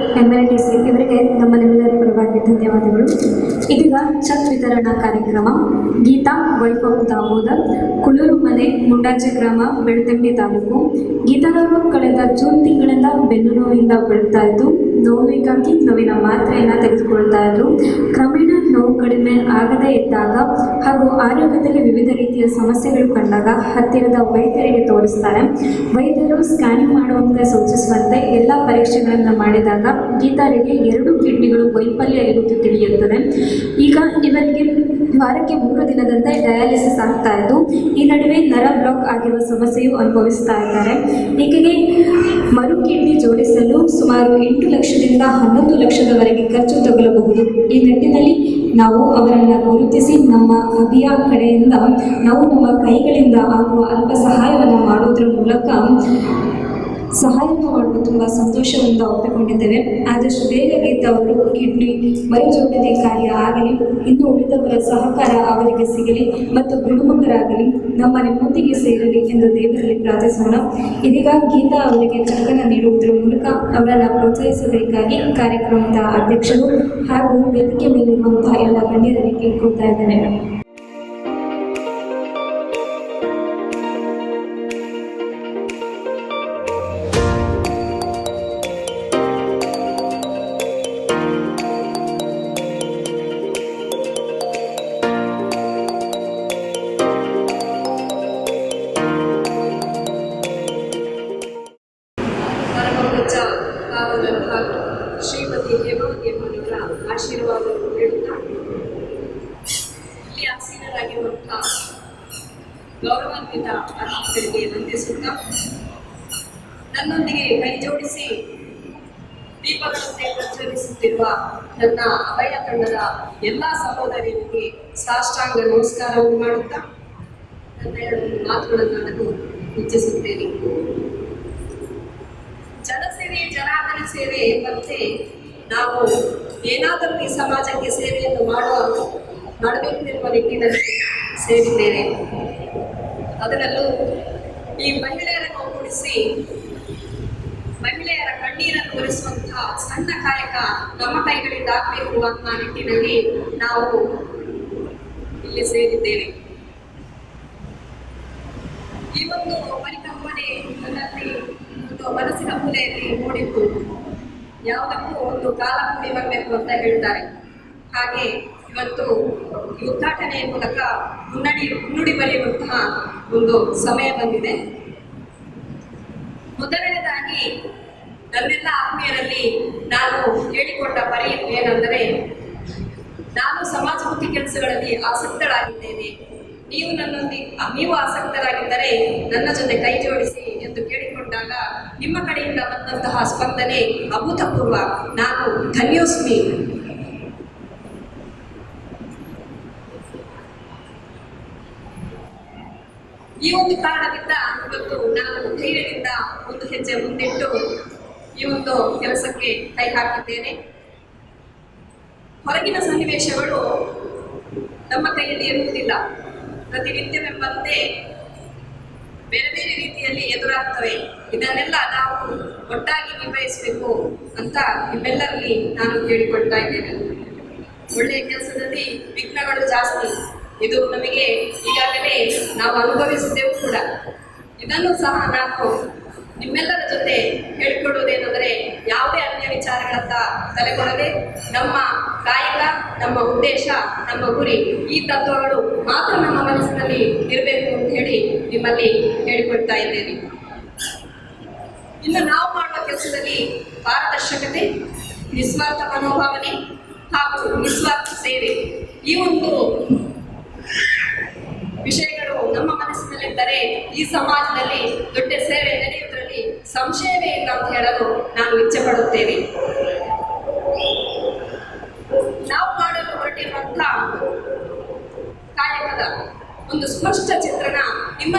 MLTC ಇವರಿಗೆ ನಮ್ಮ ನಿಮ್ಮೆಲ್ಲರ ಪರವಾಗಿ ಧನ್ಯವಾದಗಳು. ಇದೀಗ ಚೆಕ್ ವಿತರಣಾ ಕಾರ್ಯಕ್ರಮ. ಗೀತಾ ವೈಫ್ ಆಫ್ ದಾಮೋದರ್, ಕುಳೂರು ಮನೆ, ಮುಂಡಾಜೆ ಗ್ರಾಮ, ಬೆಳ್ತಂಗಡಿ ತಾಲೂಕು. ಗೀತಾರವರು ಕಳೆದ ಜೂನ್ ತಿಂಗಳಿಂದ ಬೆನ್ನು ನೋವಿಂದ ಬಳಲ್ತಾ ಇದ್ದು, ನೋವಿಗಾಗಿ ನೋವಿನ ಮಾತ್ರೆಯನ್ನು ತೆಗೆದುಕೊಳ್ತಾ ಇದ್ರು. ಕ್ರಮೇಣ ನೋವು ಕಡಿಮೆ ಆಗದೇ ಇದ್ದಾಗ ಹಾಗೂ ಆರೋಗ್ಯದಲ್ಲಿ ವಿವಿಧ ರೀತಿಯ ಸಮಸ್ಯೆಗಳು ಕಂಡಾಗ ಹತ್ತಿರದ ವೈದ್ಯರಿಗೆ ತೋರಿಸ್ತಾರೆ. ವೈದ್ಯರು ಸ್ಕ್ಯಾನಿಂಗ್ ಮಾಡುವಂತೆ ಸೂಚಿಸುವಂತೆ ಎಲ್ಲ ಪರೀಕ್ಷೆಗಳನ್ನು ಮಾಡಿದಾಗ ಗೀತಾರಿಗೆ 2 ಕಿಡ್ನಿಗಳು ವೈಫಲ್ಯ ಇರುವುದು ತಿಳಿಯುತ್ತದೆ. ಈಗ ಇವರಿಗೆ ವಾರಕ್ಕೆ 3 ದಿನದಂತೆ ಡಯಾಲಿಸಿಸ್ ಆಗ್ತಾ ಇದ್ದು, ಈ ನಡುವೆ ನರ ಬ್ಲಾಕ್ ಆಗಿರುವ ಸಮಸ್ಯೆಯು ಅನುಭವಿಸ್ತಾ ಇದ್ದಾರೆ. ಈಕೆಗೆ ಮರು ಕಿಡ್ನಿ ಜೋಡಿಸಲು ಸುಮಾರು 8 ಲಕ್ಷದಿಂದ 11 ಲಕ್ಷದವರೆಗೆ ಖರ್ಚು ತಗಲಬಹುದು. ಈ ನಿಟ್ಟಿನಲ್ಲಿ ನಾವು ಅವರನ್ನು ಗುರುತಿಸಿ ನಮ್ಮ ಅಭಿಯಾನ್ ಕಡೆಯಿಂದ ನಾವು ನಮ್ಮ ಕೈಗಳಿಂದ ಆಗುವ ಅಲ್ಪ ಸಹಾಯವನ್ನು ಮಾಡುವುದರ ಮೂಲಕ ಸಹಾಯವನ್ನು ಮಾಡಲು ತುಂಬ ಸಂತೋಷದಿಂದ ಒಪ್ಪಿಕೊಂಡಿದ್ದೇವೆ. ಆದಷ್ಟು ಬೇಗ ಗೀತಾ ಅವರು ಕಿಡ್ನಿ ಮರುಜೋಡಣೆ ಕಾರ್ಯ ಆಗಲಿ, ಇನ್ನು ಉಳಿದವರ ಸಹಕಾರ ಅವರಿಗೆ ಸಿಗಲಿ ಮತ್ತು ಗುಣಮುಖರಾಗಲಿ, ನಿಮ್ಮೊಂದಿಗೆ ಸೇರಲಿ ಎಂದು ದೇವರಲ್ಲಿ ಪ್ರಾರ್ಥಿಸೋಣ. ಇದೀಗ ಗೀತಾ ಅವರಿಗೆ ಚಕ್ಕನ ನೀಡುವುದರ ಮೂಲಕ ಅವರನ್ನು ಪ್ರೋತ್ಸಾಹಿಸಬೇಕಾಗಿ ಕಾರ್ಯಕ್ರಮದ ಅಧ್ಯಕ್ಷರು ಹಾಗೂ ವೇದಿಕೆ ಮೇಲಿರುವಂತಹ ಎಲ್ಲ ಗಣ್ಯರಲ್ಲಿ ಕೇಳ್ಕೊಳ್ತಾ ಇದ್ದೇನೆ. ಪರಮಪೂಜ್ಯ ಪಾವನರು ಹಾಗೂ ಶ್ರೀಮತಿ ಹೇಮಾವತಿಯವರ ಆಶೀರ್ವಾದವನ್ನು ಹೇಳುತ್ತಾ, ಇಲ್ಲಿ ಆಸೀನರಾಗಿರುವಂತಹ ಗೌರವಾನ್ವಿತ ಅತಿಥಿಗಳಿಗೆ ವಂದಿಸುತ್ತಾ, ನನ್ನೊಂದಿಗೆ ಕೈ ಜೋಡಿಸಿ ದೀಪಗಳಂತೆ ಪ್ರಜ್ವಲಿಸುತ್ತಿರುವ ನನ್ನ ಅಭಯ ತಂಡದ ಎಲ್ಲ ಸಹೋದರಿಯರಿಗೆ ಸಾಷ್ಟಾಂಗ ನಮಸ್ಕಾರವನ್ನು ಮಾಡುತ್ತಾ ನನ್ನ ಎರಡು ಮಾತುಗಳನ್ನು ನಾನು ಇಚ್ಛಿಸುತ್ತೇನೆ. ಜನಸೇವೆ ಜನಾರ್ದನ ಸೇವೆ ಎಂಬಂತೆ ನಾವು ಏನಾದರೂ ಈ ಸಮಾಜಕ್ಕೆ ಸೇವೆಯನ್ನು ಮಾಡಬೇಕೆಂಬ ನಿಟ್ಟಿನಲ್ಲಿ ಸೇರಿದ್ದೇವೆ. ಅದರಲ್ಲೂ ಈ ಮಹಿಳೆಯರನ್ನು ಒಗ್ಗೂಡಿಸಿ ಮಹಿಳೆಯರ ಕಣ್ಣೀರನ್ನು ಒರೆಸುವಂತಹ ಸಣ್ಣ ಕಾಯಕ ನಮ್ಮ ಕೈಗಳಿಂದ ಆಗಬೇಕು ಅನ್ನೋ ನಿಟ್ಟಿನಲ್ಲಿ ನಾವು ಇಲ್ಲಿ ಸೇರಿದ್ದೇವೆ. ಈ ಒಂದು ಪರಿಕಲ್ಪನೆ ನನ್ನಲ್ಲಿ ಒಂದು ಮನಸ್ಸಿನ ಮೂಲೆಯಲ್ಲಿ ಮೂಡಿತ್ತು. ಯಾವುದಕ್ಕೂ ಒಂದು ಕಾಲ ಕೂಡಿ ಬರಬೇಕು ಅಂತ ಹೇಳ್ತಾರೆ. ಹಾಗೆ ಇವತ್ತು ಈ ಉದ್ಘಾಟನೆಯ ಮೂಲಕ ಮುನ್ನುಡಿ ಬರೆಯುವಂತಹ ಒಂದು ಸಮಯ ಬಂದಿದೆ. ಮೊದಲನೇದಾಗಿ ನನ್ನೆಲ್ಲ ಆತ್ಮೀಯರಲ್ಲಿ ನಾನು ಹೇಳಿಕೊಂಡ ಪರಿ ಏನೆಂದರೆ, ನಾನು ಸಮಾಜಮುಖಿ ಕೆಲಸಗಳಲ್ಲಿ ಆಸಕ್ತರಾಗಿದ್ದೇನೆ. ನೀವು ಆಸಕ್ತರಾಗಿದ್ದರೆ ನನ್ನ ಜೊತೆ ಕೈ ಜೋಡಿಸಿ ಎಂದು ಕೇಳಿಕೊಂಡಾಗ ನಿಮ್ಮ ಕಡೆಯಿಂದ ಬಂದಂತಹ ಸ್ಪಂದನೆ ಅಭೂತಪೂರ್ವ. ನಾನು ಧನ್ಯೋಸ್ಮಿ. ಈ ಒಂದು ಕಾರಣದಿಂದ ಇವತ್ತು ನಾನು ಧೈರ್ಯದಿಂದ ಒಂದು ಹೆಜ್ಜೆ ಮುಂದಿಟ್ಟು ಈ ಒಂದು ಕೆಲಸಕ್ಕೆ ಕೈ ಹಾಕಿದ್ದೇನೆ. ಹೊರಗಿನ ಸನ್ನಿವೇಶಗಳು ನಮ್ಮ ಕೈಯಲ್ಲಿ ಇರುವುದಿಲ್ಲ. ಪ್ರತಿನಿತ್ಯವೆಂಬಂತೆ ಬೇರೆ ಬೇರೆ ರೀತಿಯಲ್ಲಿ ಎದುರಾಗ್ತವೆ. ಇದನ್ನೆಲ್ಲ ನಾವು ಒಟ್ಟಾಗಿ ನಿರ್ವಹಿಸಬೇಕು ಅಂತ ನಿಮ್ಮೆಲ್ಲರಲ್ಲಿ ನಾನು ಕೇಳಿಕೊಳ್ತಾ ಇದ್ದೇನೆ. ಒಳ್ಳೆಯ ಕೆಲಸದಲ್ಲಿ ವಿಘ್ನಗಳು ಜಾಸ್ತಿ. ಇದು ನಮಗೆ ಈಗಾಗಲೇ ನಾವು ಅನುಭವಿಸಿದ್ದೆವು ಕೂಡ. ಇದನ್ನು ಸಹ ನಾನು ನಿಮ್ಮೆಲ್ಲರ ಜೊತೆ ಹೇಳಿಕೊಳ್ಳುವುದೇನೆಂದರೆ, ಯಾವುದೇ ಅನ್ಯ ವಿಚಾರಗಳತ್ತ ತಲೆಕೊಡದೆ ನಮ್ಮ ಕಾಯಕ, ನಮ್ಮ ಉದ್ದೇಶ, ನಮ್ಮ ಗುರಿ, ಈ ತತ್ವಗಳು ಮಾತ್ರ ನಮ್ಮ ಮನಸ್ಸಿನಲ್ಲಿ ಇರಬೇಕು ಅಂತ ಹೇಳಿ ನಿಮ್ಮಲ್ಲಿ ಹೇಳಿಕೊಳ್ತಾ ಇದ್ದೇನೆ. ಇನ್ನು ನಾವು ಮಾಡುವ ಕೆಲಸದಲ್ಲಿ ಪಾರದರ್ಶಕತೆ, ನಿಸ್ವಾರ್ಥ ಮನೋಭಾವನೆ ಹಾಗೂ ನಿಸ್ವಾರ್ಥ ಸೇವೆ, ಈ ಒಂದು ವಿಷಯಗಳು ನಮ್ಮ ಮನಸ್ಸಿನಲ್ಲಿದ್ದರೆ ಈ ಸಮಾಜದಲ್ಲಿ ದೊಡ್ಡ ಸೇವೆ ನಡೆಯುವುದರಲ್ಲಿ ಸಂಶಯವೇ ಇಲ್ಲ ಅಂತ ಹೇಳಲು ನಾನು ಇಚ್ಛೆ ಪಡುತ್ತೇನೆ. ನಾವು ಮಾಡಲು ಹೊರಟಿರುವಂತಹ ಕಾಯಕದ ಒಂದು ಸ್ಪಷ್ಟ ಚಿತ್ರಣ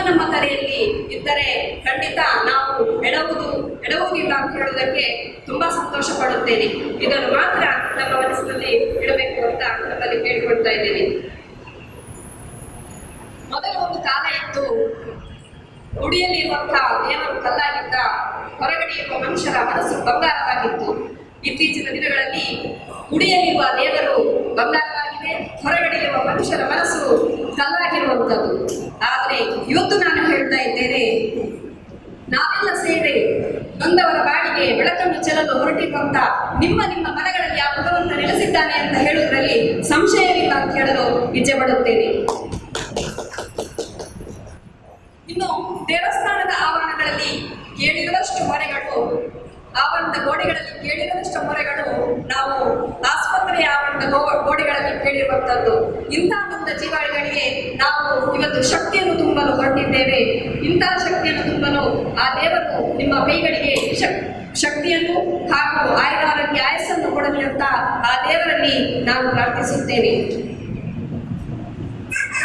ನಮ್ಮ ತಲೆಯಲ್ಲಿ ಇದ್ದರೆ ಖಂಡಿತ ನಾವು ಎಡವುವುದಿಲ್ಲ ಅಂತ ಹೇಳುವುದಕ್ಕೆ ತುಂಬಾ ಸಂತೋಷ ಪಡುತ್ತೇನೆ. ಇದನ್ನು ಮಾತ್ರ ನಮ್ಮ ಮನಸ್ಸಿನಲ್ಲಿ ಇಡಬೇಕು ಅಂತ ನಮ್ಮಲ್ಲಿ ಕೇಳಿಕೊಳ್ತಾ ಇದ್ದೇನೆ. ಮೊದಲು ಒಂದು ಕಾಲ ಇತ್ತು, ಗುಡಿಯಲ್ಲಿರುವಂತಹ ದೇವರು ಕಲ್ಲಾಗಿದ್ದ, ಹೊರಗಡೆ ಇರುವ ಮನುಷ್ಯರ ಮನಸ್ಸು ಬಂಗಾರವಾಗಿತ್ತು. ಇತ್ತೀಚಿನ ದಿನಗಳಲ್ಲಿ ಗುಡಿಯಲ್ಲಿರುವ ದೇವರು ಬಂಗಾರವಾಗಿದೆ, ಹೊರಗಡೆ ಇರುವ ಮನುಷ್ಯರ ಮನಸ್ಸು ಕಲ್ಲಾಗಿರುವಂಥದ್ದು. ಆದರೆ ಇವತ್ತು ನಾನು ಹೇಳ್ತಾ ಇದ್ದೇನೆ, ನಾವೆಲ್ಲ ಸೇರಿ ನೊಂದವರ ಬಾಳಿಗೆ ಬೆಳಕನ್ನು ಚೆಲ್ಲಲು ಹೊರಟಿರುವಂತ ನಿಮ್ಮ ಮನಗಳಲ್ಲಿ ಆ ಭಗವಂತ ನೆಲೆಸಿದ್ದಾನೆ ಅಂತ ಹೇಳುವುದರಲ್ಲಿ ಸಂಶಯವಿಲ್ಲ ಅಂತ ಹೇಳಲು ಇಚ್ಛೆ ಪಡುತ್ತೇನೆ. ಇನ್ನು ದೇವಸ್ಥಾನದ ಆವರಣಗಳಲ್ಲಿ ಕೇಳಿರದಷ್ಟು ಮೊರೆಗಳು, ಆವರಣದ ಗೋಡೆಗಳಲ್ಲಿ ಕೇಳಿರದಷ್ಟು ಮೊರೆಗಳು ನಾವು ಆಸ್ಪತ್ರೆಯ ಆವರಣದ ಗೋಡೆಗಳಲ್ಲಿ ಕೇಳಿರುವಂಥದ್ದು. ಇಂತಹ ನೊಂದ ಜೀವಗಳಿಗೆ ನಾವು ಇವತ್ತು ಶಕ್ತಿಯನ್ನು ತುಂಬಲು ಹೊರಟಿದ್ದೇವೆ. ಇಂತಹ ಶಕ್ತಿಯನ್ನು ತುಂಬಲು ಆ ದೇವರು ನಿಮ್ಮ ಕೈಗಳಿಗೆ ಶಕ್ತಿಯನ್ನು ಹಾಗೂ ಆಯುರಾರೋಗ್ಯ ಆಯಸ್ಸನ್ನು ಕೊಡಲಿ ಅಂತ ಆ ದೇವರಲ್ಲಿ ನಾನು ಪ್ರಾರ್ಥಿಸುತ್ತೇನೆ.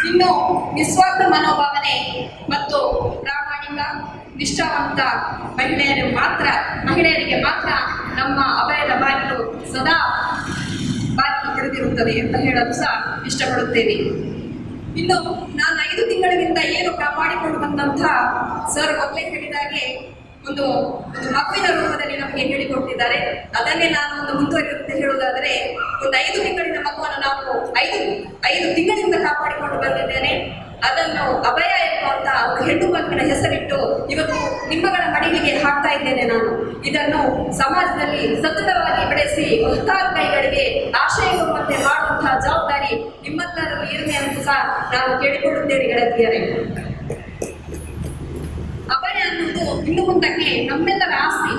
ಇನ್ನು ನಿಸ್ವಾರ್ಥ ಮನೋಭಾವನೆ ಮತ್ತು ಪ್ರಾಮಾಣಿಕ ನಿಷ್ಠಾವಂತ ಮಹಿಳೆಯರಿಗೆ ಮಾತ್ರ ನಮ್ಮ ಅಭಯದ ಬಾಗಿಲು ಸದಾ ಬಾಗಿಲು ತೆರೆದಿರುತ್ತದೆ ಅಂತ ಹೇಳಲು ಸಹ ಇಷ್ಟಪಡುತ್ತೇನೆ. ಇನ್ನು ನಾನು 5 ತಿಂಗಳಿನಿಂದ ಏನು ಕಾಪಾಡಿಕೊಂಡು ಬಂದಂತಹ ಸರ್ ಮೊದಲೇ ಹೇಳಿದಾಗೆ ಒಂದು ಮಗುವಿನ ರೂಪದಲ್ಲಿ ನಮಗೆ ಹೇಳಿಕೊಟ್ಟಿದ್ದಾರೆ. ಅದನ್ನೇ ನಾನು ಒಂದು ಮುಂದುವರಿಯುತ್ತೆ ಹೇಳುವುದಾದರೆ, ಒಂದು 5 ತಿಂಗಳಿನ ಮಗುವನ್ನು ನಾವು 5 ತಿಂಗಳಿಂದ ಕಾಪಾಡಿಕೊಂಡು ಬಂದಿದ್ದೇನೆ. ಅದನ್ನು ಅಭಯ ಎನ್ನುವಂತ ಒಂದು ಹೆಣ್ಣು ಮಗುವಿನ ಹೆಸರಿಟ್ಟು ಇವತ್ತು ನಿಮ್ಮಗಳ ಮಡಿಲಿಗೆ ಹಾಕ್ತಾ ಇದ್ದೇನೆ. ನಾನು ಇದನ್ನು ಸಮಾಜದಲ್ಲಿ ಸತತವಾಗಿ ಬೆಳೆಸಿ 10 ಕೈಗಳಿಗೆ ಆಶ್ರಯ ಕೊಡುವಂತೆ ಮಾಡುವಂತಹ ಜವಾಬ್ದಾರಿ ನಿಮ್ಮೆಲ್ಲರಲ್ಲೂ ಇರಲಿ ಅಂತ ಸಹ ನಾನು ಕೇಳಿಕೊಳ್ಳುತ್ತೇನೆ ಗೆಳತಿಯರೇ. ಅಭಯ ಅನ್ನುವುದು ಇನ್ನು ಮುಂದಕ್ಕೆ ನಮ್ಮೆಲ್ಲರ ಆಸ್ತಿ.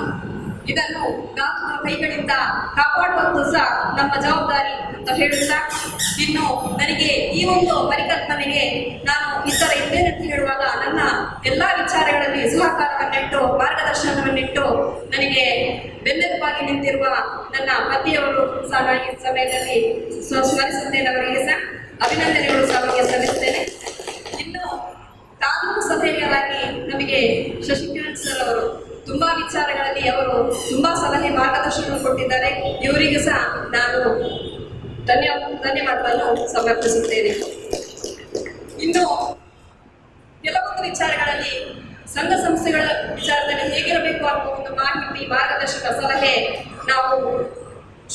ಇದನ್ನು ಗಾತ್ರ ಕೈಗಳಿಂದ ಕಾಪಾಡುವಂತೂ ಸಹ ನಮ್ಮ ಜವಾಬ್ದಾರಿ ಅಂತ ಹೇಳುತ್ತಾ, ಇನ್ನು ನನಗೆ ಈ ಒಂದು ಪರಿಕಲ್ಪನೆಗೆ ನಾನು ಇತರ ಇದ್ದೇನೆಂತ ಹೇಳುವಾಗ ನನ್ನ ಎಲ್ಲ ವಿಚಾರಗಳಲ್ಲಿ ಸಹಕಾರವನ್ನಿಟ್ಟು ಮಾರ್ಗದರ್ಶನವನ್ನಿಟ್ಟು ನನಗೆ ಬೆನ್ನೆಲುಬಾಗಿ ನಿಂತಿರುವ ನನ್ನ ಪತಿಯವರು ಸಹ ಈ ಸಮಯದಲ್ಲಿ ಸ್ಮರಿಸುತ್ತೇನೆ. ಅವರಿಗೆ ಸಹ ಅಭಿನಂದನೆಗಳು ಸಹ ಅವರಿಗೆ ಸಲ್ಲಿಸುತ್ತೇನೆ. ಇನ್ನು ಕಾನೂನು ಸಭೆಯರಾಗಿ ನಮಗೆ ಶಶಿಕಿರಣ್ ಸರ್ ಅವರು ತುಂಬಾ ವಿಚಾರಗಳಲ್ಲಿ ಅವರು ತುಂಬಾ ಸಲಹೆ ಮಾರ್ಗದರ್ಶನ ಕೊಟ್ಟಿದ್ದಾರೆ. ಇವರಿಗೆ ಸಹ ನಾನು ಧನ್ಯವಾದವನ್ನು ಸಮರ್ಪಿಸುತ್ತೇನೆ. ಇನ್ನು ಕೆಲವೊಂದು ವಿಚಾರಗಳಲ್ಲಿ ಸಂಘ ಸಂಸ್ಥೆಗಳ ವಿಚಾರದಲ್ಲಿ ಹೇಗಿರಬೇಕು ಅನ್ನುವ ಒಂದು ಮಾಹಿತಿ ಮಾರ್ಗದರ್ಶಕ ಸಲಹೆ ನಾವು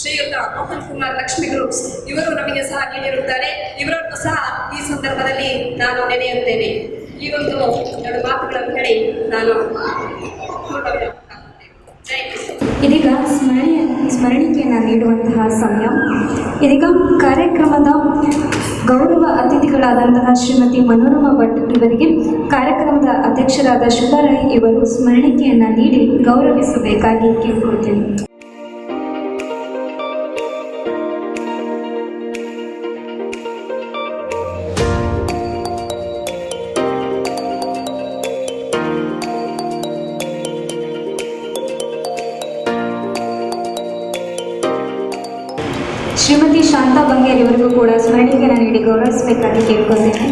ಶ್ರೀಯುತ ಮೋಹನ್ ಕುಮಾರ್ ಲಕ್ಷ್ಮಿ ಗ್ರೂಪ್ಸ್ ಇವರು ನಮಗೆ ಸಹ ನೀಡಿರುತ್ತಾರೆ. ಇವರನ್ನು ಸಹ ಈ ಸಂದರ್ಭದಲ್ಲಿ ನಾನು ನೆನೆಯುತ್ತೇನೆ. ಈ ಒಂದು 2 ಮಾತುಗಳನ್ನು ಹೇಳಿ ನಾನು ಇದೀಗ ಸ್ಮರಣಿಕೆಯನ್ನು ನೀಡುವಂತಹ ಸಮಯ. ಇದೀಗ ಕಾರ್ಯಕ್ರಮದ ಗೌರವ ಅತಿಥಿಗಳಾದಂತಹ ಶ್ರೀಮತಿ ಮನೋರಮಾ ಭಟ್ ಇವರಿಗೆ ಕಾರ್ಯಕ್ರಮದ ಅಧ್ಯಕ್ಷರಾದ ಶುಭಾರೈ ಇವರು ಸ್ಮರಣಿಕೆಯನ್ನು ನೀಡಿ ಗೌರವಿಸಬೇಕಾಗಿ ಕೇಳಿಕೊಳ್ತೇನೆ. ಶ್ರೀಮತಿ ಶಾಂತಾ ಬಂಗೇರ್ ಇವರಿಗೂ ಕೂಡ ಸ್ಮರಣಿಕೆಯನ್ನು ನೀಡಿ ಗೌರವಿಸಬೇಕಾಗಿ ಕೇಳ್ಕೊಳ್ತೇನೆ.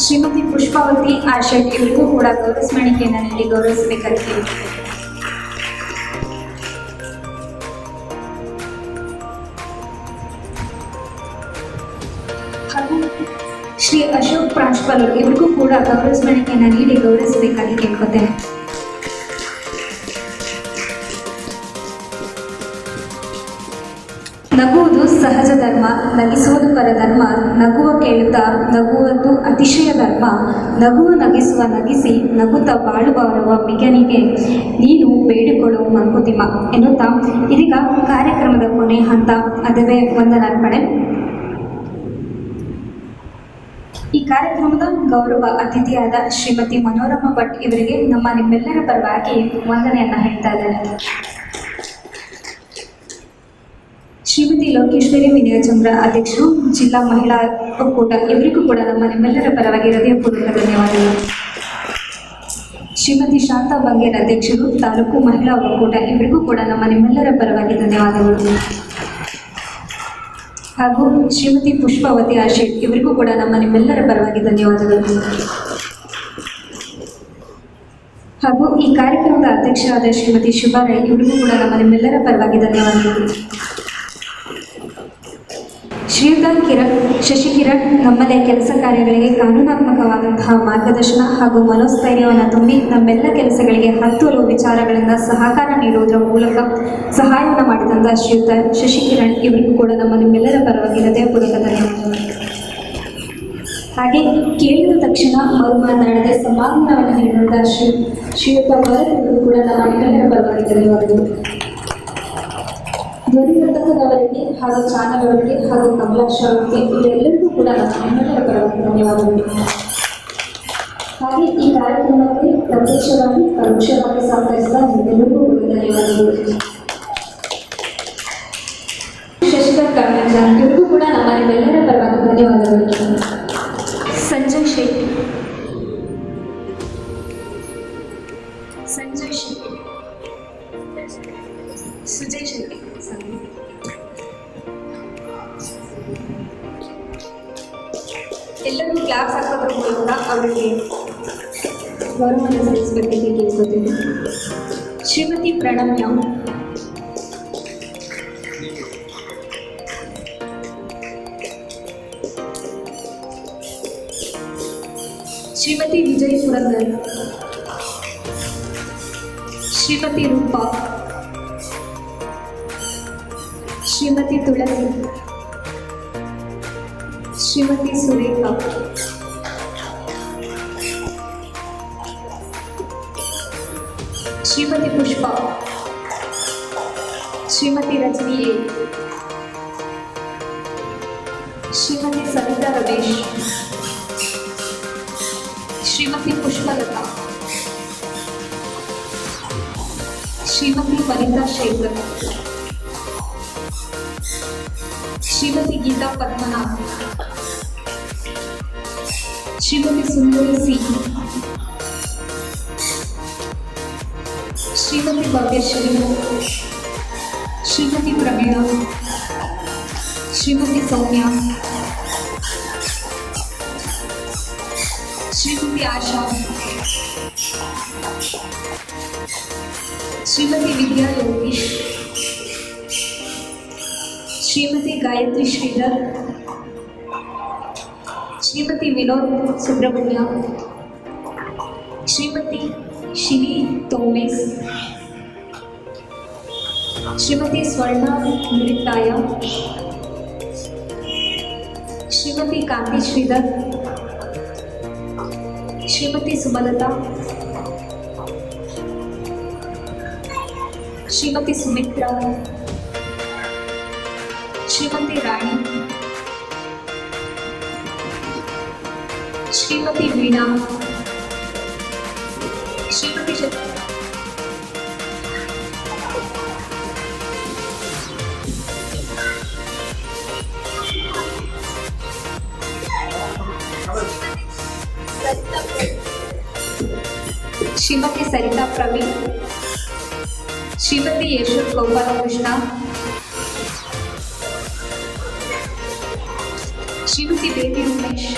ಶ್ರೀಮತಿ ಪುಷ್ಪಾವತಿ ಆಶೆಟ್ ಇವರಿಗೂ ಕೂಡ ಗೌರವ ಸ್ಮರಣಿಕೆಯನ್ನು ನೀಡಿ ಗೌರವಿಸಬೇಕಾಗಿ ಕೇಳ್ಕೊಳ್ತೇನೆ. ಹಾಗೂ ಶ್ರೀ ಅಶೋಕ್ ಪ್ರಾಂಶುಪಾಲರು ಇವರಿಗೂ ಕೂಡ ಗೌರವ ಸ್ಮರಣಿಕೆಯನ್ನು ನೀಡಿ ಗೌರವಿಸಬೇಕಾಗಿ ಕೇಳ್ಕೊಳ್ತೇನೆ. ನಗುವುದು ಸಹಜ ಧರ್ಮ, ನಗಿಸುವುದು ಪರಧರ್ಮ, ನಗುವ ಕೇಳುತ್ತಾ ನಗುವುದು ಅತಿಶಯ ಧರ್ಮ, ನಗುವ ನಗಿಸುವ ನಗಿಸಿ ನಗುತ್ತಾ ಬಾಳುವವರವ ಬಿಗನಿಗೆ ನೀನು ಬೇಡಿಕೊಳ್ಳು ಮಂಕುತಿಮ್ಮ ಎನ್ನುತ್ತಾ ಇದೀಗ ಕಾರ್ಯಕ್ರಮದ ಕೊನೆ ಹಂತ, ಅದುವೇ ವಂದನಾರ್ಪಣೆ. ಈ ಕಾರ್ಯಕ್ರಮದ ಗೌರವ ಅತಿಥಿಯಾದ ಶ್ರೀಮತಿ ಮನೋರಮಾ ಭಟ್ ಇವರಿಗೆ ನಿಮ್ಮೆಲ್ಲರ ಪರವಾಗಿ ವಂದನೆಯನ್ನು ಹೇಳ್ತಾ ಇದ್ದಾರೆ. ಶ್ರೀಮತಿ ಲೋಕೇಶ್ವರಿ ವಿನಯಚಂದ್ರ ಅಧ್ಯಕ್ಷರು, ಜಿಲ್ಲಾ ಮಹಿಳಾ ಒಕ್ಕೂಟ ಇವರಿಗೂ ಕೂಡ ನಿಮ್ಮೆಲ್ಲರ ಪರವಾಗಿ ಹೃದಯಪೂರ್ವಕ ಧನ್ಯವಾದಗಳು. ಶ್ರೀಮತಿ ಶಾಂತಾ ಬಂಗೇರ್ ಅಧ್ಯಕ್ಷರು, ತಾಲೂಕು ಮಹಿಳಾ ಒಕ್ಕೂಟ ಇವರಿಗೂ ಕೂಡ ನಿಮ್ಮೆಲ್ಲರ ಪರವಾಗಿ ಧನ್ಯವಾದಗಳು. ಹಾಗೂ ಶ್ರೀಮತಿ ಪುಷ್ಪಾವತಿ ಆಶೇಟ್ ಇವರಿಗೂ ಕೂಡ ನಿಮ್ಮೆಲ್ಲರ ಪರವಾಗಿ ಧನ್ಯವಾದಗಳು. ಹಾಗೂ ಈ ಕಾರ್ಯಕ್ರಮದ ಅಧ್ಯಕ್ಷರಾದ ಶ್ರೀಮತಿ ಶುಭಾರೈ ಇವರಿಗೂ ಕೂಡ ನಿಮ್ಮೆಲ್ಲರ ಪರವಾಗಿ ಧನ್ಯವಾದಗಳು. ಶ್ರೀಯುತ ಶಶಿಕಿರಣ್ ನಮ್ಮದೇ ಕೆಲಸ ಕಾರ್ಯಗಳಿಗೆ ಕಾನೂನಾತ್ಮಕವಾದಂತಹ ಮಾರ್ಗದರ್ಶನ ಹಾಗೂ ಮನೋಸ್ಥೈರ್ಯವನ್ನು ತುಂಬಿ ನಮ್ಮೆಲ್ಲ ಕೆಲಸಗಳಿಗೆ ಹತ್ತು ವಿಚಾರಗಳಿಂದ ಸಹಕಾರ ನೀಡುವುದರ ಮೂಲಕ ಸಹಾಯವನ್ನು ಮಾಡಿದಂತಹ ಶ್ರೀಯುತ ಶಶಿಕಿರಣ್ ಇವರಿಗೂ ಕೂಡ ನಿಮ್ಮೆಲ್ಲರ ಪರವಾಗಿ ಹೃದಯಪೂರ್ವಕ ಧನ್ಯವಾದಗಳು. ಹಾಗೆ ಕೇಳಿದ ತಕ್ಷಣ ಮರುಮಾತನಾಡದೆ ಸಮಾಧಾನವನ್ನು ನೀಡಿದಂತಹ ಶ್ರೀಯುತ ಭರತ್ ಇವರಿಗೂ ಕೂಡ ನಿಮ್ಮೆಲ್ಲರ ಪರವಾಗಿ ಧನ್ಯವಾದಗಳು. ಧ್ವನಿವರ್ಧಕದವರಿಗೆ ಹಾಗೂ ಚಾನಲ್ ಅವರಿಗೆ ಹಾಗೂ ಕಮಲಾಕ್ಷ ಅವರಿಗೆ ಇವರೆಲ್ಲರಿಗೂ ಕೂಡ ನಿಮ್ಮೆಲ್ಲರ ಪರವಾಗಿ ಧನ್ಯವಾದಗಳು. ಹಾಗೆ ಈ ಕಾರ್ಯಕ್ರಮಕ್ಕೆ ಪ್ರತ್ಯಕ್ಷವಾಗಿ ಪರೋಕ್ಷವಾಗಿ ಸಹಕರಿಸಿದ ನಿಮ್ಮೆಲ್ಲರಿಗೂ ಕೂಡ ಧನ್ಯವಾದಗಳು. ಶಶಿಧರ್ ಕರ್ಮಜ ಇವರಿಗೂ ಕೂಡ ನಿಮ್ಮೆಲ್ಲರ ಪರವಾಗಿ ಧನ್ಯವಾದಗಳು. ಸಂಜಯ್ ಶೆಟ್ಟಿ, ಸುಜಯ್ ಶೆಟ್ಟಿ, ಎಲ್ಲರೂ ಕ್ಲಾಸ್ ಹಾಕೋದ್ರ ಮೂಲಕ ಅವರಿಗೆ ಗೌರವವನ್ನು ಸಲ್ಲಿಸಬೇಕಂತ ಕೇಳ್ಕೊತೀನಿ. Shrimati Pranamya, Shrimati Vijay Purandar, Shrimati Roopa, Shrimati Tulasi, Shrimati Surekha, Shrimati Pushpa, Shrimati Rajani A, Shrimati Savitha Ramesh, Shrimati Pushpalatha, Shrimati Vanitha Shekhar, Shrimati Geetha Padmanabh, Shrimati Sundari C, Shrimati Bhavyashree, Shrimati Pramila, Shrimati Soumya, Shrimati Asha, Shrimati Vidya Yogish, Shrimati Gayathri Shridhar, Shrimati Vinod Subrahmanya, Shrimati Shini Thomas, Shrimati Swarna ಮುರಿತಾಯ, ಶ್ರೀಮತಿ ಕಾಂತಿ ಶ್ರೀಧರ್, ಶ್ರೀಮತಿ ಸುಮಲತಾ, ಶ್ರೀಮತಿ ಸುಮಿತ್ರಾ, ಶ್ರೀಮತಿ ರಾಣಿ, ಶ್ರೀಮತಿ ವೀಣಾ, ಶ್ರೀಮತಿ ಶ್ರೀಮತಿ ಸರಿತಾ ಪ್ರವೀಣ್, ಶ್ರೀಮತಿ ಯಶೋತ್ ಗೋಪಾಲಕೃಷ್ಣ, ಶ್ರೀಮತಿ ಬೇಬಿ ಉಮೇಶ್,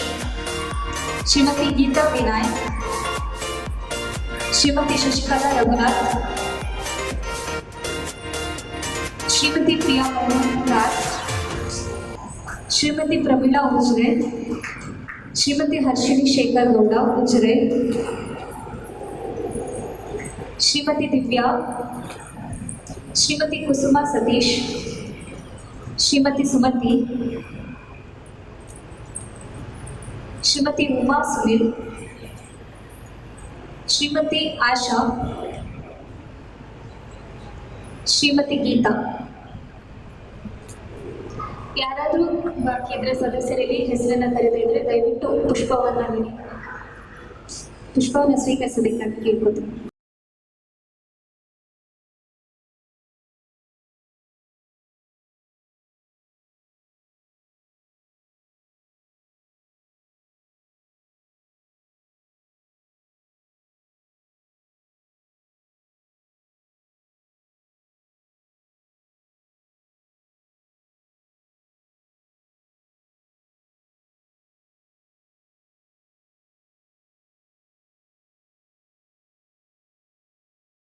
ಶ್ರೀಮತಿ ಗೀತಾ ವಿನಾಯಕ್, ಶ್ರೀಮತಿ ಶಶಿಕಲಾ ರಘುನಾಥ್, ಶ್ರೀಮತಿ ಪ್ರಿಯಾ ಮೋಹನ್ ರಾಜ್, ಶ್ರೀಮತಿ ಪ್ರಮೀಳಾ ಉಜ್ರೆ, ಶ್ರೀಮತಿ ಹರ್ಷಿಣಿ ಶೇಖರ್ ಗೌಡ ಉಜ್ರೆ, ಶ್ರೀಮತಿ ದಿವ್ಯಾ, ಶ್ರೀಮತಿ ಕುಸುಮಾ ಸತೀಶ್, ಶ್ರೀಮತಿ ಸುಮತಿ, ಶ್ರೀಮತಿ ಉಮಾ ಸುನಿಲ್, ಶ್ರೀಮತಿ ಆಶಾ, ಶ್ರೀಮತಿ ಗೀತಾ. ಯಾರಾದರೂ ಬಾಕಿ ಇದ್ರೆ ಸದಸ್ಯರಲ್ಲಿ ಹೆಸರನ್ನು ಕರೆದ ಇದ್ರೆ ದಯವಿಟ್ಟು ಪುಷ್ಪವನ್ನು ಸ್ವೀಕರಿಸಬೇಕಾಗಿ ಕೇಳ್ಕೊತೀನಿ.